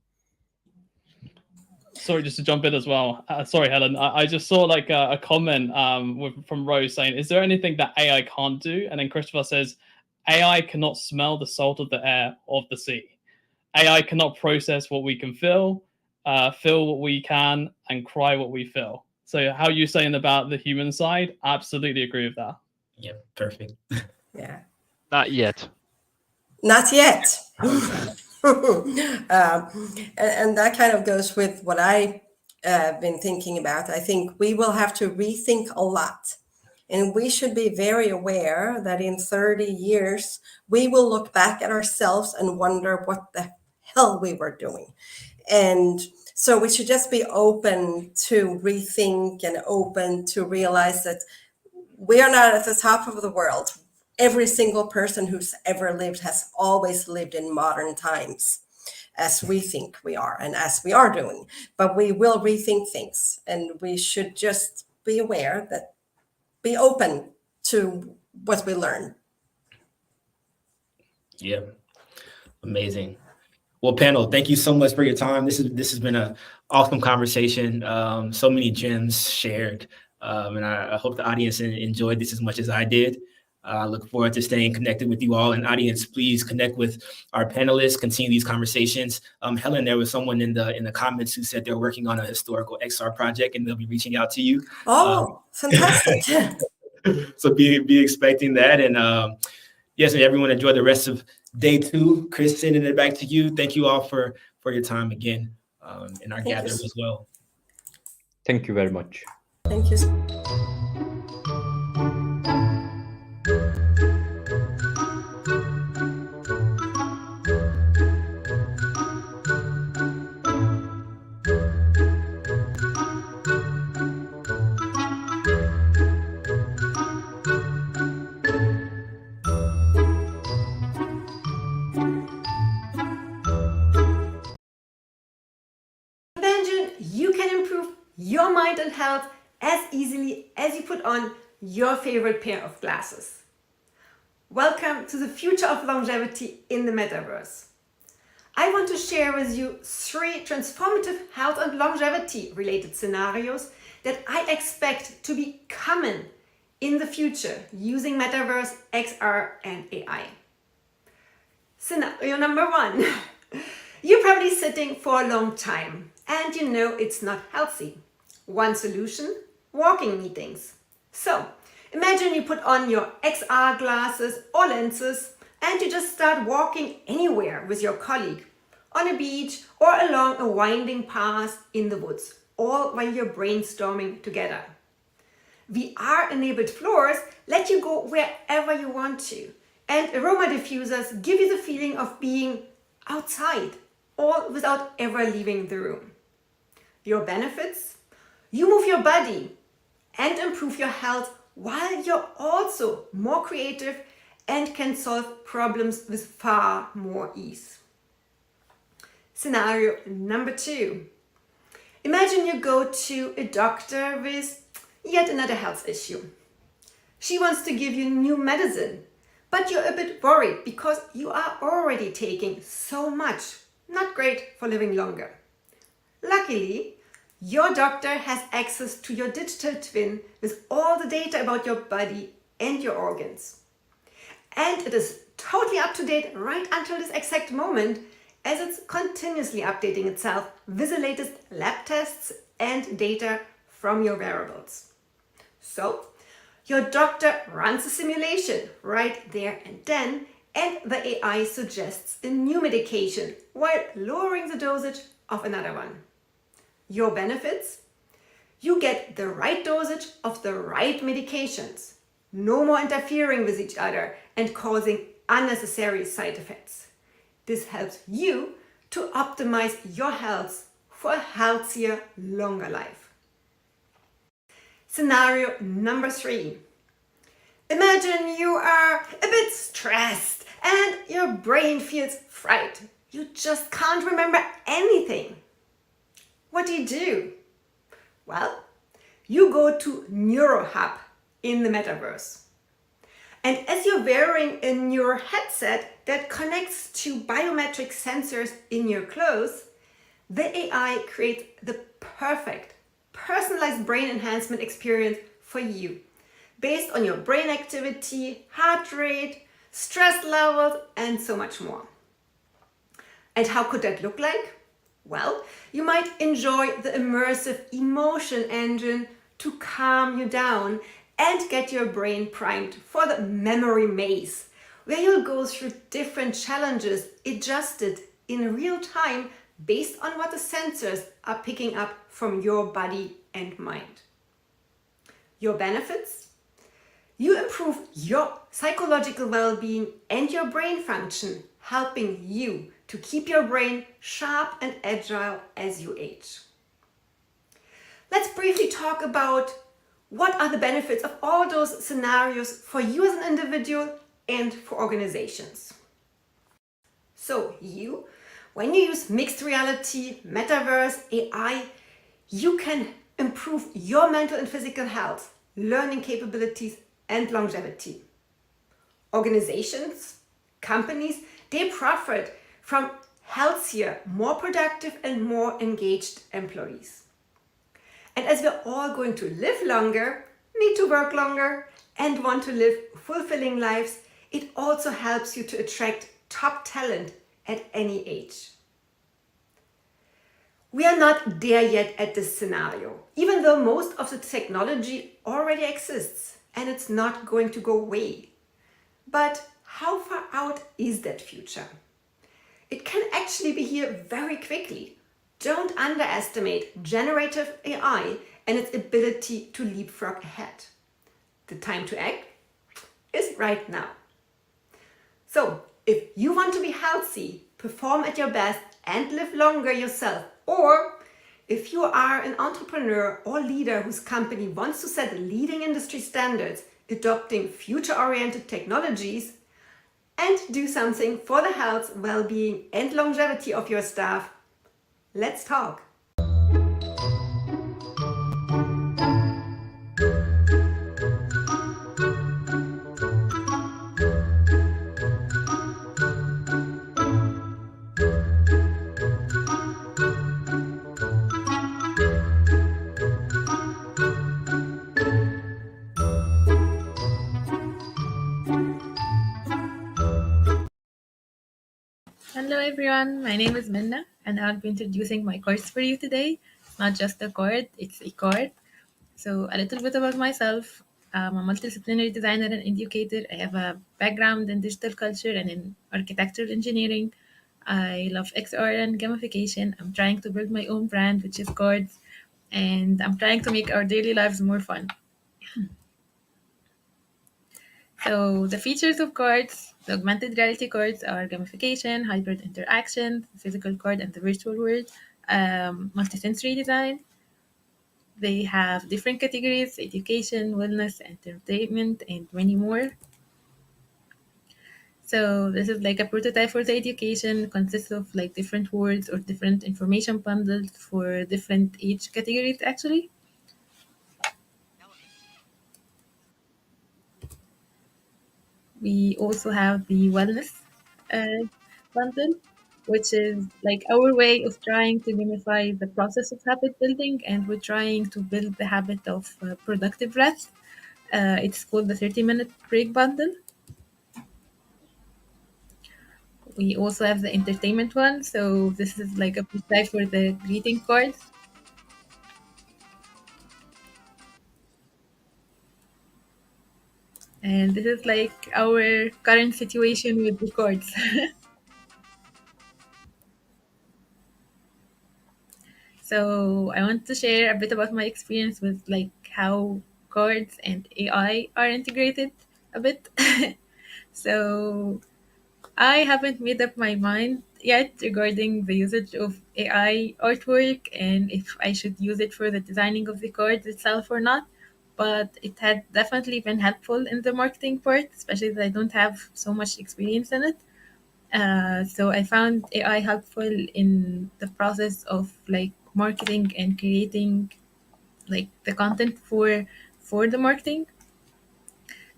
Sorry, just to jump in as well. Sorry, Helen. I just saw like a comment from Rose saying, "Is there anything that AI can't do?" And then Christopher says, "AI cannot smell the salt of the air of the sea. AI cannot process what we can feel what we can, and cry what we feel." So, how are you saying about the human side? Absolutely agree with that. Yeah, perfect. Yeah. Not yet. Not yet. And that kind of goes with what I've been thinking about. I think we will have to rethink a lot. And we should be very aware that in 30 years, we will look back at ourselves and wonder what the hell we were doing. And so we should just be open to rethink and open to realize that we are not at the top of the world. Every single person who's ever lived has always lived in modern times, as we think we are and as we are doing. But we will rethink things, and we should just be aware that, be open to what we learn. Yeah, amazing. Well, panel, thank you so much for your time. This has been an awesome conversation. So many gems shared, and I hope the audience enjoyed this as much as I did. I look forward to staying connected with you all. And audience, please connect with our panelists, continue these conversations. Helen, there was someone in the comments who said they're working on a historical XR project and they'll be reaching out to you. Oh, fantastic. So be expecting that. And yes, and everyone enjoy the rest of day 2. Chris, sending it back to you. Thank you all for your time again in our gathering as well. Thank you very much. Thank you. You can improve your mind and health as easily as you put on your favorite pair of glasses. Welcome to the future of longevity in the metaverse. I want to share with you 3 transformative health and longevity related scenarios that I expect to be common in the future using metaverse, XR and AI. Scenario number 1. You're probably sitting for a long time and you know it's not healthy. One solution, walking meetings. So imagine you put on your XR glasses or lenses and you just start walking anywhere with your colleague, on a beach or along a winding path in the woods, all while you're brainstorming together. VR-enabled floors let you go wherever you want to, and aroma diffusers give you the feeling of being outside, all without ever leaving the room. Your benefits? You move your body and improve your health while you're also more creative and can solve problems with far more ease. Scenario number 2. Imagine you go to a doctor with yet another health issue. She wants to give you new medicine, but you're a bit worried because you are already taking so much. Not great for living longer. Luckily, your doctor has access to your digital twin with all the data about your body and your organs. And it is totally up to date right until this exact moment, as it's continuously updating itself with the latest lab tests and data from your wearables. So, your doctor runs a simulation right there and then, and the AI suggests a new medication while lowering the dosage of another one. Your benefits? You get the right dosage of the right medications. No more interfering with each other and causing unnecessary side effects. This helps you to optimize your health for a healthier, longer life. Scenario number 3. Imagine you are a bit stressed and your brain feels fried. You just can't remember anything. What do? Well, you go to NeuroHub in the metaverse. And as you're wearing a Neuro headset that connects to biometric sensors in your clothes, the AI creates the perfect personalized brain enhancement experience for you, based on your brain activity, heart rate, stress levels, and so much more. And how could that look like? Well, you might enjoy the immersive emotion engine to calm you down and get your brain primed for the memory maze, where you'll go through different challenges adjusted in real time based on what the sensors are picking up from your body and mind. Your benefits? You improve your psychological well-being and your brain function, helping you to keep your brain sharp and agile as you age. Let's briefly talk about what are the benefits of all those scenarios for you as an individual and for organizations. So when you use mixed reality, metaverse, AI, you can improve your mental and physical health, learning capabilities, and longevity. Organizations, companies, they profit from healthier, more productive, and more engaged employees. And as we're all going to live longer, need to work longer, and want to live fulfilling lives, it also helps you to attract top talent at any age. We are not there yet at this scenario, even though most of the technology already exists and it's not going to go away. But how far out is that future? It can actually be here very quickly. Don't underestimate generative AI and its ability to leapfrog ahead. The time to act is right now. So, if you want to be healthy, perform at your best, and live longer yourself, or if you are an entrepreneur or leader whose company wants to set leading industry standards, adopting future-oriented technologies, and do something for the health, well-being, and longevity of your staff, let's talk. Hello everyone, my name is Minna and I'll be introducing my course for you today. It's not just a card, it's a card. So a little bit about myself. I'm a multidisciplinary designer and educator. I have a background in digital culture and in architectural engineering. I love XR and gamification. I'm trying to build my own brand, which is cards, and I'm trying to make our daily lives more fun. So the features of cards, the augmented reality cards are gamification, hybrid interaction, physical card and the virtual world, multisensory design. They have different categories, education, wellness, entertainment, and many more. So this is like a prototype for the education, consists of like different words or different information bundles for different age categories actually. We also have the wellness uh, bundle, which is like our way of trying to gamify the process of habit building, and we're trying to build the habit of productive rest. It's called the 30-minute break bundle. We also have the entertainment one, so this is like a prototype for the greeting cards. And this is like our current situation with the cards. So I want to share a bit about my experience with like how cards and AI are integrated a bit. So I haven't made up my mind yet regarding the usage of AI artwork and if I should use it for the designing of the cards itself or not. But it had definitely been helpful in the marketing part, especially that I don't have so much experience in it. So I found AI helpful in the process of like marketing and creating like the content for the marketing.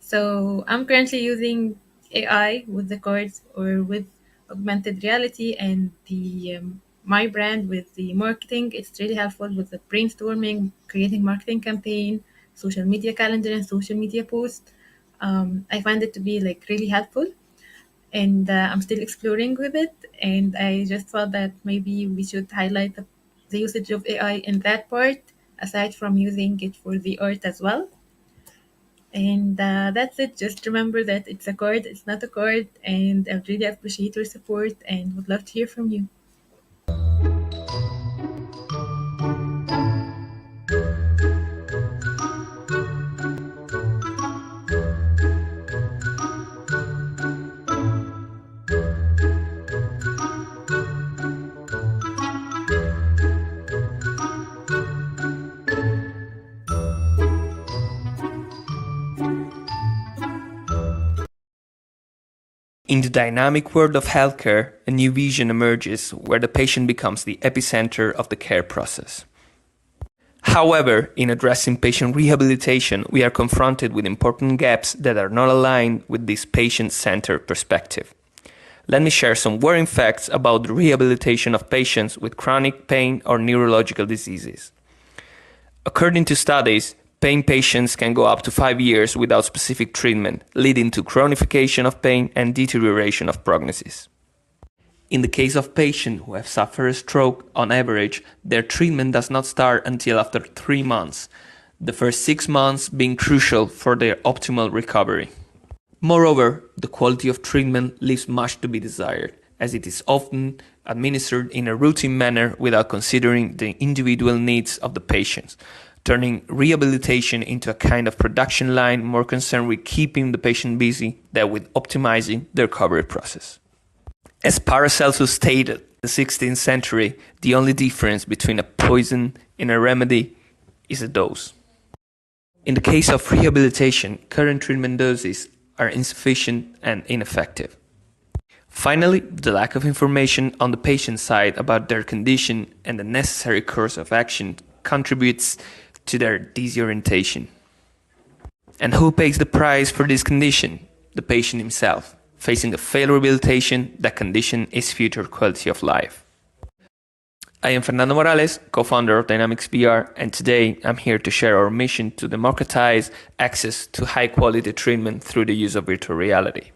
So I'm currently using AI with the cards or with augmented reality and the my brand with the marketing. It's really helpful with the brainstorming, creating marketing campaign, social media calendar, and social media post. I find it to be like really helpful, and I'm still exploring with it. And I just thought that maybe we should highlight the usage of AI in that part, aside from using it for the art as well. And that's it. Just remember that it's a card, it's not a card. And I really appreciate your support and would love to hear from you. In the dynamic world of healthcare, a new vision emerges where the patient becomes the epicenter of the care process. However, in addressing patient rehabilitation, we are confronted with important gaps that are not aligned with this patient-centered perspective. Let me share some worrying facts about the rehabilitation of patients with chronic pain or neurological diseases. According to studies, pain patients can go up to 5 years without specific treatment, leading to chronification of pain and deterioration of prognosis. In the case of patients who have suffered a stroke, on average, their treatment does not start until after 3 months, the first 6 months being crucial for their optimal recovery. Moreover, the quality of treatment leaves much to be desired, as it is often administered in a routine manner without considering the individual needs of the patients, turning rehabilitation into a kind of production line more concerned with keeping the patient busy than with optimizing the recovery process. As Paracelsus stated in the 16th century, the only difference between a poison and a remedy is a dose. In the case of rehabilitation, current treatment doses are insufficient and ineffective. Finally, the lack of information on the patient side about their condition and the necessary course of action contributes to their disorientation. And who pays the price for this condition? The patient himself. Facing a failed rehabilitation, that condition is future quality of life. I am Fernando Morales, co-founder of Dynamics VR, and today I'm here to share our mission to democratize access to high-quality treatment through the use of virtual reality.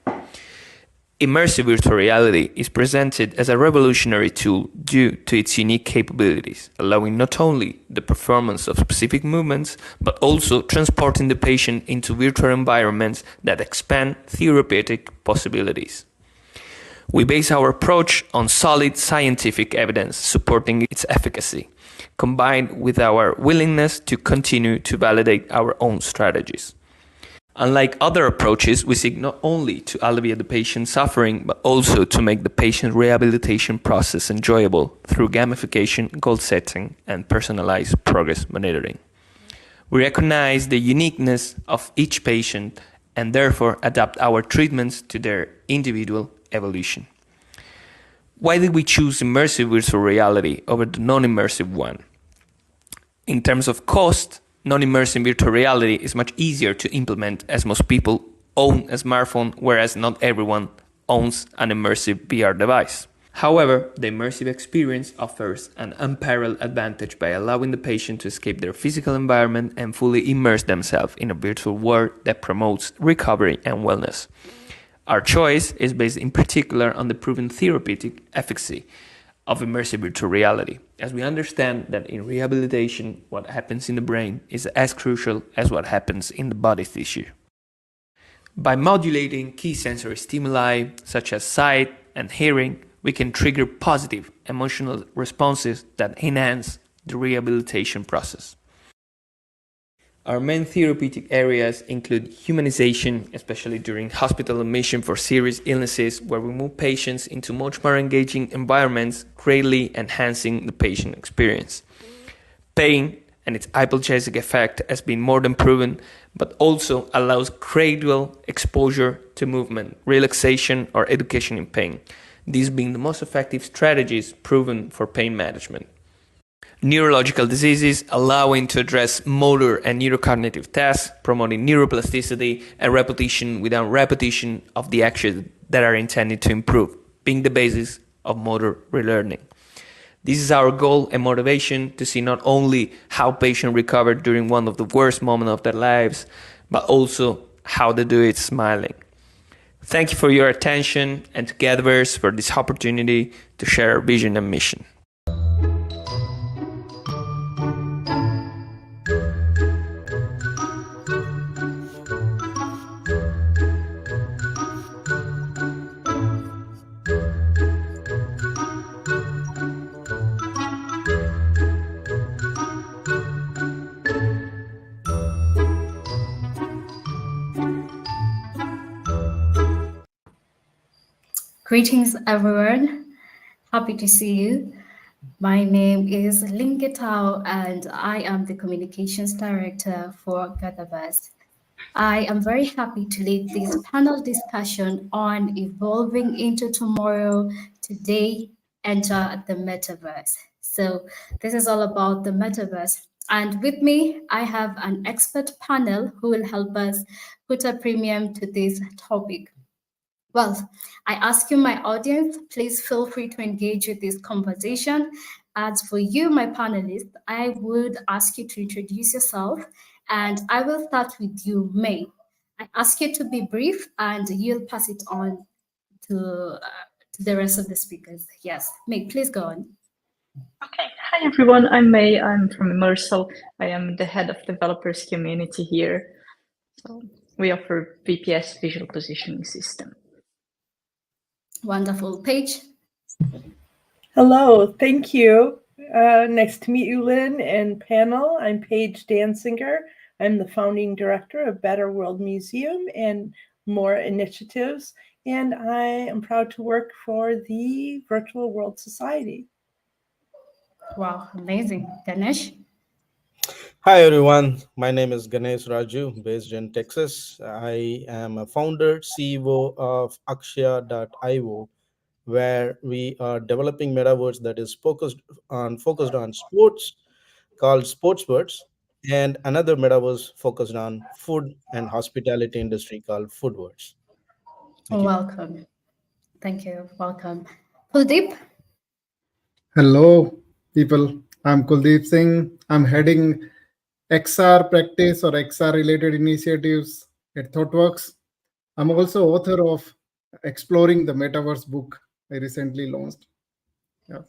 Immersive virtual reality is presented as a revolutionary tool due to its unique capabilities, allowing not only the performance of specific movements, but also transporting the patient into virtual environments that expand therapeutic possibilities. We base our approach on solid scientific evidence supporting its efficacy, combined with our willingness to continue to validate our own strategies. Unlike other approaches, we seek not only to alleviate the patient's suffering, but also to make the patient rehabilitation process enjoyable through gamification, goal setting, and personalized progress monitoring. We recognize the uniqueness of each patient and therefore adapt our treatments to their individual evolution. Why did we choose immersive virtual reality over the non-immersive one? In terms of cost, non-immersive virtual reality is much easier to implement as most people own a smartphone, whereas not everyone owns an immersive VR device. However, the immersive experience offers an unparalleled advantage by allowing the patient to escape their physical environment and fully immerse themselves in a virtual world that promotes recovery and wellness. Our choice is based in particular on the proven therapeutic efficacy of immersive virtual reality, as we understand that in rehabilitation, what happens in the brain is as crucial as what happens in the body tissue. By modulating key sensory stimuli, such as sight and hearing, we can trigger positive emotional responses that enhance the rehabilitation process. Our main therapeutic areas include humanization, especially during hospital admission for serious illnesses, where we move patients into much more engaging environments, greatly enhancing the patient experience. Pain and its hypoglycemic effect has been more than proven, but also allows gradual exposure to movement, relaxation, or education in pain, these being the most effective strategies proven for pain management. Neurological diseases allowing to address motor and neurocognitive tasks, promoting neuroplasticity and repetition without repetition of the actions that are intended to improve, being the basis of motor relearning. This is our goal and motivation to see not only how patients recover during one of the worst moments of their lives, but also how they do it smiling. Thank you for your attention and to GatherVerse for this opportunity to share our vision and mission. Greetings, everyone. Happy to see you. My name is Linke Tao, and I am the Communications Director for GatherVerse. I am very happy to lead this panel discussion on evolving into tomorrow, today, enter the metaverse. So this is all about the metaverse. And with me, I have an expert panel who will help us put a premium to this topic. Well, I ask you, my audience, please feel free to engage with this conversation. As for you, my panelists, I would ask you to introduce yourself, and I will start with you, May. I ask you to be brief, and you'll pass it on to the rest of the speakers. Yes, May, please go on. Okay, hi everyone, I'm May, I'm from Immersal. I am the head of developers community here. So we offer VPS visual positioning system. Wonderful. Paige? Hello, thank you. Nice to meet you, Lynn and panel. I'm Paige Danziger. I'm the founding director of Better World Museum and more initiatives, and I am proud to work for the Virtual World Society. Wow, amazing. Ganesh? Hi everyone, my name is Ganesh Raju, based in Texas. I am a founder, CEO of Akshaya.io, where we are developing metaverse that is focused on sports called Sportsverse, and another metaverse focused on food and hospitality industry called Foodverse. Welcome. Thank you. Welcome. Kuldeep? Hello, people. I'm Kuldeep Singh. I'm heading XR practice or XR related initiatives at ThoughtWorks. I'm also author of Exploring the Metaverse book I recently launched. Yeah.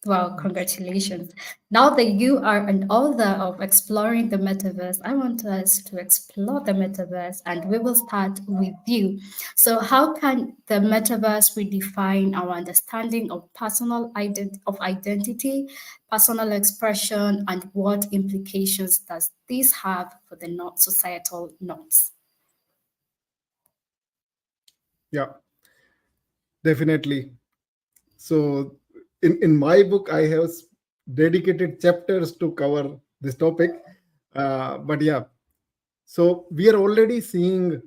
Wow, congratulations. Now that you are an author of Exploring the Metaverse, I want us to explore the metaverse, and we will start with you. So how can the metaverse redefine our understanding of personal identity, personal expression, and what implications does this have for the societal norms? Yeah, definitely. So in my book, I have dedicated chapters to cover this topic. But yeah, So we are already seeing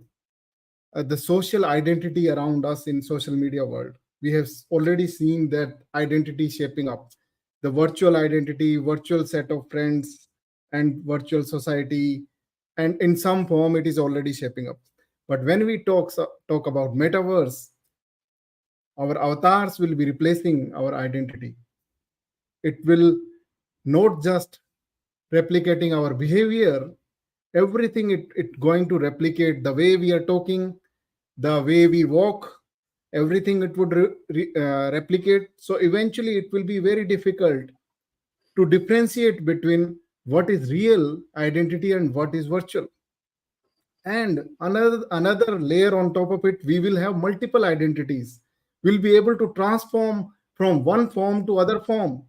the social identity around us in social media world. We have already seen that identity shaping up. The virtual identity, virtual set of friends, and virtual society, and in some form it is already shaping up. But when we talk about metaverse, our avatars will be replacing our identity. It will not just replicating our behavior, everything it going to replicate the way we are talking, the way we walk, everything it would replicate. So eventually it will be very difficult to differentiate between what is real identity and what is virtual. And another layer on top of it, we will have multiple identities. We'll be able to transform from one form to other form.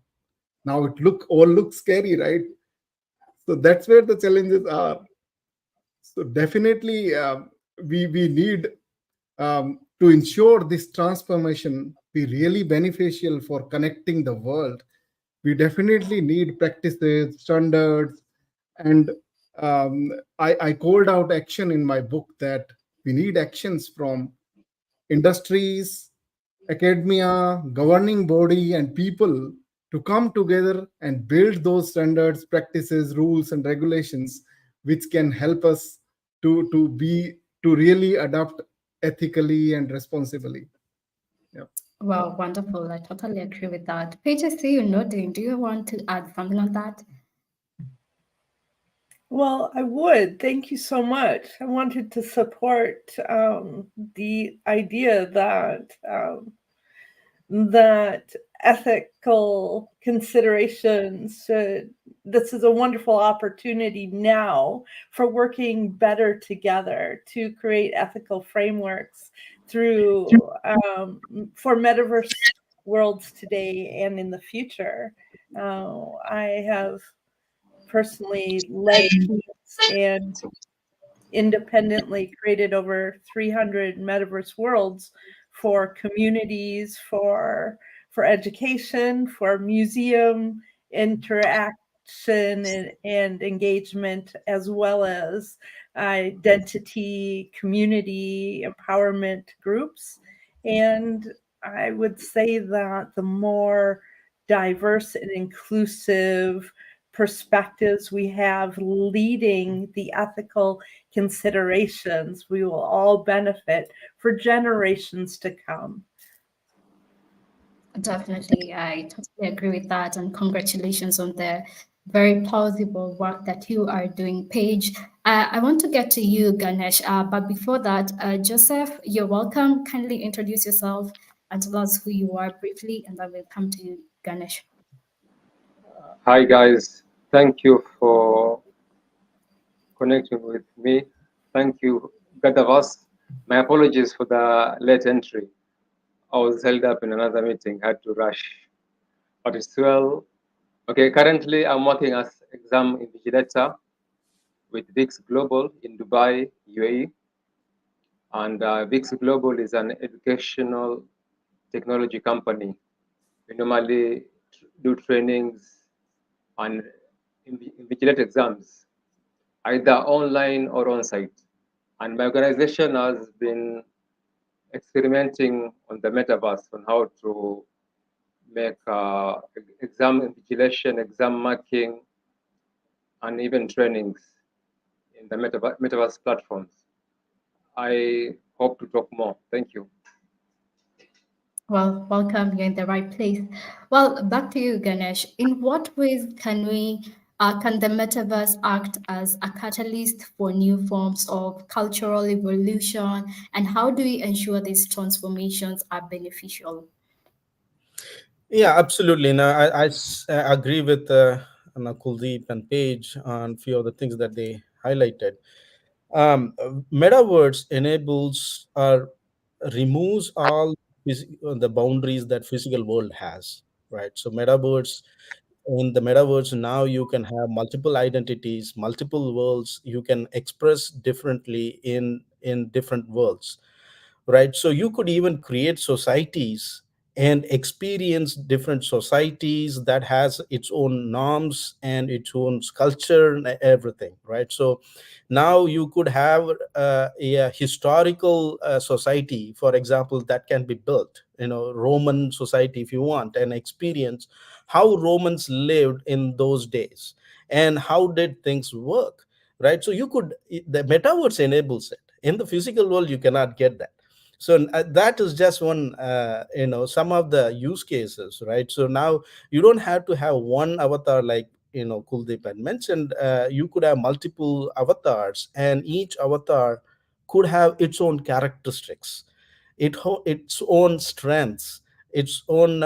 Now it all looks scary, right? So that's where the challenges are. So definitely, we need to ensure this transformation be really beneficial for connecting the world. We definitely need practices, standards, and I called out action in my book that we need actions from industries, academia, governing body, and people to come together and build those standards, practices, rules, and regulations which can help us to really adopt ethically and responsibly. Yeah. Wow, wonderful. I totally agree with that. Paige, I see you nodding. Do you want to add something on that? Well, I would. Thank you so much. I wanted to support the idea that ethical considerations should. This is a wonderful opportunity now for working better together to create ethical frameworks through for metaverse worlds today and in the future. I have personally led teams and independently created over 300 metaverse worlds for communities, for education, for museum interaction and engagement, as well as identity, community empowerment groups. And I would say that the more diverse and inclusive perspectives we have leading the ethical considerations, we will all benefit for generations to come. Definitely, I totally agree with that. And congratulations on the very plausible work that you are doing, Paige. I want to get to you, Ganesh. But before that, Joseph, you're welcome. Kindly introduce yourself and tell us who you are briefly, and then we'll come to you, Ganesh. Hi guys, thank you for connecting with me. Thank you, GatherVerse. My apologies for the late entry. I was held up in another meeting, had to rush, but it's well. Okay, currently I'm working as exam invigilator with VIX Global in Dubai, UAE. And VIX Global is an educational technology company. We normally do trainings and invigilate exams, either online or on-site. And my organization has been experimenting on the metaverse on how to make exam invigilation, exam marking, and even trainings in the metaverse platforms. I hope to talk more. Thank you. Well, welcome. You're in the right place. Well, back to you, Ganesh. In what ways can can the metaverse act as a catalyst for new forms of cultural evolution, and how do we ensure these transformations are beneficial? Yeah, absolutely. Now, I agree with Kuldeep and Paige on a few of the things that they highlighted. Metaverse enables or removes all the boundaries that physical world has, right? So metaverse in the metaverse now you can have multiple identities, multiple worlds. You can express differently in different worlds, right? So you could even create societies and experience different societies that has its own norms and its own culture and everything, right? So now you could have a historical society, for example, that can be built, Roman society if you want, and experience how Romans lived in those days and how did things work, right? So the metaverse enables it. In the physical world you cannot get that. So that is just one some of the use cases, right? So now you don't have to have one avatar, like Kuldeep had mentioned. You could have multiple avatars, and each avatar could have its own characteristics, its own strengths, its own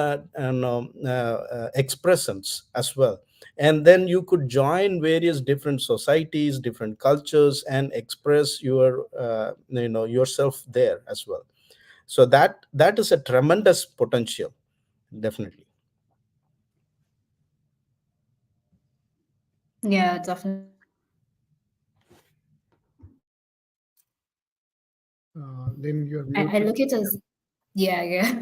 expressions as well. And then you could join various different societies, different cultures, and express yourself there as well. So that is a tremendous potential, definitely. Yeah, definitely. Lynn, you're I muted. look at it as, yeah.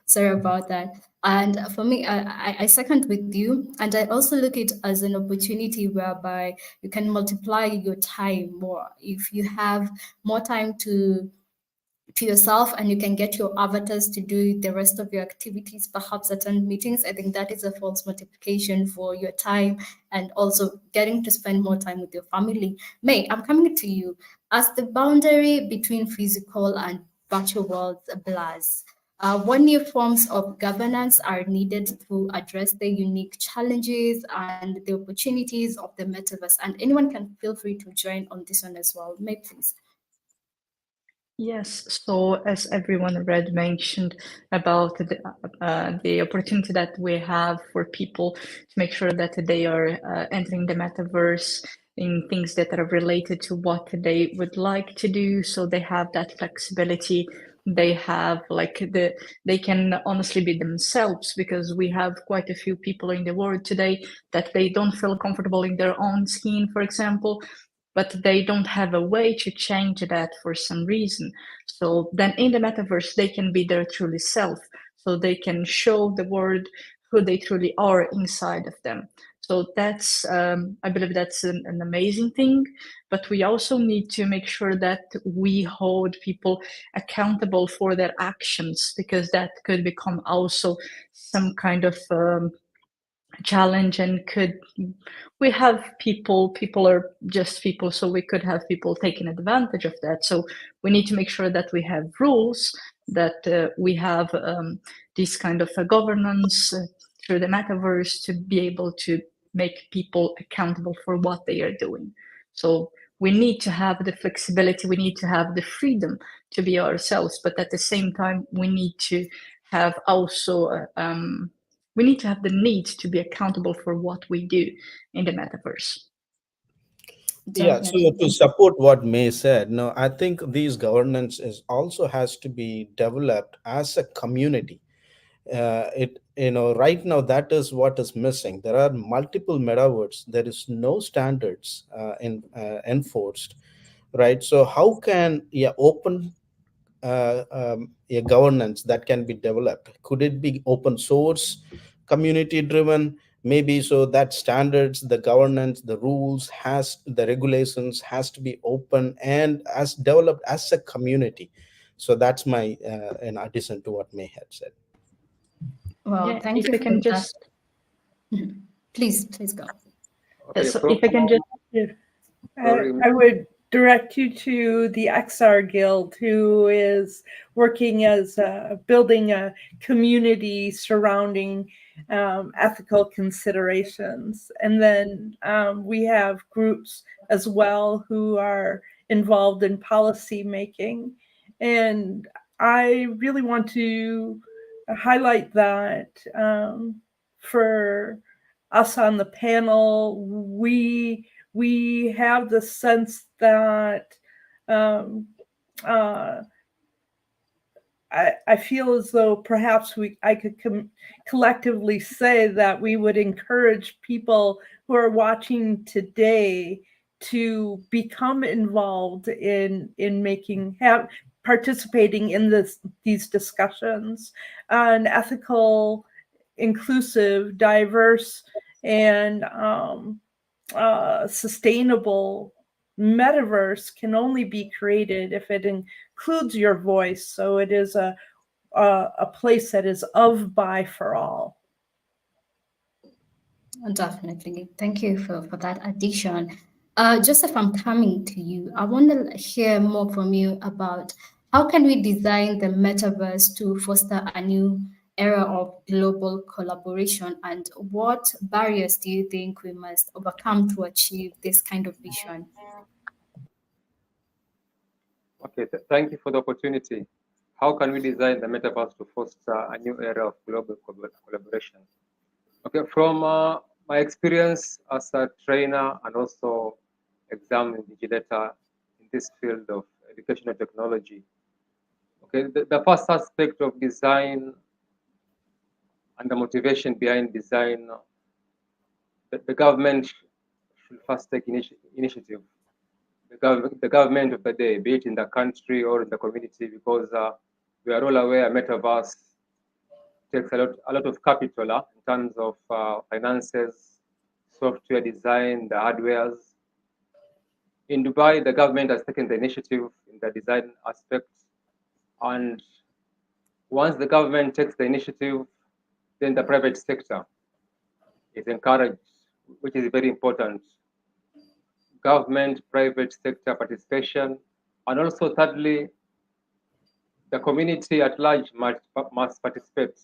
Sorry about that. And for me, I second with you. And I also look at it as an opportunity whereby you can multiply your time more. If you have more time to yourself and you can get your avatars to do the rest of your activities, perhaps attend meetings, I think that is a false multiplication for your time and also getting to spend more time with your family. May, I'm coming to you. As the boundary between physical and virtual worlds blurs, what new forms of governance are needed to address the unique challenges and the opportunities of the metaverse? And anyone can feel free to join on this one as well. May, please. Yes, so as everyone already mentioned about the opportunity that we have for people to make sure that they are entering the metaverse in things that are related to what they would like to do, so they have that flexibility. They have they can honestly be themselves, because we have quite a few people in the world today that they don't feel comfortable in their own skin, for example, but they don't have a way to change that for some reason. So then in the metaverse, they can be their truly self. So they can show the world who they truly are inside of them. So that's, I believe that's an amazing thing, but we also need to make sure that we hold people accountable for their actions, because that could become also some kind of challenge, and we have people are just people, so we could have people taking advantage of that. So we need to make sure that we have rules, that we have this kind of a governance through the metaverse to be able to make people accountable for what they are doing. So we need to have the flexibility, we need to have the freedom to be ourselves, but at the same time we need to have also we need to have the need to be accountable for what we do in the metaverse. Yeah, so to support what May said, no, I think these governance also has to be developed as a community. Right now that is what is missing. There are multiple metaverse. There is no standards enforced, right? So how can open a governance that can be developed? Could it be open source, community driven? Maybe, so that standards, the governance, the rules, the regulations has to be open and as developed as a community. So that's my in addition to what May had said. Well, Yeah, thank if you I for can that. just Please go. Okay, so if I can just I would direct you to the XR Guild, who is working as building a community surrounding ethical considerations. And then we have groups as well who are involved in policy making. And I really want to highlight that for us on the panel, we have the sense that I feel as though perhaps I could collectively say that we would encourage people who are watching today to become involved in participating in these discussions. An ethical, inclusive, diverse, and sustainable metaverse can only be created if it includes your voice. So it is a place that is of, by, for all. Definitely. Thank you for that addition. Joseph, I'm coming to you. I want to hear more from you about how can we design the metaverse to foster a new era of global collaboration, and what barriers do you think we must overcome to achieve this kind of vision? Okay, thank you for the opportunity. How can we design the metaverse to foster a new era of global collaboration? Okay, from my experience as a trainer and also exam invigilator in this field of educational technology, okay, the first aspect of design and the motivation behind design, the government should first take initiative. The government of the day, be it in the country or in the community, because we are all aware metaverse takes a lot of capital in terms of finances, software design, the hardwares. In Dubai, the government has taken the initiative in the design aspect, and once the government takes the initiative, then the private sector is encouraged, which is very important. Government, private sector participation, and also thirdly, the community at large must participate,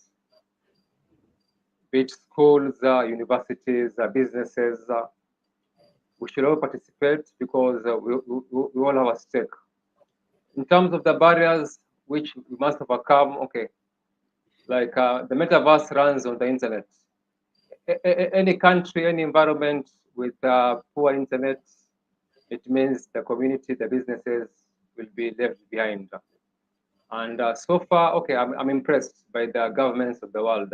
be it schools, universities, businesses. We should all participate because we all have a stake. In terms of the barriers which we must overcome, okay, like the metaverse runs on the internet. Any country, any environment with poor internet, it means the community, the businesses will be left behind. And so far, okay, I'm impressed by the governments of the world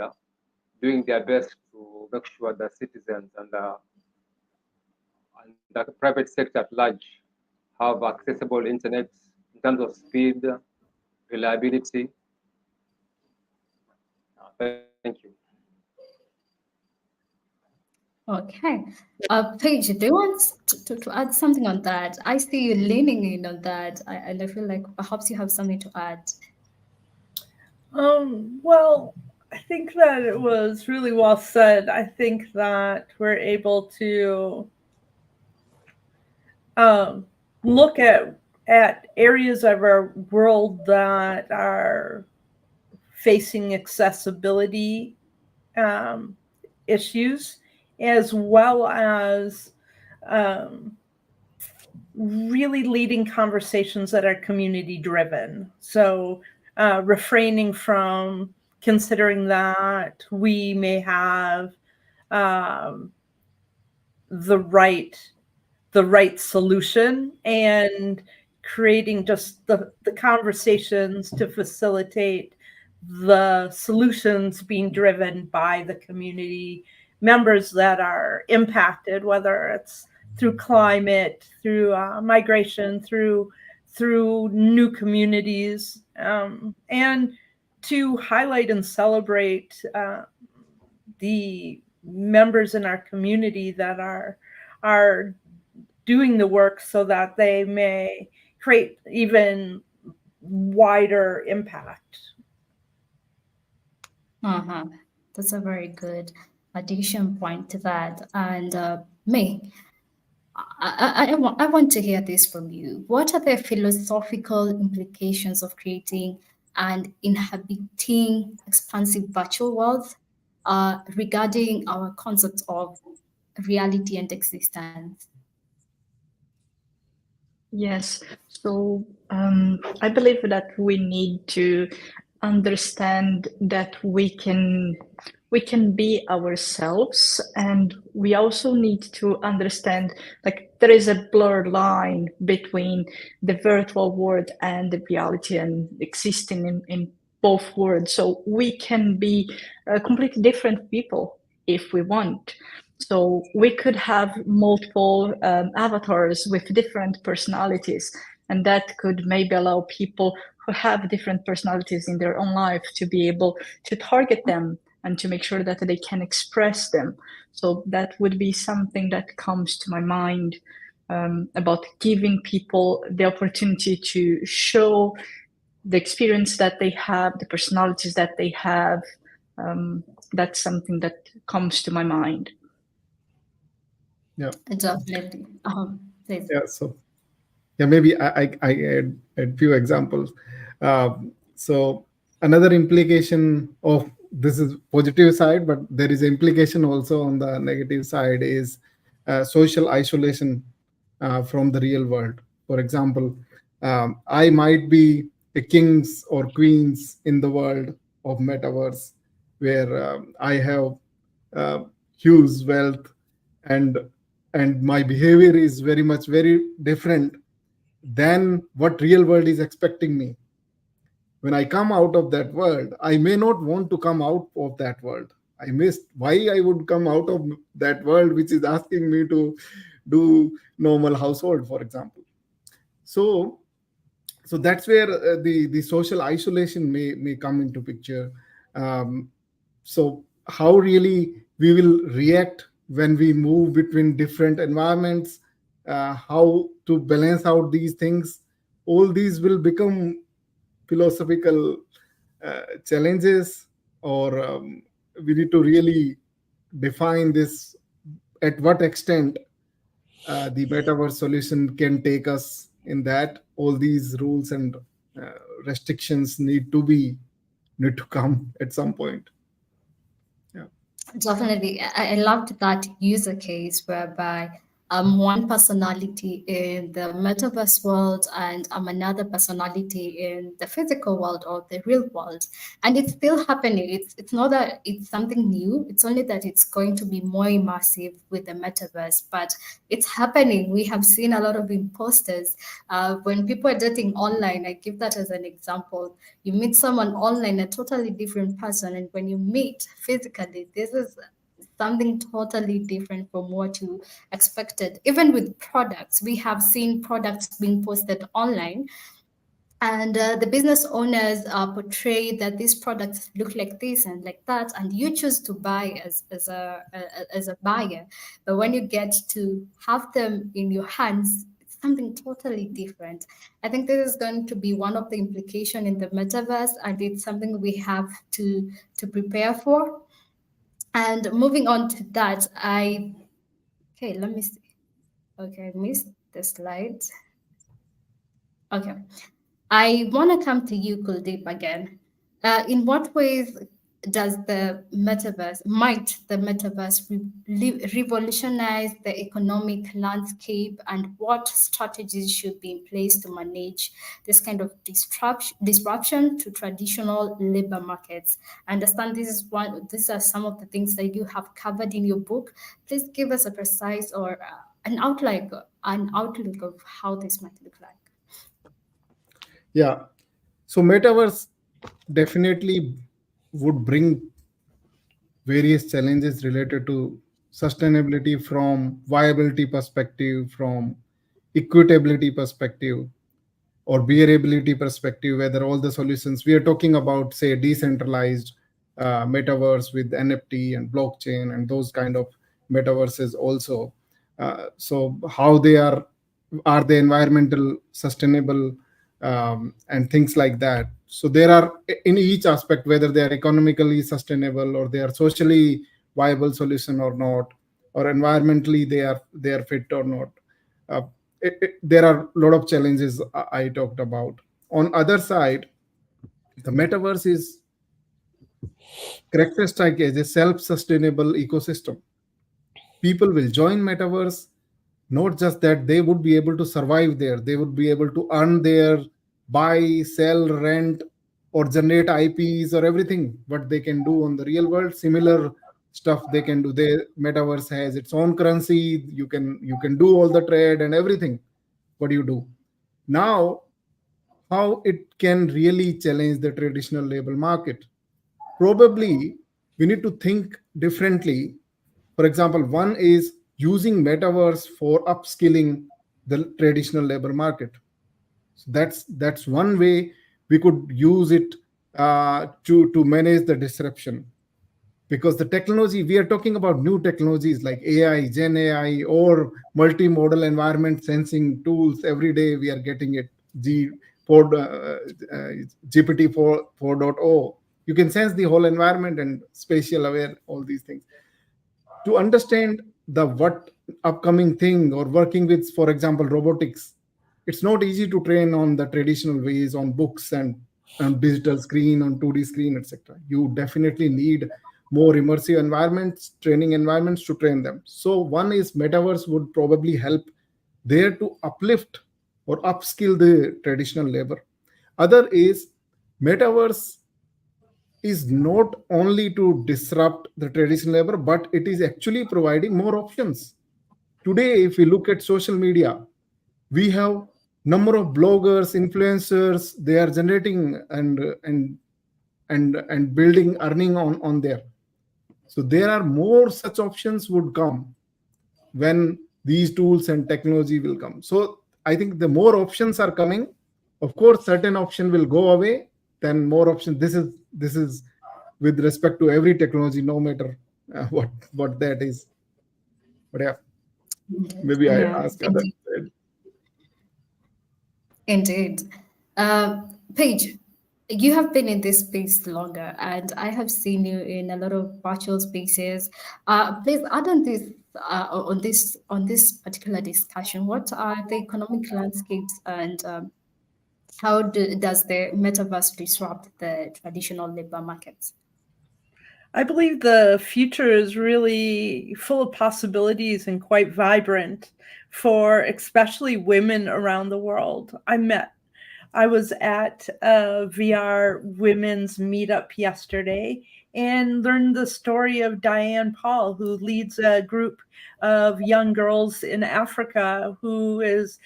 doing their best to make sure the citizens and the private sector at large have accessible internet in terms of speed, reliability. Thank you. Okay. Paige, do you want to add something on that? I see you leaning in on that, and I feel like perhaps you have something to add. Well, I think that it was really well said. I think that we're able to look at areas of our world that are facing accessibility issues, as well as really leading conversations that are community driven. So refraining from considering that we may have the right solution, and creating just the conversations to facilitate the solutions being driven by the community members that are impacted, whether it's through climate, through migration, through new communities, and to highlight and celebrate the members in our community that are doing the work so that they may create even wider impact. That's a very good addition point to that. And May, I want to hear this from you. What are the philosophical implications of creating and inhabiting expansive virtual worlds regarding our concept of reality and existence? Yes, so I believe that we need to understand that we can be ourselves, and we also need to understand like there is a blurred line between the virtual world and the reality and existing in both worlds. So we can be completely different people if we want. So we could have multiple avatars with different personalities, and that could maybe allow people who have different personalities in their own life to be able to target them and to make sure that they can express them. So that would be something that comes to my mind about giving people the opportunity to show the experience that they have, the personalities that they have. That's something that comes to my mind. Yeah. Definitely. Please. Yeah. So yeah, maybe I add few examples. So another implication of this is positive side, but there is implication also on the negative side is social isolation from the real world. For example, I might be a kings or queens in the world of metaverse, where I have huge wealth, and my behavior is very different than what real world is expecting me. When I come out of that world, I may not want to come out of that world. I missed why I would come out of that world, which is asking me to do normal household, for example. So that's where the social isolation may come into picture. So how really we will react when we move between different environments, how to balance out these things, all these will become philosophical challenges, or we need to really define this, at what extent the metaverse solution can take us in that. All these rules and restrictions need to come at some point. Yeah. Definitely. I loved that user case whereby one personality in the metaverse world and another personality in the physical world or the real world. And it's still happening. It's not that it's something new. It's only that it's going to be more immersive with the metaverse. But it's happening. We have seen a lot of imposters. When people are dating online, I give that as an example. You meet someone online, a totally different person, and when you meet physically, this is something totally different from what you expected. Even with products, we have seen products being posted online, and the business owners portray that these products look like this and like that, and you choose to buy as a buyer. But when you get to have them in your hands, it's something totally different. I think this is going to be one of the implications in the metaverse, and it's something we have to prepare for. And moving on to that, okay, let me see. Okay, I missed the slide. Okay. I want to come to you, Kuldeep, again. In what ways might the metaverse revolutionize the economic landscape, and what strategies should be in place to manage this kind of disruption to traditional labor markets? I understand these are some of the things that you have covered in your book. Please give us a precise or an outlook of how this might look like. Yeah. So metaverse definitely would bring various challenges related to sustainability from viability perspective, from equitability perspective, or bearability perspective, whether all the solutions we are talking about, say decentralized metaverse with NFT and blockchain and those kind of metaverses also. So how are they environmental sustainable, and things like that. So there are, in each aspect, whether they are economically sustainable or they are socially viable solution or not, or environmentally they are fit or not. Uh, there are a lot of challenges I talked about. On other side, the metaverse is characteristic as a self-sustainable ecosystem. People will join metaverse, not just that they would be able to survive there, they would be able to earn there, buy, sell, rent, or generate IPs or everything what they can do on the real world. Similar stuff they can do. The metaverse has its own currency. You can do all the trade and everything what you do. Now, how it can really challenge the traditional labor market? Probably we need to think differently. For example, one is using metaverse for upskilling the traditional labor market. So that's one way we could use it to manage the disruption. Because the technology, we are talking about new technologies like AI, Gen AI, or multimodal environment sensing tools. Every day we are getting it. GPT 4.0. You can sense the whole environment and spatial aware, all these things. To understand the what upcoming thing or working with, for example, robotics, it's not easy to train on the traditional ways on books and on digital screen, on 2D screen, etc. You definitely need more immersive environments, training environments to train them. So one is metaverse would probably help there to uplift or upskill the traditional labor. Other is metaverse is not only to disrupt the traditional labor, but it is actually providing more options. Today, if we look at social media, we have number of bloggers, influencers, they are generating and building earning on there. So there are more such options would come when these tools and technology will come. So I think the more options are coming, of course, certain option will go away, then more options. This is with respect to every technology, no matter what that is. But yeah, maybe I Yeah, ask other. indeed. Paige, you have been in this space longer, and I have seen you in a lot of virtual spaces. Please add on this particular discussion. What are the economic landscapes, and how does the metaverse disrupt the traditional labor markets? I believe the future is really full of possibilities and quite vibrant for especially women around the world. I was at a VR women's meetup yesterday and learned the story of Diane Paul, who leads a group of young girls in Africa who is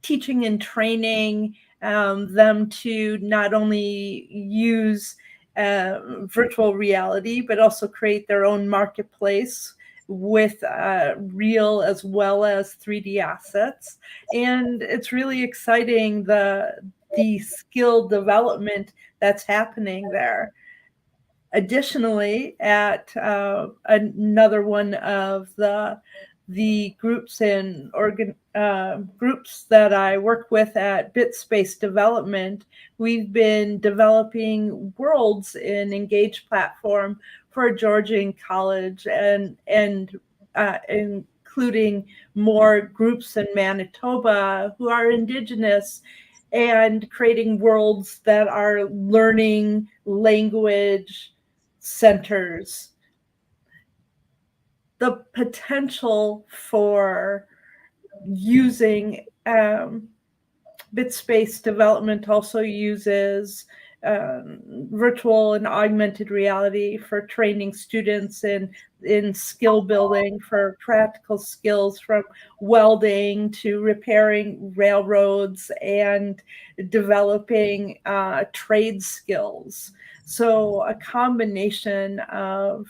teaching and training them to not only use virtual reality, but also create their own marketplace with real as well as 3D assets. And it's really exciting the skill development that's happening there. Additionally, at another one of the groups and groups that I work with at BitSpace Development, we've been developing worlds in Engage platform for a Georgian college and including more groups in Manitoba who are indigenous, and creating worlds that are learning language centers. The potential for using BitSpace Development also uses virtual and augmented reality for training students in skill building for practical skills, from welding to repairing railroads and developing trade skills. So a combination of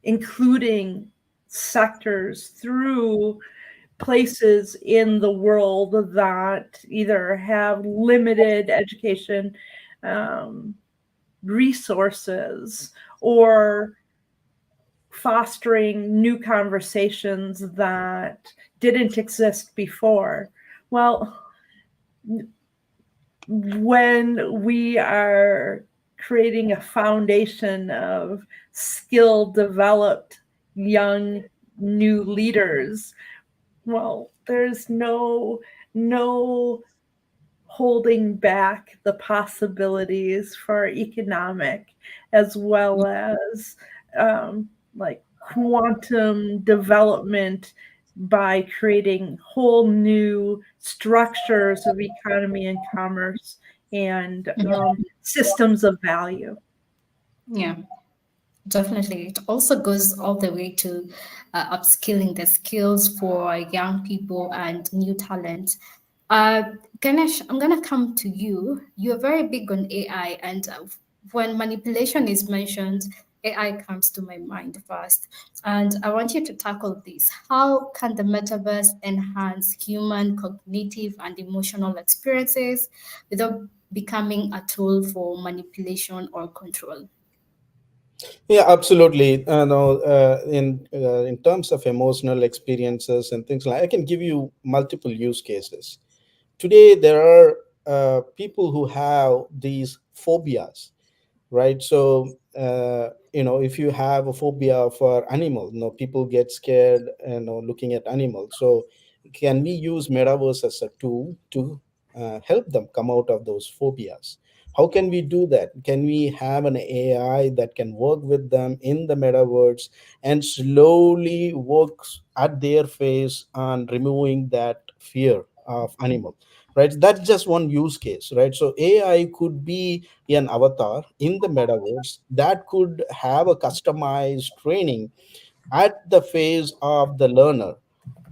including sectors through places in the world that either have limited education resources or fostering new conversations that didn't exist before. Well, when we are creating a foundation of skill developed young new leaders, well, there's no holding back the possibilities for economic as well as like quantum development by creating whole new structures of economy and commerce and systems of value. Yeah, definitely. It also goes all the way to upskilling the skills for young people and new talent. Ganesh, I'm going to come to you. You're very big on AI, and when manipulation is mentioned, AI comes to my mind first. And I want you to tackle this. How can the metaverse enhance human cognitive and emotional experiences without becoming a tool for manipulation or control? Yeah, absolutely. No, in terms of emotional experiences and things like, I can give you multiple use cases. Today, there are people who have these phobias, right? So if you have a phobia for animal, people get scared, looking at animals. So can we use metaverse as a tool to help them come out of those phobias? How can we do that? Can we have an AI that can work with them in the metaverse and slowly works at their face on removing that fear of animal? Right, that's just one use case, right? So AI could be an avatar in the metaverse that could have a customized training at the phase of the learner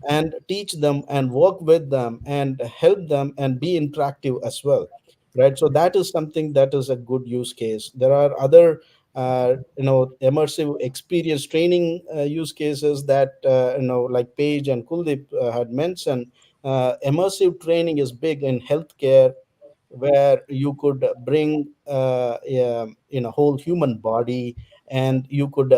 and teach them and work with them and help them and be interactive as well, right? So that is something that is a good use case. There are other immersive experience training use cases that like Paige and Kuldeep had mentioned. Immersive training is big in healthcare, where you could bring whole human body, and you could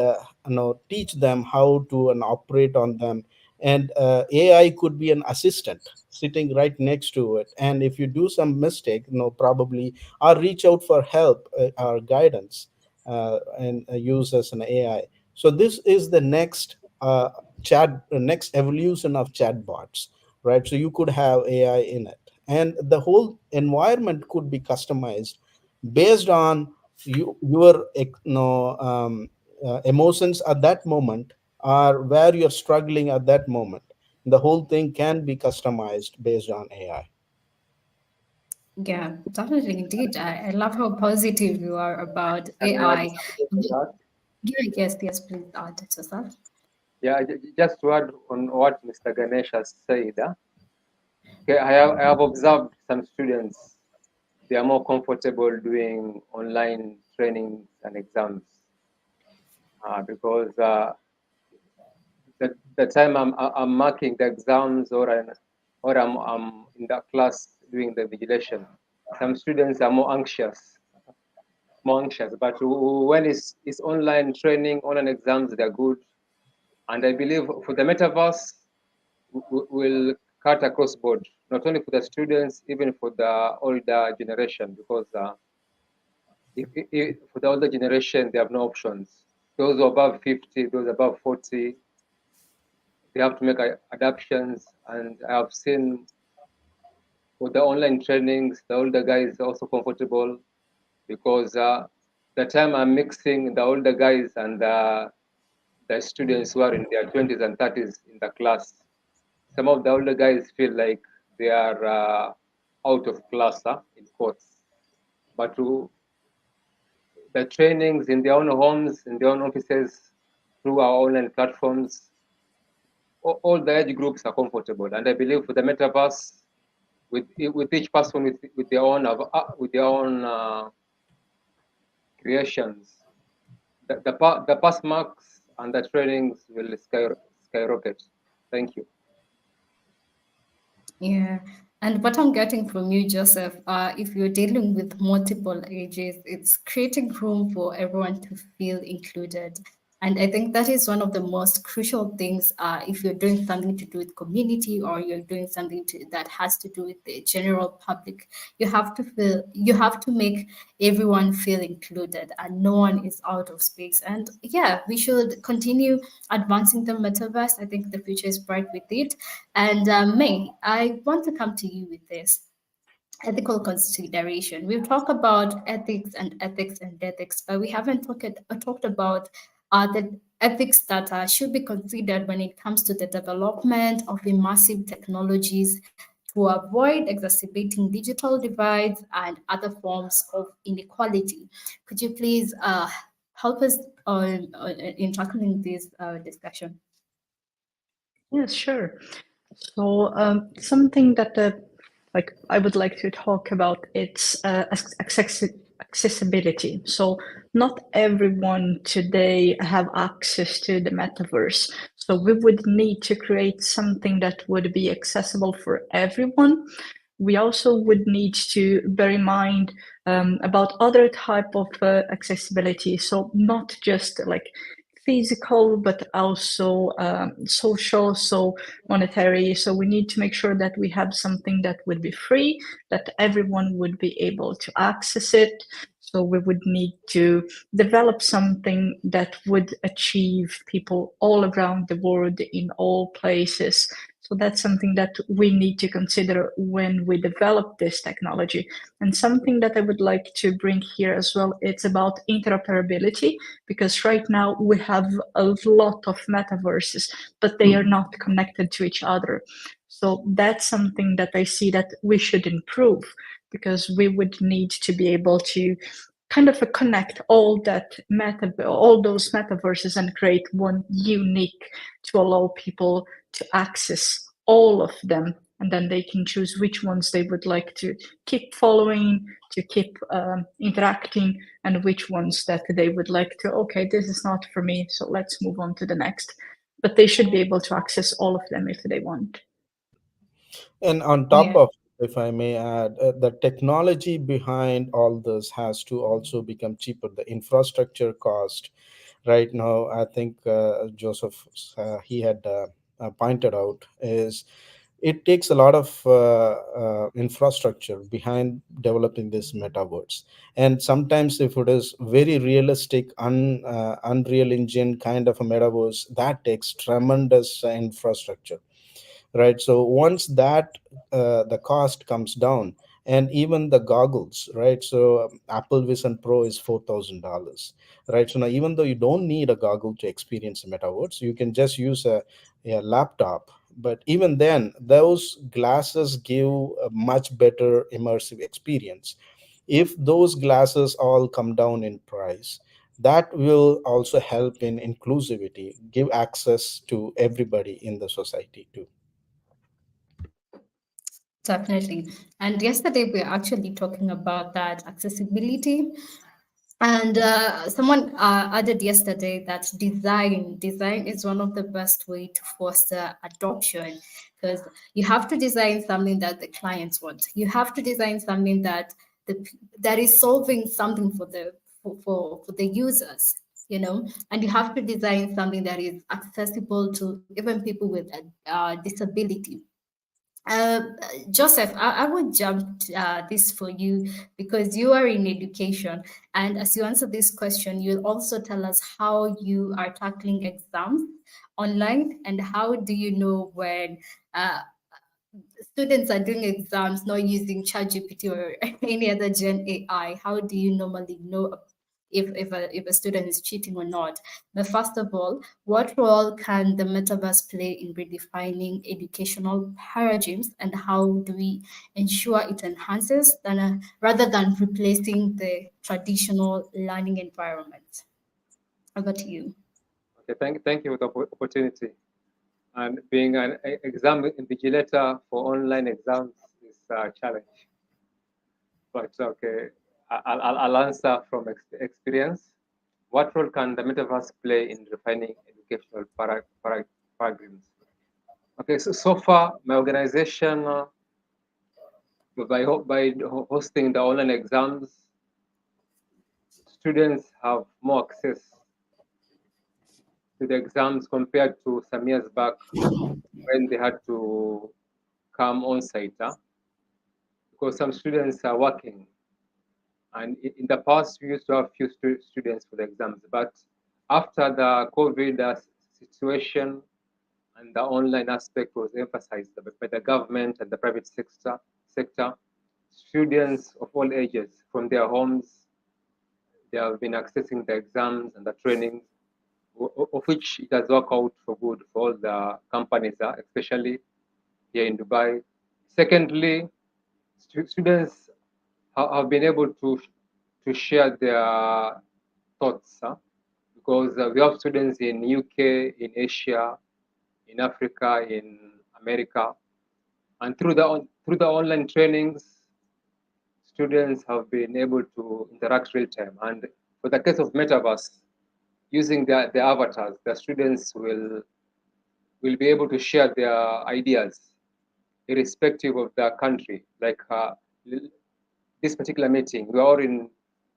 teach them how to operate on them. And AI could be an assistant sitting right next to it, and if you do some mistake, probably, or reach out for help or guidance, and use as an AI. So this is the next next evolution of chatbots, right? So you could have AI in it, and the whole environment could be customized based on your emotions at that moment, or where you're struggling at that moment. The whole thing can be customized based on AI. Yeah, definitely, indeed. I love how positive you are about Can I add AI. something to that? Yeah, yes, yes, please add to that. Yeah, just to add on what Mr. Ganesh has said. Okay, I have observed some students, they are more comfortable doing online trainings and exams because the time I'm marking the exams, or I'm in the class doing the vigilation, some students are more anxious. But when it's online training, online exams, they're good. And I believe for the metaverse, will cut across board, not only for the students, even for the older generation, because if for the older generation, they have no options. Those above 50, those above 40, they have to make adaptations. And I have seen with the online trainings, the older guys are also comfortable, because the time I'm mixing the older guys and the students who are in their 20s and 30s in the class, some of the older guys feel like they are out of class, in quotes. But the trainings in their own homes, in their own offices, through our online platforms, all the age groups are comfortable. And I believe for the metaverse, with each person with their own creations, the pass marks and the trainings will skyrocket. Thank you. Yeah. And what I'm getting from you, Joseph, if you're dealing with multiple ages, it's creating room for everyone to feel included. And I think that is one of the most crucial things if you're doing something to do with community, or you're doing something that has to do with the general public. You have to make everyone feel included, and no one is out of space. And yeah, we should continue advancing the metaverse. I think the future is bright with it. And May, I want to come to you with this ethical consideration. We've talked about ethics and ethics, but we haven't talked about the ethics that should be considered when it comes to the development of immersive technologies to avoid exacerbating digital divides and other forms of inequality. Could you please help us in tackling this discussion? Yes, sure. So something that like I would like to talk about, it's accessibility. So not everyone today have access to the metaverse. So we would need to create something that would be accessible for everyone. We also would need to bear in mind about other type of accessibility. So not just like physical, but also social, so monetary. So we need to make sure that we have something that would be free, that everyone would be able to access it. So we would need to develop something that would achieve people all around the world in all places. So that's something that we need to consider when we develop this technology. And something that I would like to bring here as well, it's about interoperability, because right now we have a lot of metaverses, but they are not connected to each other. So that's something that I see that we should improve, because we would need to be able to kind of connect all those metaverses and create one unique to allow people to access all of them, and then they can choose which ones they would like to keep following, to keep interacting, and which ones that they would like to, okay, this is not for me, so let's move on to the next. But they should be able to access all of them if they want. And on top Yeah. of, if I may add, the technology behind all this has to also become cheaper. The infrastructure cost right now, I think Joseph, he had pointed out, is it takes a lot of infrastructure behind developing this metaverse. And sometimes if it is very realistic, Unreal Engine kind of a metaverse, that takes tremendous infrastructure, right? So once that the cost comes down, and even the goggles, right? So Apple Vision Pro is $4,000, right? So now, even though you don't need a goggle to experience a metaverse, you can just use a laptop. But even then, those glasses give a much better immersive experience. If those glasses all come down in price, that will also help in inclusivity, give access to everybody in the society too. Definitely. And yesterday we were actually talking about that accessibility. And someone added yesterday that design is one of the best way to foster adoption, because you have to design something that the clients want. You have to design something that that is solving something for the users, you know, and you have to design something that is accessible to even people with a disability. uh, Joseph, I would jump this for you because you are in education. And as you answer this question, you'll also tell us how you are tackling exams online and how do you know when students are doing exams not using ChatGPT or any other Gen AI. How do you normally know if a student is cheating or not? But first of all, what role can the metaverse play in redefining educational paradigms, and how do we ensure it enhances rather than replacing the traditional learning environment? Over to you. Okay, thank you for the opportunity. And being an exam invigilator for online exams is a challenge. But okay, I'll answer from experience. What role can the metaverse play in refining educational paradigms? Okay, so far my organization, by hosting the online exams, students have more access to the exams compared to some years back when they had to come on site, because some students are working. And in the past, we used to have few students for the exams, but after the COVID situation and the online aspect was emphasized by the government and the private sector, students of all ages from their homes, they have been accessing the exams and the trainings, of which it has worked out for good for all the companies, especially here in Dubai. Secondly, students have been able to share their thoughts, because we have students in UK, in Asia, in Africa, in America, and through the online trainings, students have been able to interact real time. And for the case of metaverse, using the avatars, the students will be able to share their ideas irrespective of the country. Like this particular meeting, we are all in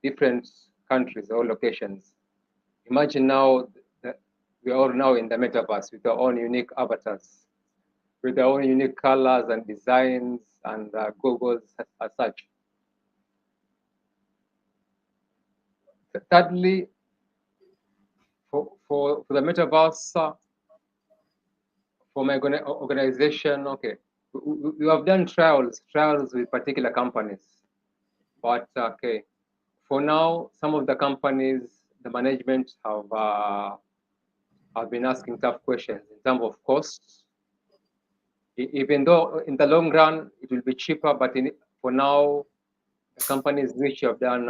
different countries or locations. Imagine now that we are all now in the metaverse with our own unique avatars, with our own unique colors and designs and goggles as such. Thirdly, for the metaverse, for my organization, okay, we have done trials with particular companies, but okay, for now, some of the companies, the management have been asking tough questions in terms of costs. Even though in the long run it will be cheaper, but for now, the companies which have done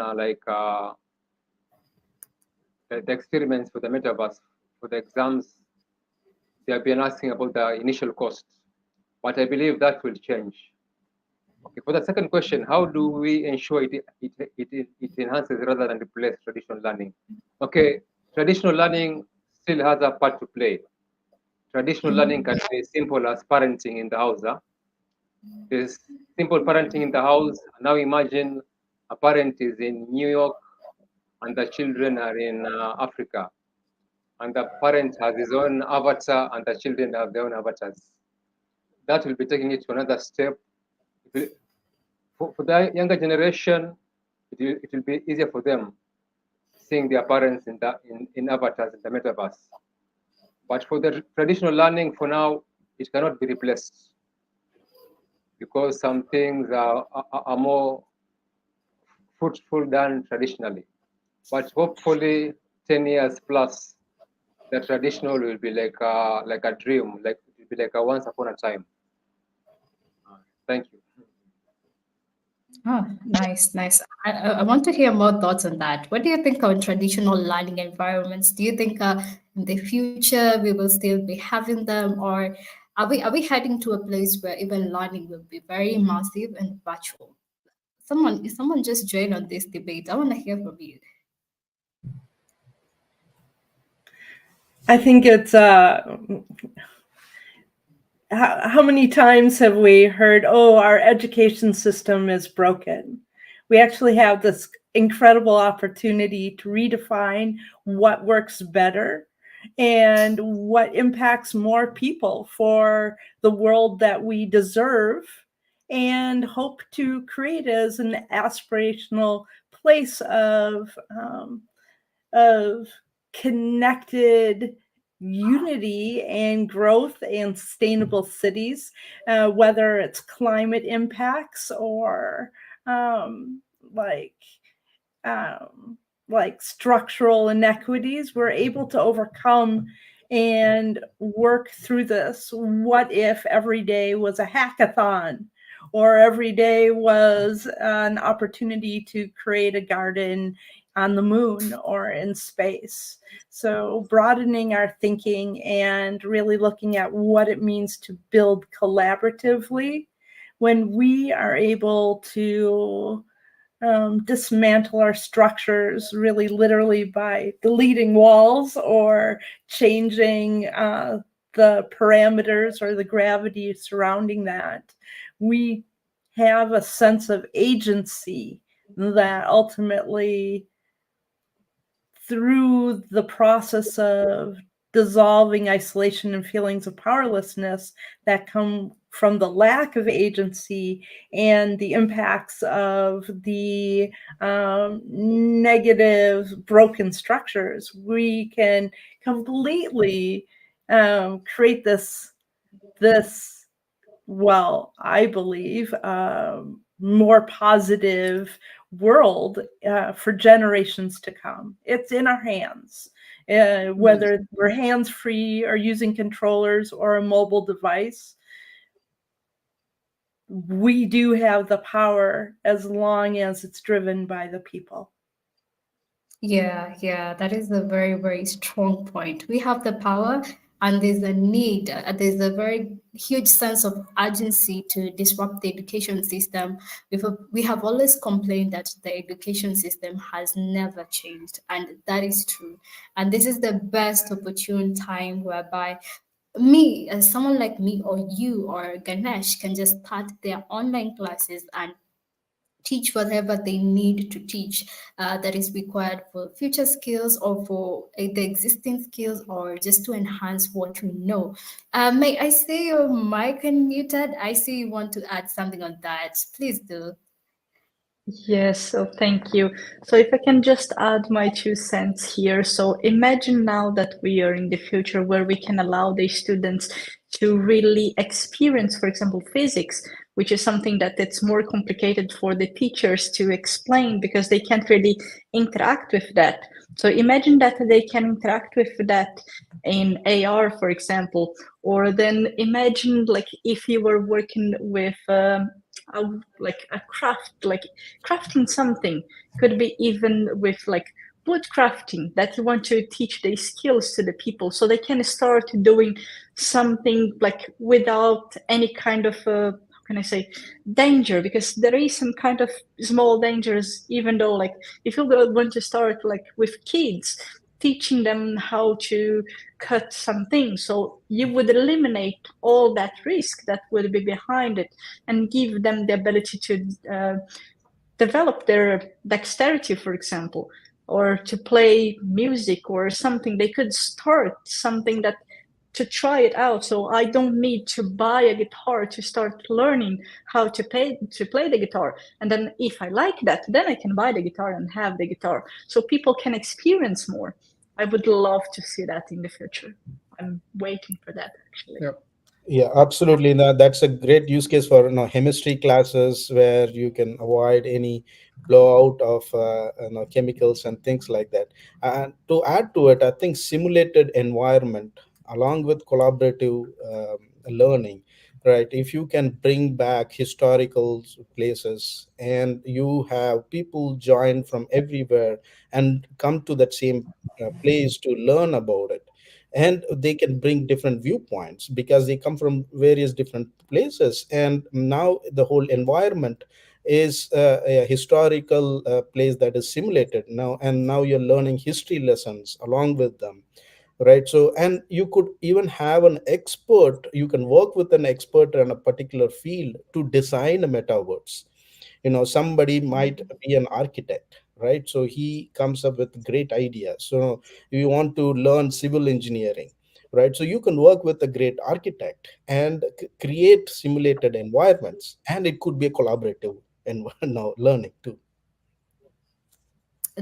the experiments for the metaverse, for the exams, they have been asking about the initial cost, but I believe that will change. Okay, for the second question, how do we ensure it enhances rather than replace traditional learning? Okay, traditional learning still has a part to play. Traditional learning can be as simple as parenting in the house. There's simple parenting in the house. Now imagine a parent is in New York and the children are in Africa. And the parent has his own avatar and the children have their own avatars. That will be taking it to another step. For the younger generation, it will be easier for them seeing their parents in avatars in the metaverse. But for the traditional learning, for now, it cannot be replaced because some things are more fruitful than traditionally. But hopefully, 10 years plus, the traditional will be like a dream, like it will be like a once upon a time. Thank you. Oh, nice, nice. I want to hear more thoughts on that. What do you think on traditional learning environments? Do you think in the future we will still be having them, or are we heading to a place where even learning will be very immersive and virtual? Someone just joined on this debate. I want to hear from you. I think it's how many times have we heard, oh, our education system is broken? We actually have this incredible opportunity to redefine what works better and what impacts more people for the world that we deserve and hope to create as an aspirational place of connected unity and growth and sustainable cities, whether it's climate impacts or like structural inequities. We're able to overcome and work through this. What if every day was a hackathon, or every day was an opportunity to create a garden on the moon or in space? So broadening our thinking and really looking at what it means to build collaboratively when we are able to dismantle our structures really literally by deleting walls or changing the parameters or the gravity surrounding that. We have a sense of agency that ultimately, through the process of dissolving isolation and feelings of powerlessness that come from the lack of agency and the impacts of the negative broken structures, we can completely create this, well, I believe, more positive world for generations to come. It's in our hands. Whether we're hands-free or using controllers or a mobile device, we do have the power as long as it's driven by the people. Yeah, that is a very, very strong point. We have the power And there's a need, there's a very huge sense of urgency to disrupt the education system. We have always complained that the education system has never changed, and that is true. And this is the best opportune time whereby me, as someone like me or you or Ganesh, can just start their online classes and teach whatever they need to teach that is required for future skills or for the existing skills or just to enhance what we know. May I say your mic unmuted? I see you want to add something on that. Please do. Yes, so thank you. So if I can just add my 2 cents here. So imagine now that we are in the future where we can allow the students to really experience, for example, physics, which is something that it's more complicated for the teachers to explain because they can't really interact with that. So imagine that they can interact with that in AR, for example, or then imagine like if you were working with like a craft, like crafting something, could be even with like wood crafting, that you want to teach these skills to the people so they can start doing something like without any kind of how can I say, danger, because there is some kind of small dangers, even though like if you want to start like with kids, teaching them how to cut something, so you would eliminate all that risk that would be behind it and give them the ability to develop their dexterity, for example, or to play music or something. They could start something that to try it out. So I don't need to buy a guitar to start learning how to play the guitar. And then if I like that, then I can buy the guitar and have the guitar. So people can experience more. I would love to see that in the future. I'm waiting for that actually. Yeah. Yeah, absolutely. No, that's a great use case for chemistry classes where you can avoid any blowout of chemicals and things like that. And to add to it, I think simulated environment along with collaborative learning, right? If you can bring back historical places and you have people join from everywhere and come to that same place to learn about it, and they can bring different viewpoints because they come from various different places, and now the whole environment is a historical place that is simulated now, and now you're learning history lessons along with them, right? So, and you could even have an expert, you can work with an expert in a particular field to design a metaverse. Somebody might be an architect, right? So he comes up with great ideas. So you want to learn civil engineering, right? So you can work with a great architect and create simulated environments, and it could be a collaborative and now learning too.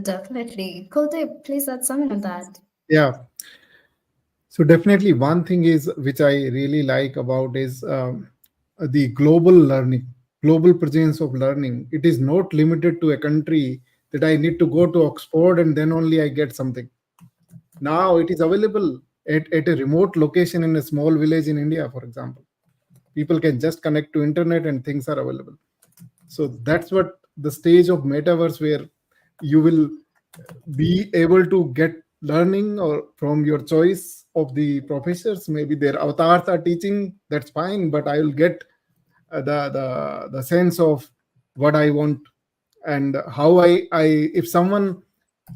Definitely. Could they please add something on that? Yeah. So definitely one thing is which I really like about is the global learning, global presence of learning. It is not limited to a country that I need to go to Oxford and then only I get something. Now it is available at a remote location in a small village in India, for example. People can just connect to internet and things are available. So that's what the stage of metaverse where you will be able to get learning or from your choice of the professors. Maybe their avatars are teaching, that's fine, but I will get the sense of what I want and how I if someone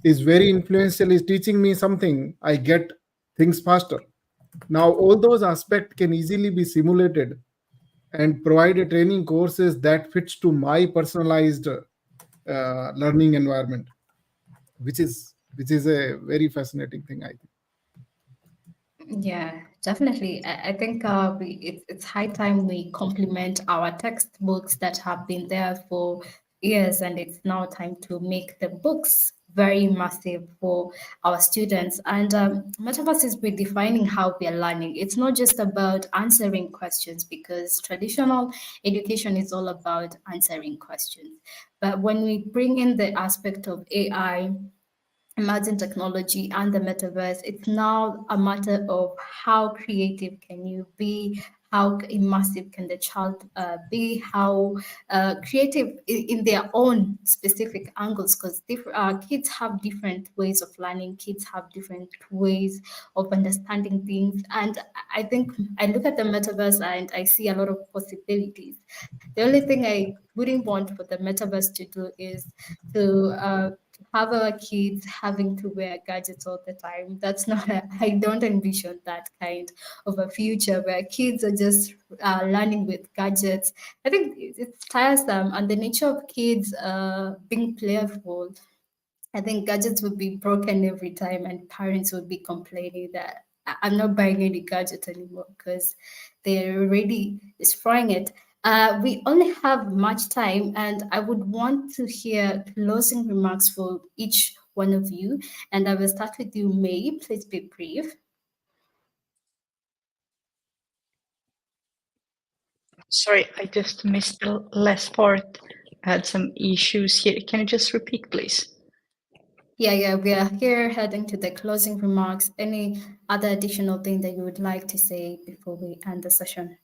is very influential is teaching me something, I get things faster. Now all those aspects can easily be simulated and provide a training courses that fits to my personalized learning environment, which is a very fascinating thing, I think. Yeah, definitely. I think it's high time we complement our textbooks that have been there for years, and it's now time to make the books very massive for our students. And Metaverse is redefining how we are learning. It's not just about answering questions, because traditional education is all about answering questions. But when we bring in the aspect of AI, emerging technology, and the metaverse, it's now a matter of how creative can you be, how immersive can the child be, how creative in their own specific angles, because kids have different ways of learning, kids have different ways of understanding things. And I think I look at the metaverse and I see a lot of possibilities. The only thing I wouldn't want for the metaverse to do is to have our kids having to wear gadgets all the time. That's not, I don't envision that kind of a future where kids are just learning with gadgets. I think it's tiresome, and the nature of kids being playful, I think gadgets would be broken every time, and parents would be complaining that I'm not buying any gadget anymore because they're already destroying it. We only have much time, and I would want to hear closing remarks for each one of you. And I will start with you, May. Please be brief. Sorry, I just missed the last part. I had some issues here. Can you just repeat, please? Yeah, we are here heading to the closing remarks. Any other additional thing that you would like to say before we end the session?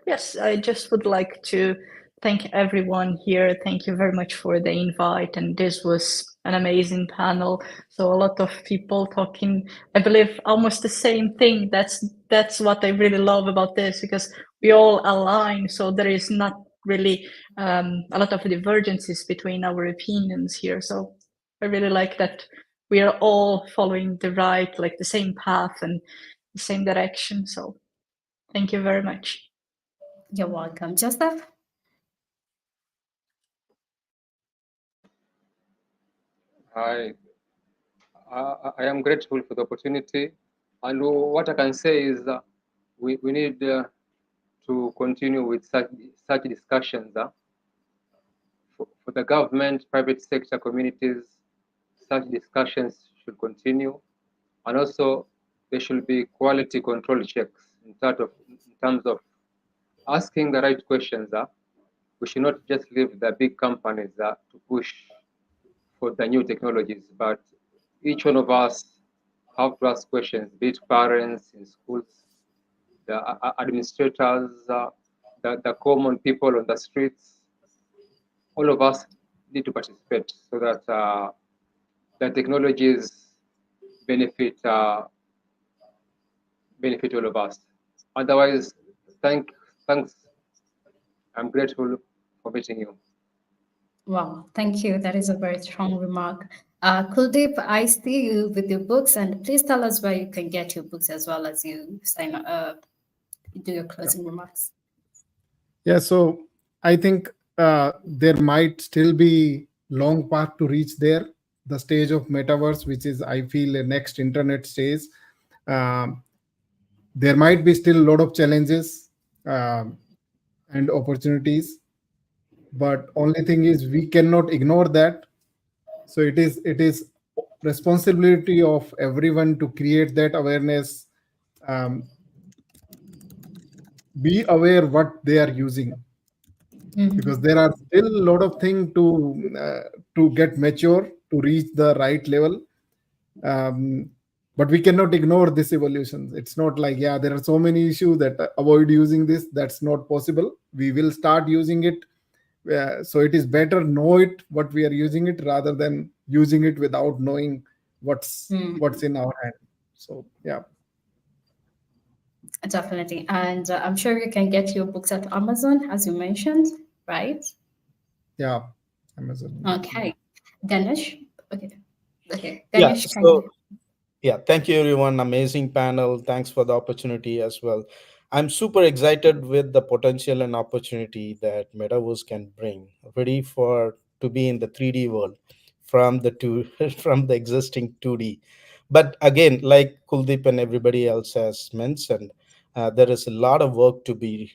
Yes, I just would like to thank everyone here. Thank you very much for the invite. And this was an amazing panel. So a lot of people talking, I believe, almost the same thing. That's what I really love about this, because we all align. So there is not really a lot of divergences between our opinions here. So I really like that we are all following the same path and the same direction. So thank you very much. You're welcome. Joseph? I am grateful for the opportunity, and what I can say is that we need to continue with such discussions for the government, private sector, communities. Such discussions should continue, and also there should be quality control checks in terms of asking the right questions. We should not just leave the big companies to push for the new technologies, but each one of us have to ask questions, be it parents in schools, the administrators, the common people on the streets. All of us need to participate so that the technologies benefit all of us. Otherwise, thanks. I'm grateful for meeting you. Wow, thank you. That is a very strong remark. Kuldeep, I see you with your books, and please tell us where you can get your books as well as you do your closing remarks. Yeah, so I think there might still be long path to reach there, the stage of metaverse, which is, I feel, a next internet stage. There might be still a lot of challenges and opportunities, but only thing is we cannot ignore that. So it is responsibility of everyone to create that awareness, be aware what they are using, because there are still a lot of things to get mature, to reach the right level. But we cannot ignore this evolution. It's not like, yeah, there are so many issues that avoid using this. That's not possible. We will start using it. So it is better know it what we are using it rather than using it without knowing what's in our hand. So yeah. Definitely. And I'm sure you can get your books at Amazon, as you mentioned, right? Yeah, Amazon. Okay. Ganesh? Okay. Yeah, Ganesh, can so you? yeah, thank you everyone. Amazing panel. Thanks for the opportunity as well. I'm super excited with the potential and opportunity that Metaverse can bring. Ready for to be in the 3D world from the from the existing 2D. But again, like Kuldeep and everybody else has mentioned, there is a lot of work to be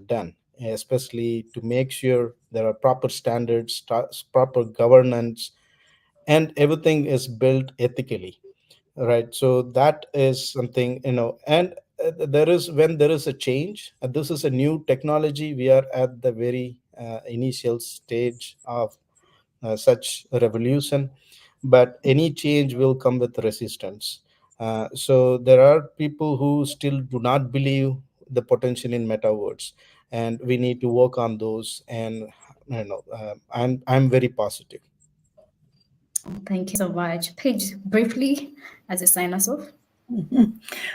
done, especially to make sure there are proper standards, proper governance, and everything is built ethically, right? So that is something, and there is, when there is a change, this is a new technology, we are at the very initial stage of such a revolution, but any change will come with resistance. So there are people who still do not believe the potential in metaverse, and we need to work on those. And I'm very positive. Thank you so much. Paige, briefly, as you sign us off.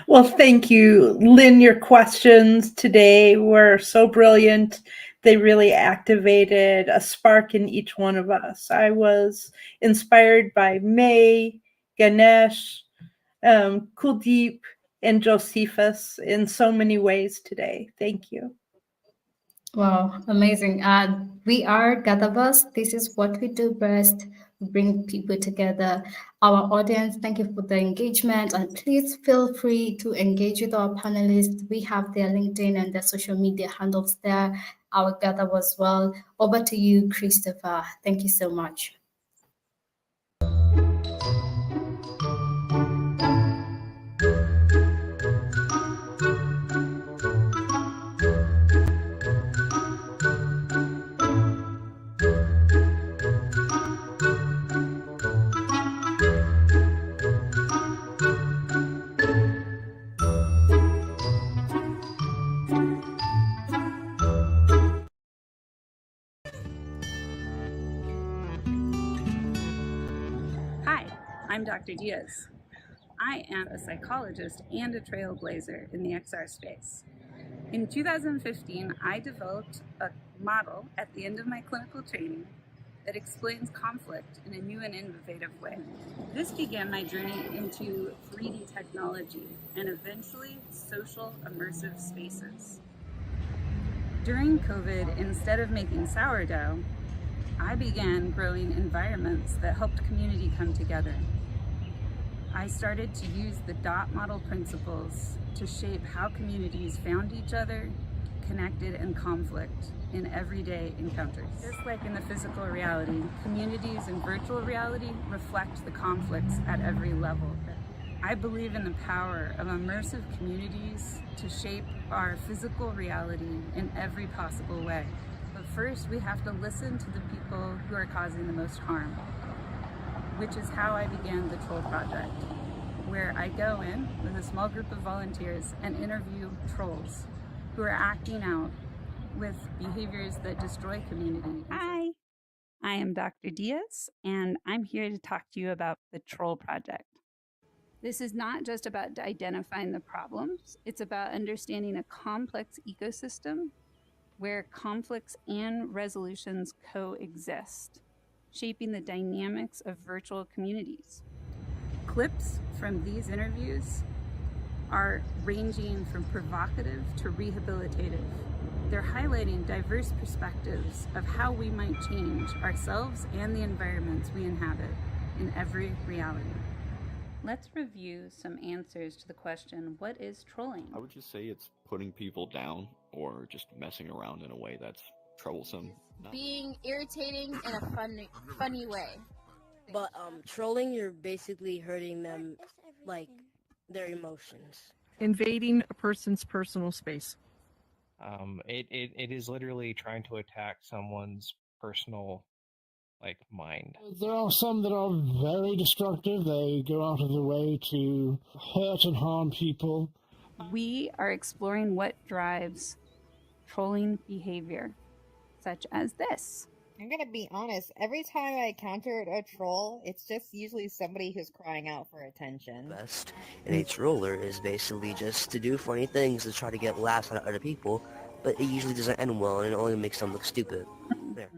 Well, thank you, Lynn. Your questions today were so brilliant. They really activated a spark in each one of us. I was inspired by May, Ganesh, Kuldeep, and Josephus in so many ways today. Thank you. Wow, amazing. We are GatherVerse. This is what we do best. We bring people together. Our audience, thank you for the engagement. And please feel free to engage with our panelists. We have their LinkedIn and their social media handles there. Our GatherVerse as well. Over to you, Christopher. Thank you so much. Hi, I'm Dr. Diaz. I am a psychologist and a trailblazer in the XR space. In 2015, I developed a model at the end of my clinical training that explains conflict in a new and innovative way. This began my journey into 3D technology and eventually social immersive spaces. During COVID, instead of making sourdough, I began growing environments that helped community come together. I started to use the dot model principles to shape how communities found each other, connected, and conflict in everyday encounters. Just like in the physical reality, communities in virtual reality reflect the conflicts at every level. I believe in the power of immersive communities to shape our physical reality in every possible way. But first, we have to listen to the people who are causing the most harm, which is how I began the Troll Project, where I go in with a small group of volunteers and interview trolls who are acting out with behaviors that destroy community. Hi, I am Dr. Diaz, and I'm here to talk to you about the Troll Project. This is not just about identifying the problems, it's about understanding a complex ecosystem where conflicts and resolutions coexist, shaping the dynamics of virtual communities. Clips from these interviews are ranging from provocative to rehabilitative. They're highlighting diverse perspectives of how we might change ourselves and the environments we inhabit in every reality. Let's review some answers to the question, what is trolling? I would just say it's putting people down or just messing around in a way that's troublesome. Being irritating in a funny way. But trolling, you're basically hurting them, like their emotions. Invading a person's personal space. It is literally trying to attack someone's personal mind. There are some that are very destructive. They go out of their way to hurt and harm people. We are exploring what drives trolling behavior, such as this. I'm gonna be honest, every time I encountered a troll, it's just usually somebody who's crying out for attention. Best. And a troller is basically just to do funny things to try to get laughs out of other people, but it usually doesn't end well and it only makes them look stupid. There.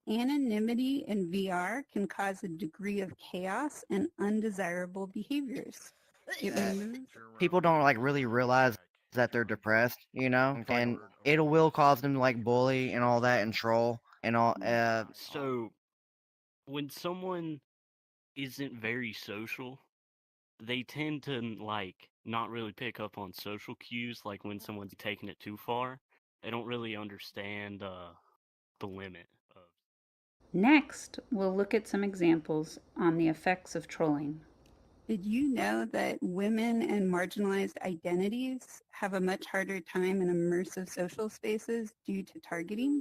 Anonymity in VR can cause a degree of chaos and undesirable behaviors. It removes People don't really realize that they're depressed, and it will cause them to bully and all that and troll and all. So, when someone isn't very social, they tend to not really pick up on social cues. Like when someone's taking it too far, they don't really understand the limit. Next, we'll look at some examples on the effects of trolling. Did you know that women and marginalized identities have a much harder time in immersive social spaces due to targeting?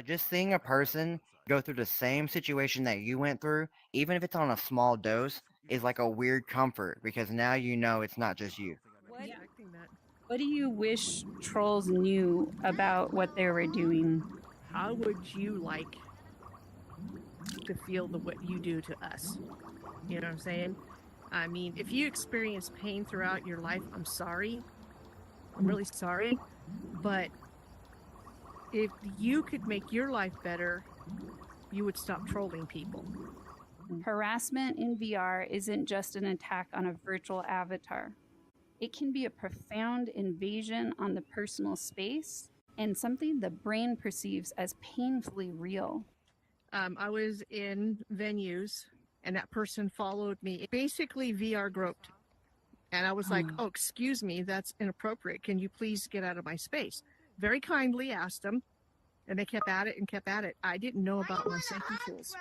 Just seeing a person go through the same situation that you went through, even if it's on a small dose, is like a weird comfort because now you know it's not just you. What do you wish trolls knew about what they were doing? How would you like to feel what you do to us? You know what I'm saying? I mean, if you experience pain throughout your life, I'm sorry. I'm really sorry. But if you could make your life better, you would stop trolling people. Harassment in VR isn't just an attack on a virtual avatar. It can be a profound invasion on the personal space and something the brain perceives as painfully real. I was in venues and that person followed me. Basically, VR groped. And I was like, oh, excuse me, that's inappropriate. Can you please get out of my space? Very kindly asked them. And they kept at it and kept at it. I didn't know about my safety tools.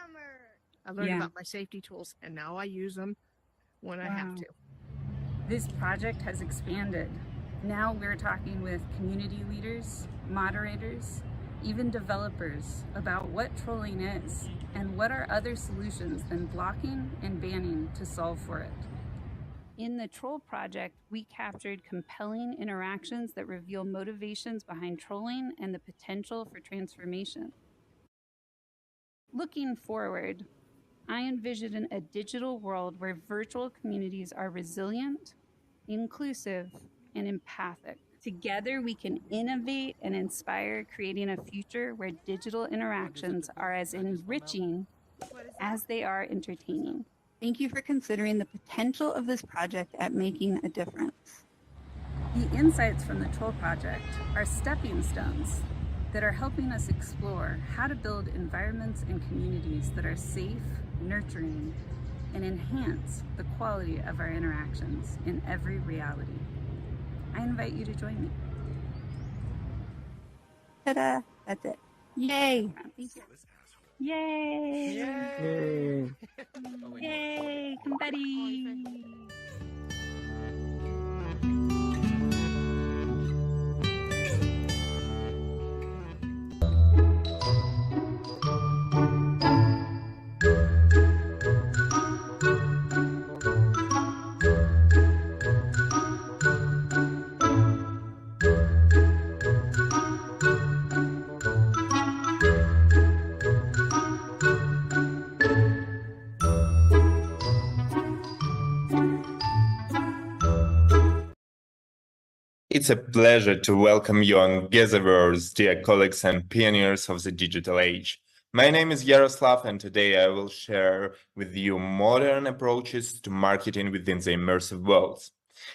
I learned about my safety tools, and now I use them when I have to. This project has expanded. Now we're talking with community leaders, moderators, even developers about what trolling is and what are other solutions than blocking and banning to solve for it. In the Troll Project, we captured compelling interactions that reveal motivations behind trolling and the potential for transformation. Looking forward, I envision a digital world where virtual communities are resilient, inclusive, and empathic. Together, we can innovate and inspire, creating a future where digital interactions are as enriching as they are entertaining. Thank you for considering the potential of this project at making a difference. The insights from the Troll Project are stepping stones that are helping us explore how to build environments and communities that are safe, nurturing, and enhance the quality of our interactions in every reality. I invite you to join me. Ta-da! That's it. Yay! Thank you. Yay! Yay! Yay! Confetti! It's a pleasure to welcome you on GatherVerse, dear colleagues and pioneers of the digital age. My name is Yaroslav, and today I will share with you modern approaches to marketing within the immersive worlds.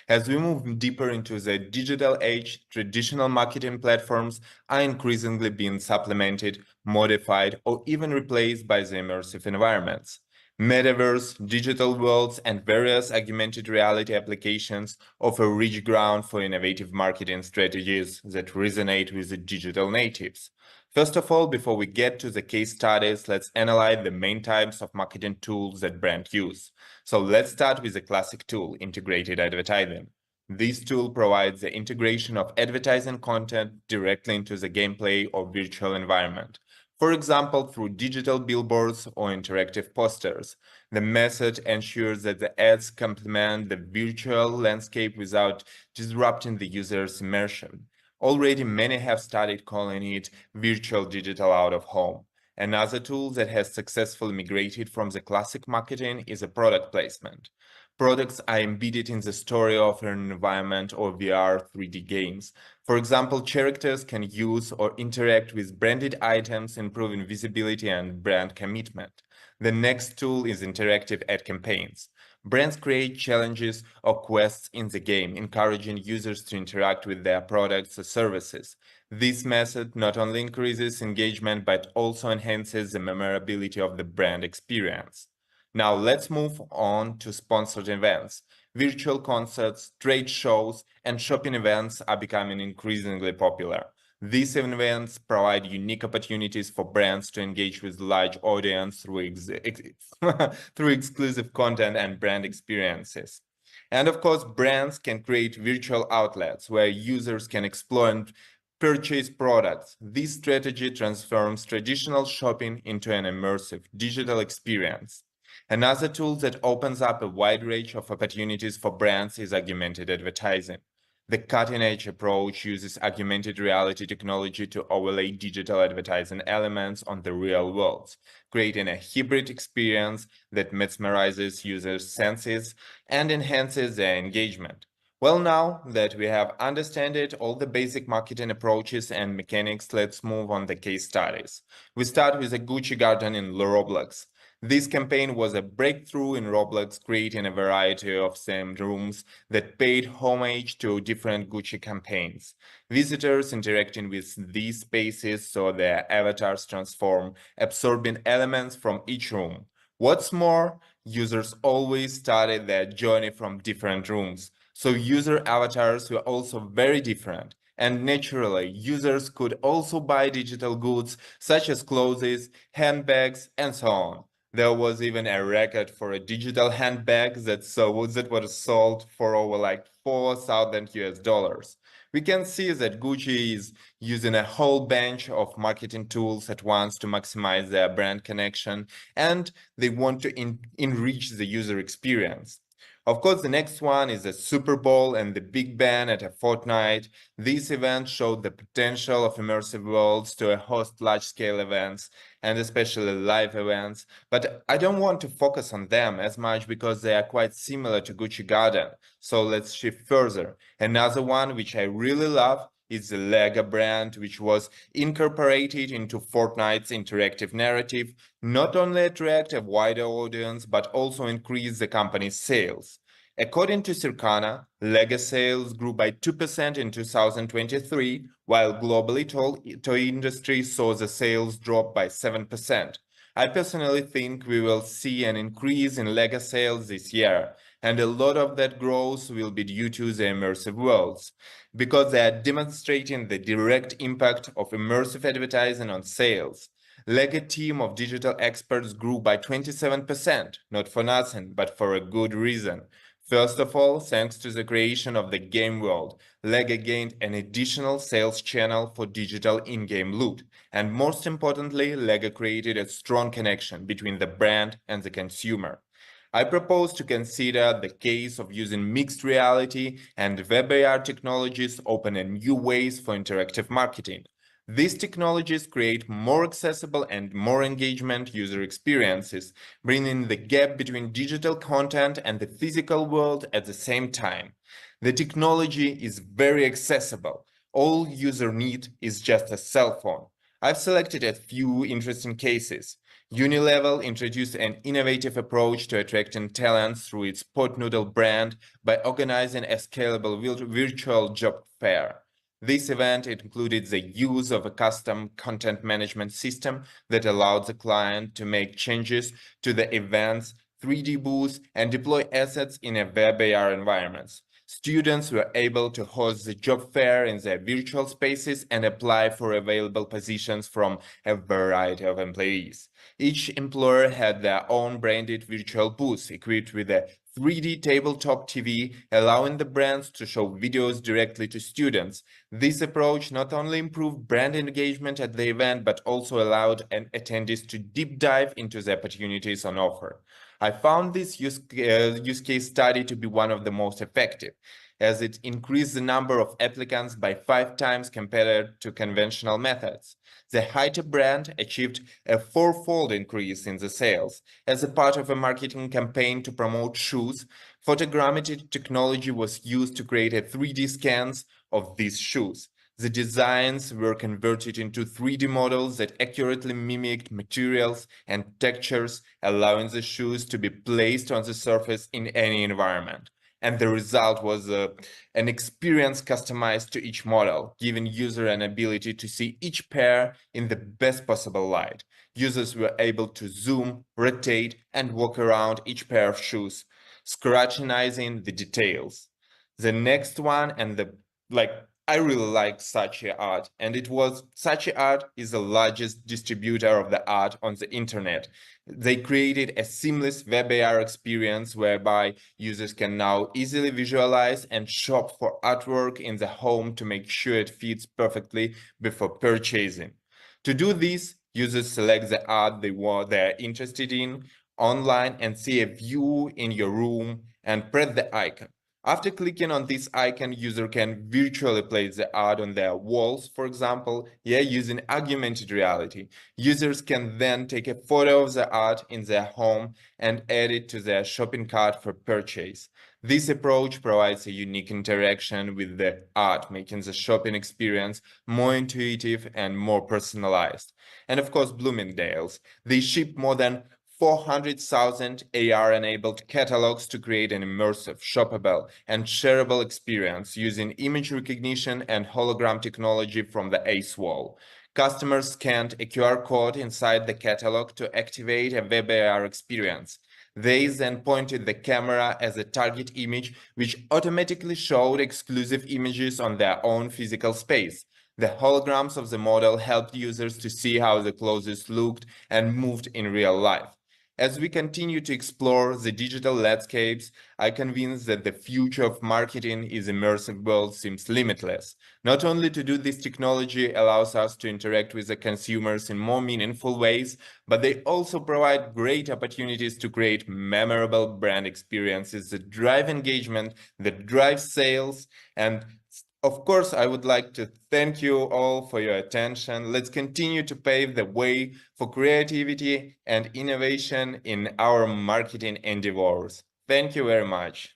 As we move deeper into the digital age, traditional marketing platforms are increasingly being supplemented, modified, or even replaced by the immersive environments. Metaverse, digital worlds, and various augmented reality applications offer rich ground for innovative marketing strategies that resonate with the digital natives. First of all, before we get to the case studies, let's analyze the main types of marketing tools that brands use. So let's start with the classic tool, integrated advertising. This tool provides the integration of advertising content directly into the gameplay or virtual environment. For example, through digital billboards or interactive posters. The method ensures that the ads complement the virtual landscape without disrupting the user's immersion. Already, many have started calling it virtual digital out of home. Another tool that has successfully migrated from the classic marketing is a product placement. Products are embedded in the story of an environment or VR 3D games. For example, characters can use or interact with branded items, improving visibility and brand commitment. The next tool is interactive ad campaigns. Brands create challenges or quests in the game, encouraging users to interact with their products or services. This method not only increases engagement, but also enhances the memorability of the brand experience. Now let's move on to sponsored events. Virtual concerts, trade shows, and shopping events are becoming increasingly popular. These events provide unique opportunities for brands to engage with large audience through, through exclusive content and brand experiences. And of course, brands can create virtual outlets where users can explore and purchase products. This strategy transforms traditional shopping into an immersive digital experience. Another tool that opens up a wide range of opportunities for brands is augmented advertising. The cutting-edge approach uses augmented reality technology to overlay digital advertising elements on the real world, creating a hybrid experience that mesmerizes users' senses and enhances their engagement. Well, now that we have understood all the basic marketing approaches and mechanics, let's move on the case studies. We start with a Gucci garden in Roblox. This campaign was a breakthrough in Roblox, creating a variety of themed rooms that paid homage to different Gucci campaigns. Visitors interacting with these spaces saw their avatars transform, absorbing elements from each room. What's more, users always started their journey from different rooms, so user avatars were also very different. And naturally, users could also buy digital goods such as clothes, handbags, and so on. There was even a record for a digital handbag that was sold for over like $4,000 US. We can see that Gucci is using a whole bunch of marketing tools at once to maximize their brand connection, and they want to enrich the user experience. Of course, the next one is the Super Bowl and the Big Ben at a Fortnite. This event showed the potential of immersive worlds to host large-scale events, and especially live events. But I don't want to focus on them as much because they are quite similar to Gucci Garden. So let's shift further. Another one which I really love is the Lego brand, which was incorporated into Fortnite's interactive narrative, not only attract a wider audience, but also increase the company's sales. According to Circana, Lego sales grew by 2% in 2023, while globally toy industry saw the sales drop by 7%. I personally think we will see an increase in Lego sales this year, and a lot of that growth will be due to the immersive worlds, because they are demonstrating the direct impact of immersive advertising on sales. Lego team of digital experts grew by 27%, not for nothing, but for a good reason. First of all, thanks to the creation of the game world, Lego gained an additional sales channel for digital in-game loot. And most importantly, Lego created a strong connection between the brand and the consumer. I propose to consider the case of using mixed reality and web AR technologies open new ways for interactive marketing. These technologies create more accessible and more engagement user experiences, bringing the gap between digital content and the physical world at the same time. The technology is very accessible. All user need is just a cell phone. I've selected a few interesting cases. Unilever introduced an innovative approach to attracting talents through its pot noodle brand by organizing a scalable virtual job fair. This event included the use of a custom content management system that allowed the client to make changes to the event's 3D booth and deploy assets in a web AR environments. Students were able to host the job fair in their virtual spaces and apply for available positions from a variety of employees. Each employer had their own branded virtual booth equipped with a 3D tabletop TV, allowing the brands to show videos directly to students. This approach not only improved brand engagement at the event, but also allowed attendees to deep dive into the opportunities on offer. I found this use case study to be one of the most effective, as it increased the number of applicants by 5 times compared to conventional methods. The Haite brand achieved a 4-fold increase in the sales. As a part of a marketing campaign to promote shoes, photogrammetry technology was used to create 3D scans of these shoes. The designs were converted into 3D models that accurately mimicked materials and textures, allowing the shoes to be placed on the surface in any environment. And the result was an experience customized to each model, giving user an ability to see each pair in the best possible light. Users were able to zoom, rotate, and walk around each pair of shoes, scrutinizing the details. The next one, and I really like Saatchi Art, and Saatchi Art is the largest distributor of the art on the internet. They created a seamless web AR experience whereby users can now easily visualize and shop for artwork in the home to make sure it fits perfectly before purchasing. To do this, users select the art they're interested in online and see a view in your room and press the icon. After clicking on this icon, user can virtually place the art on their walls, for example, using augmented reality. Users can then take a photo of the art in their home and add it to their shopping cart for purchase. This approach provides a unique interaction with the art, making the shopping experience more intuitive and more personalized. And of course, Bloomingdale's. They ship more than 400,000 AR-enabled catalogs to create an immersive, shoppable, and shareable experience using image recognition and hologram technology from the Ace Wall. Customers scanned a QR code inside the catalog to activate a web AR experience. They then pointed the camera as a target image, which automatically showed exclusive images on their own physical space. The holograms of the model helped users to see how the clothes looked and moved in real life. As we continue to explore the digital landscapes, I'm convinced that the future of marketing in immersive world seems limitless. Not only to do this technology allows us to interact with the consumers in more meaningful ways, but they also provide great opportunities to create memorable brand experiences that drive engagement, that drive sales, and of course, I would like to thank you all for your attention. Let's continue to pave the way for creativity and innovation in our marketing endeavors. Thank you very much.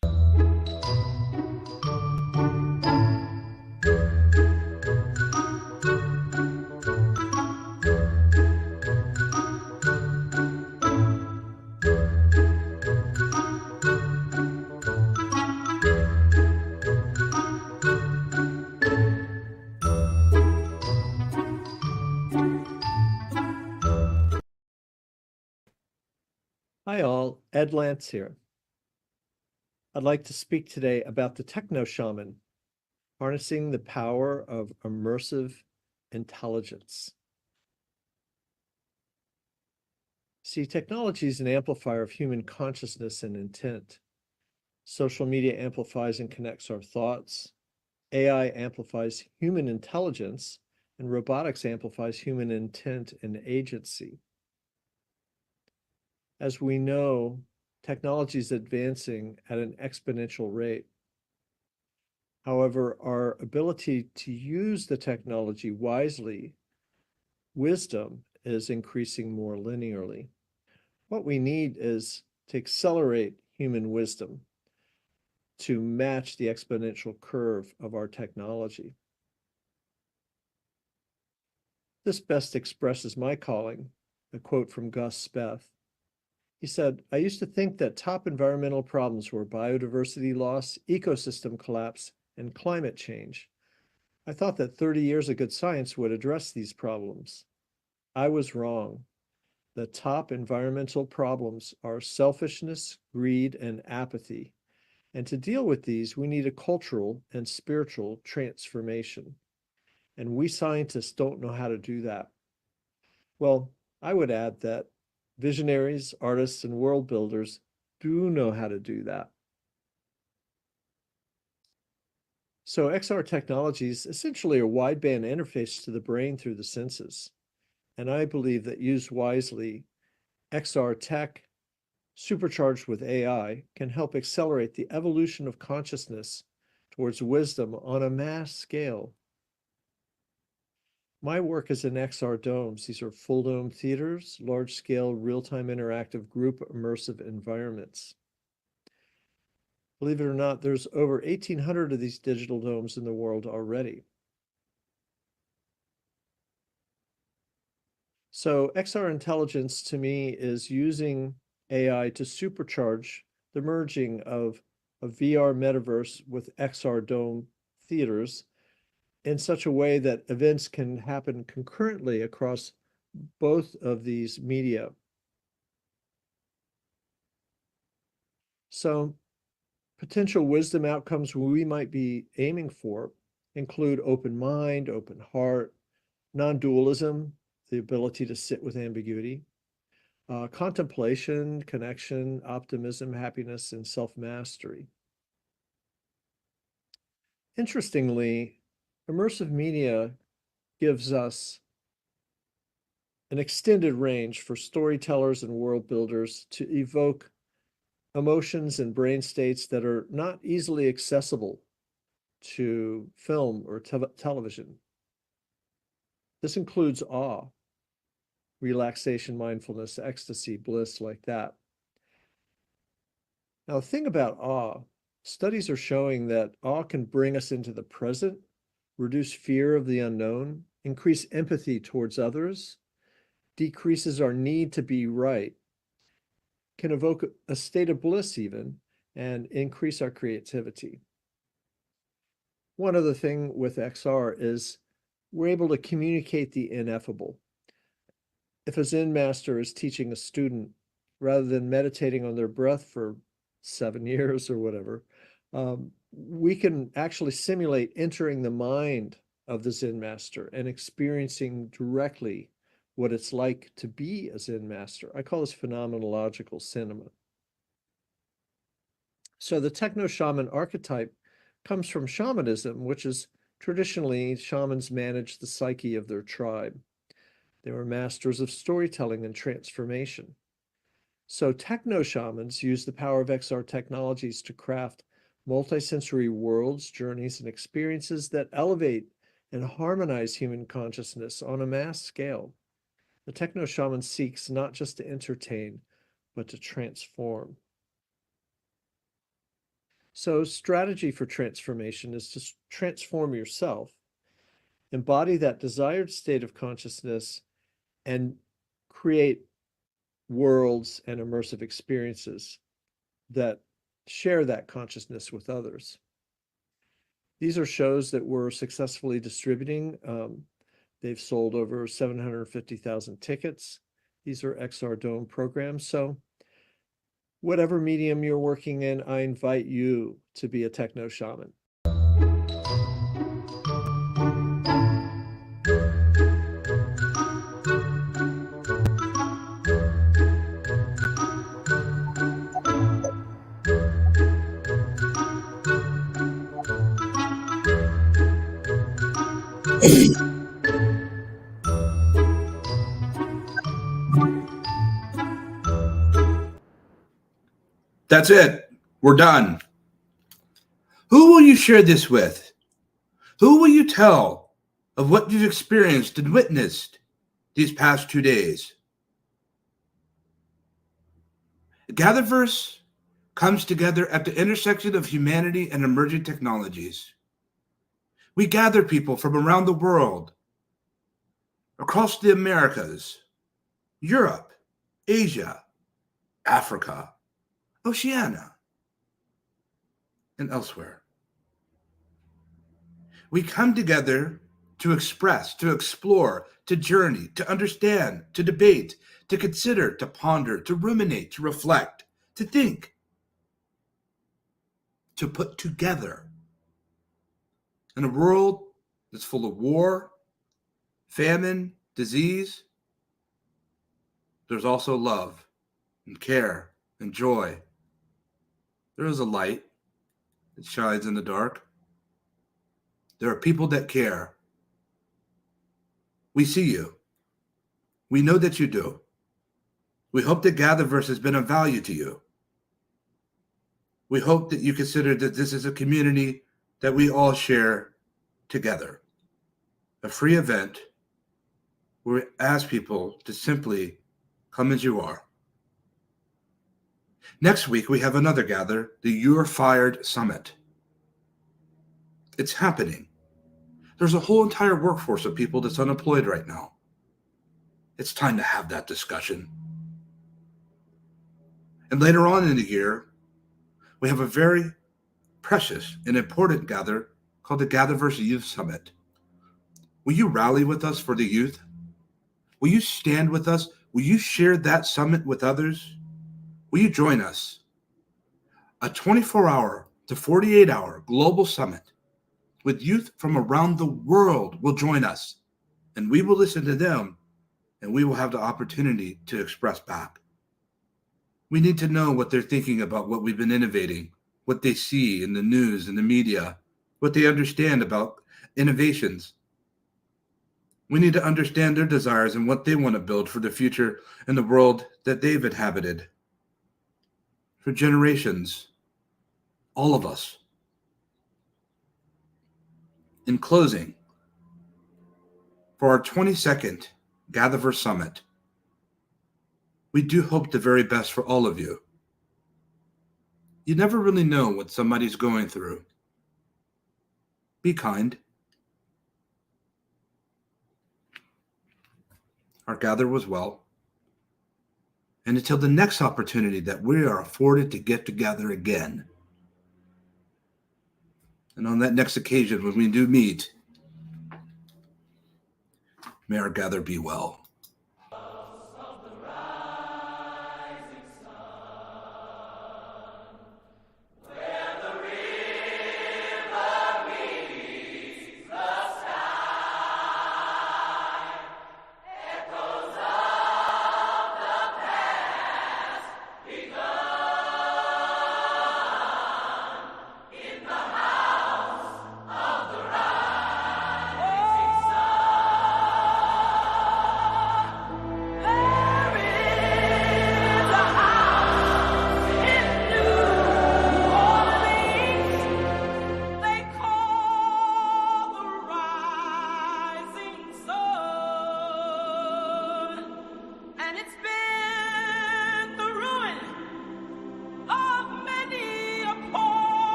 Hi all, Ed Lance here. I'd like to speak today about the Techno Shaman, harnessing the power of immersive intelligence. See, technology is an amplifier of human consciousness and intent. Social media amplifies and connects our thoughts. AI amplifies human intelligence, and robotics amplifies human intent and agency. As we know, technology is advancing at an exponential rate. However, our ability to use the technology wisely, wisdom, is increasing more linearly. What we need is to accelerate human wisdom to match the exponential curve of our technology. This best expresses my calling, a quote from Gus Speth. He said, "I used to think that top environmental problems were biodiversity loss, ecosystem collapse, and climate change. I thought that 30 years of good science would address these problems. I was wrong. The top environmental problems are selfishness, greed, and apathy. And to deal with these, we need a cultural and spiritual transformation. And we scientists don't know how to do that." Well, I would add that visionaries, artists, and world builders do know how to do that. So XR technology is essentially a wideband interface to the brain through the senses. And I believe that used wisely, XR tech, supercharged with AI, can help accelerate the evolution of consciousness towards wisdom on a mass scale. My work is in XR domes. These are full dome theaters, large-scale, real-time interactive group immersive environments. Believe it or not, there's over 1,800 of these digital domes in the world already. So XR intelligence to me is using AI to supercharge the merging of a VR metaverse with XR dome theaters in such a way that events can happen concurrently across both of these media. So potential wisdom outcomes we might be aiming for include open mind, open heart, non-dualism, the ability to sit with ambiguity, contemplation, connection, optimism, happiness, and self-mastery. Interestingly, immersive media gives us an extended range for storytellers and world builders to evoke emotions and brain states that are not easily accessible to film or television. This includes awe, relaxation, mindfulness, ecstasy, bliss, like that. Now, the thing about awe, studies are showing that awe can bring us into the present, reduce fear of the unknown, increase empathy towards others, decreases our need to be right, can evoke a state of bliss even, and increase our creativity. One other thing with XR is we're able to communicate the ineffable. If a Zen master is teaching a student, rather than meditating on their breath for 7 years or whatever, we can actually simulate entering the mind of the Zen master and experiencing directly what it's like to be a Zen master. I call this phenomenological cinema. So the techno-shaman archetype comes from shamanism, which is traditionally shamans managed the psyche of their tribe. They were masters of storytelling and transformation. So techno-shamans use the power of XR technologies to craft multisensory worlds, journeys, and experiences that elevate and harmonize human consciousness on a mass scale. The techno-shaman seeks not just to entertain, but to transform. So strategy for transformation is to transform yourself, embody that desired state of consciousness, and create worlds and immersive experiences that share that consciousness with others. These are shows that we're successfully distributing. They've sold over 750,000 tickets. These are XR Dome programs. So whatever medium you're working in, I invite you to be a techno shaman. That's it. We're done. Who will you share this with? Who will you tell of what you've experienced and witnessed these past 2 days? GatherVerse comes together at the intersection of humanity and emerging technologies. We gather people from around the world, across the Americas, Europe, Asia, Africa, Oceania, and elsewhere. We come together to express, to explore, to journey, to understand, to debate, to consider, to ponder, to ruminate, to reflect, to think, to put together. In a world that's full of war, famine, disease, there's also love and care and joy. There is a light that shines in the dark. There are people that care. We see you. We know that you do. We hope that GatherVerse has been of value to you. We hope that you consider that this is a community that we all share together. A free event where we ask people to simply come as you are. Next week, we have another gather, the You're Fired Summit. It's happening. There's a whole entire workforce of people that's unemployed right now. It's time to have that discussion. And later on in the year, we have a very precious and important gather called the GatherVerse Youth Summit. Will you rally with us for the youth? Will you stand with us? Will you share that summit with others? Will you join us? A 24-hour to 48-hour global summit with youth from around the world will join us, and we will listen to them, and we will have the opportunity to express back. We need to know what they're thinking about what we've been innovating, what they see in the news and the media, what they understand about innovations. We need to understand their desires and what they want to build for the future in the world that they've inhabited. for generations, all of us. In closing, for our 22nd GatherVerse Summit, we do hope the very best for all of you. You never really know what somebody's going through. Be kind. Our gather was well. And until the next opportunity that we are afforded to get together again, and on that next occasion when we do meet, may our gather be well.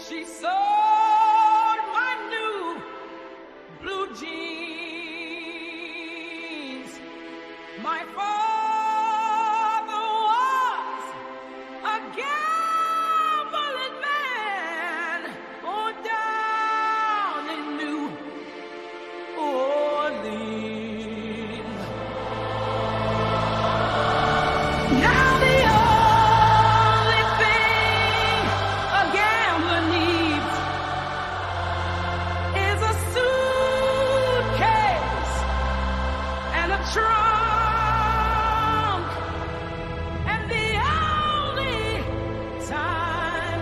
She sold my new blue jeans. My father was a gambling man down in New Orleans. Now the only thing a gambler needs is a suitcase and a trunk. And the only time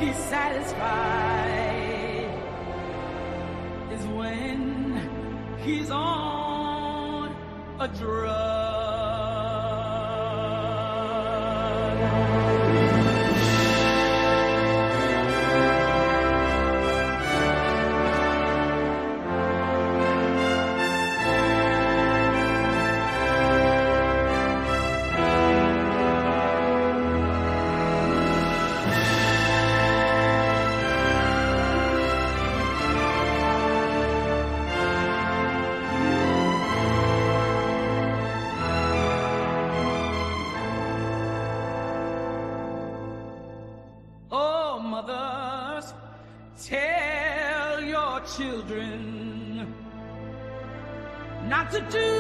he's satisfied is when he's on a drug. Oh, mothers, tell your children not to do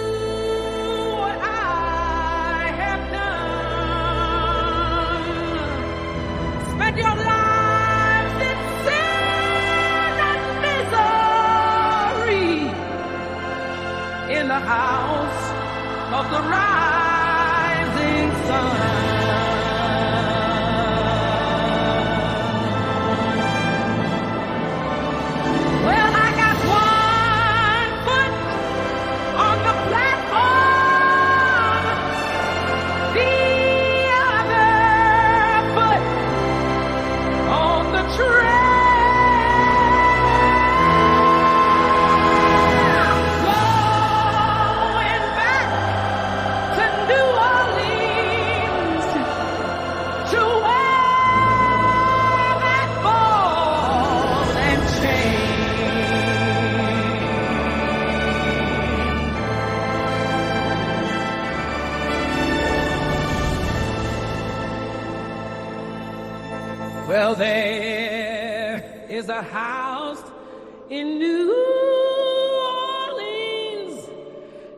what I have done. Spend your lives in sin and misery in the house of the rising sun. Well, I got one foot on the platform, the other foot on the trail. Going back to New Orleans to wear that ball and chain. Well, there is a house in New Orleans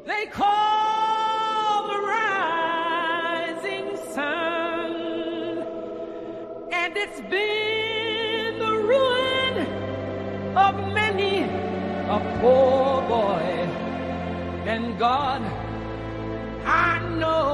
they call the Rising Sun, and it's been the ruin of many a poor boy. And God, I know